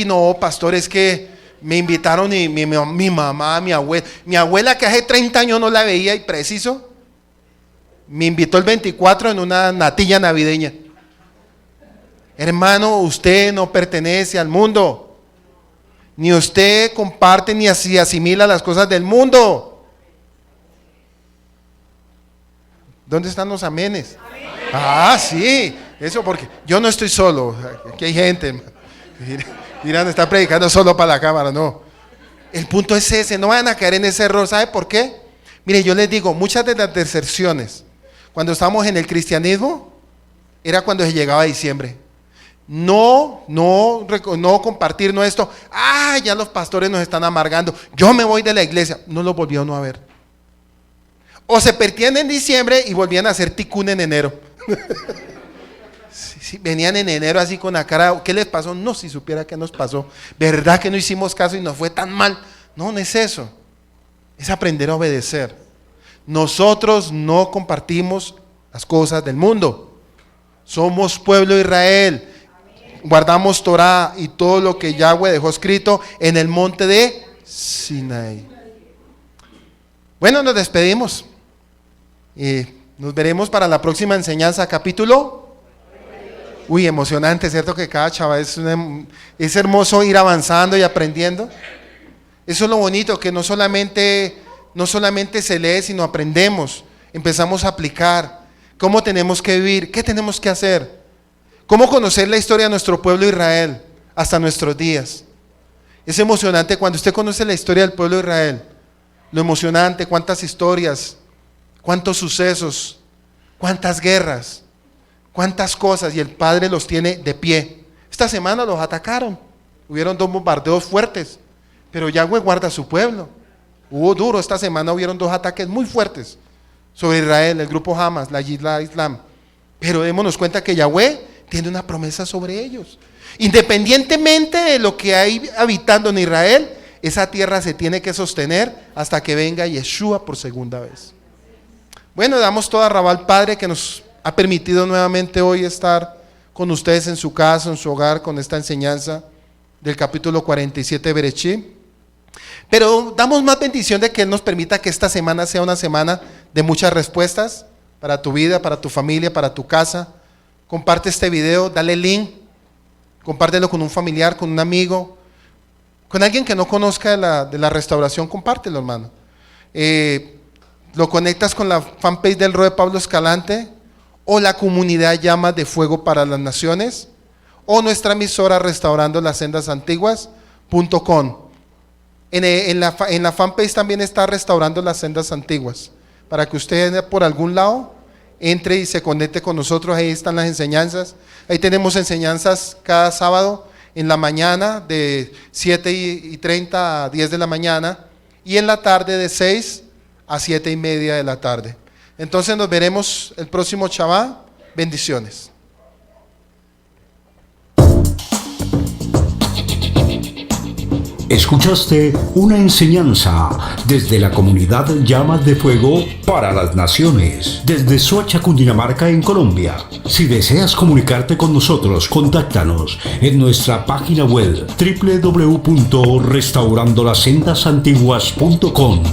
no, pastor, es que me invitaron y mi mamá, mi abuela que hace 30 años no la veía y preciso, me invitó el 24 en una natilla navideña. Hermano, usted no pertenece al mundo. Ni usted comparte ni así asimila las cosas del mundo. ¿Dónde están los amenes? Ah, sí, eso porque yo no estoy solo. Aquí hay gente. Miran, está predicando solo para la cámara, no. El punto es ese, no vayan a caer en ese error. ¿Sabe por qué? Mire, yo les digo, muchas de las deserciones, cuando estábamos en el cristianismo, era cuando se llegaba a diciembre. No compartir esto. Ya los pastores nos están amargando. Yo me voy de la iglesia. No los volvió a ver. O se perdían en diciembre y volvían a hacer ticún en enero. Sí, venían en enero así con la cara. ¿Qué les pasó? No, si supiera qué nos pasó. ¿Verdad que no hicimos caso y nos fue tan mal? No es eso. Es aprender a obedecer. Nosotros no compartimos las cosas del mundo. Somos pueblo de Israel. Guardamos Torah y todo lo que Yahweh dejó escrito en el monte de Sinaí. Bueno, nos despedimos y nos veremos para la próxima enseñanza, capítulo. Uy, emocionante, ¿cierto? Que cada chaval es hermoso ir avanzando y aprendiendo. Eso es lo bonito, que no solamente se lee, sino aprendemos, empezamos a aplicar cómo tenemos que vivir, qué tenemos que hacer. ¿Cómo conocer la historia de nuestro pueblo Israel hasta nuestros días? Es emocionante cuando usted conoce la historia del pueblo de Israel. Lo emocionante, cuántas historias, cuántos sucesos, cuántas guerras, cuántas cosas, y el Padre los tiene de pie. Esta semana los atacaron. Hubieron 2 bombardeos fuertes, pero Yahweh guarda a su pueblo. Hubo duro, esta semana hubieron 2 ataques muy fuertes sobre Israel, el grupo Hamas, la Yihad Islam. Pero démonos cuenta que Yahweh tiene una promesa sobre ellos. Independientemente de lo que hay habitando en Israel, esa tierra se tiene que sostener hasta que venga Yeshua por segunda vez. Bueno, damos toda rabá al Padre que nos ha permitido nuevamente hoy estar con ustedes en su casa, en su hogar, con esta enseñanza del capítulo 47 de Bereshit. Pero damos más bendición de que Él nos permita que esta semana sea una semana de muchas respuestas para tu vida, para tu familia, para tu casa. Comparte este video, dale link, compártelo con un familiar, con un amigo, con alguien que no conozca de la restauración, compártelo, hermano. Lo conectas con la fanpage del Rode Pablo Escalante, o la comunidad Llamas de Fuego para las Naciones, o nuestra emisora Restaurando las Sendas Antiguas.com. En la fanpage también está Restaurando las Sendas Antiguas, para que usted por algún lado entre y se conecte con nosotros. Ahí están las enseñanzas. Ahí tenemos enseñanzas cada sábado en la mañana de 7:30 a 10 de la mañana, y en la tarde de 6 a 7:30 de la tarde. Entonces nos veremos el próximo Shabbat. Bendiciones. Escuchaste una enseñanza desde la comunidad Llamas de Fuego para las Naciones, desde Soacha, Cundinamarca, en Colombia. Si deseas comunicarte con nosotros, contáctanos en nuestra página web www.restaurandolassendasantiguas.com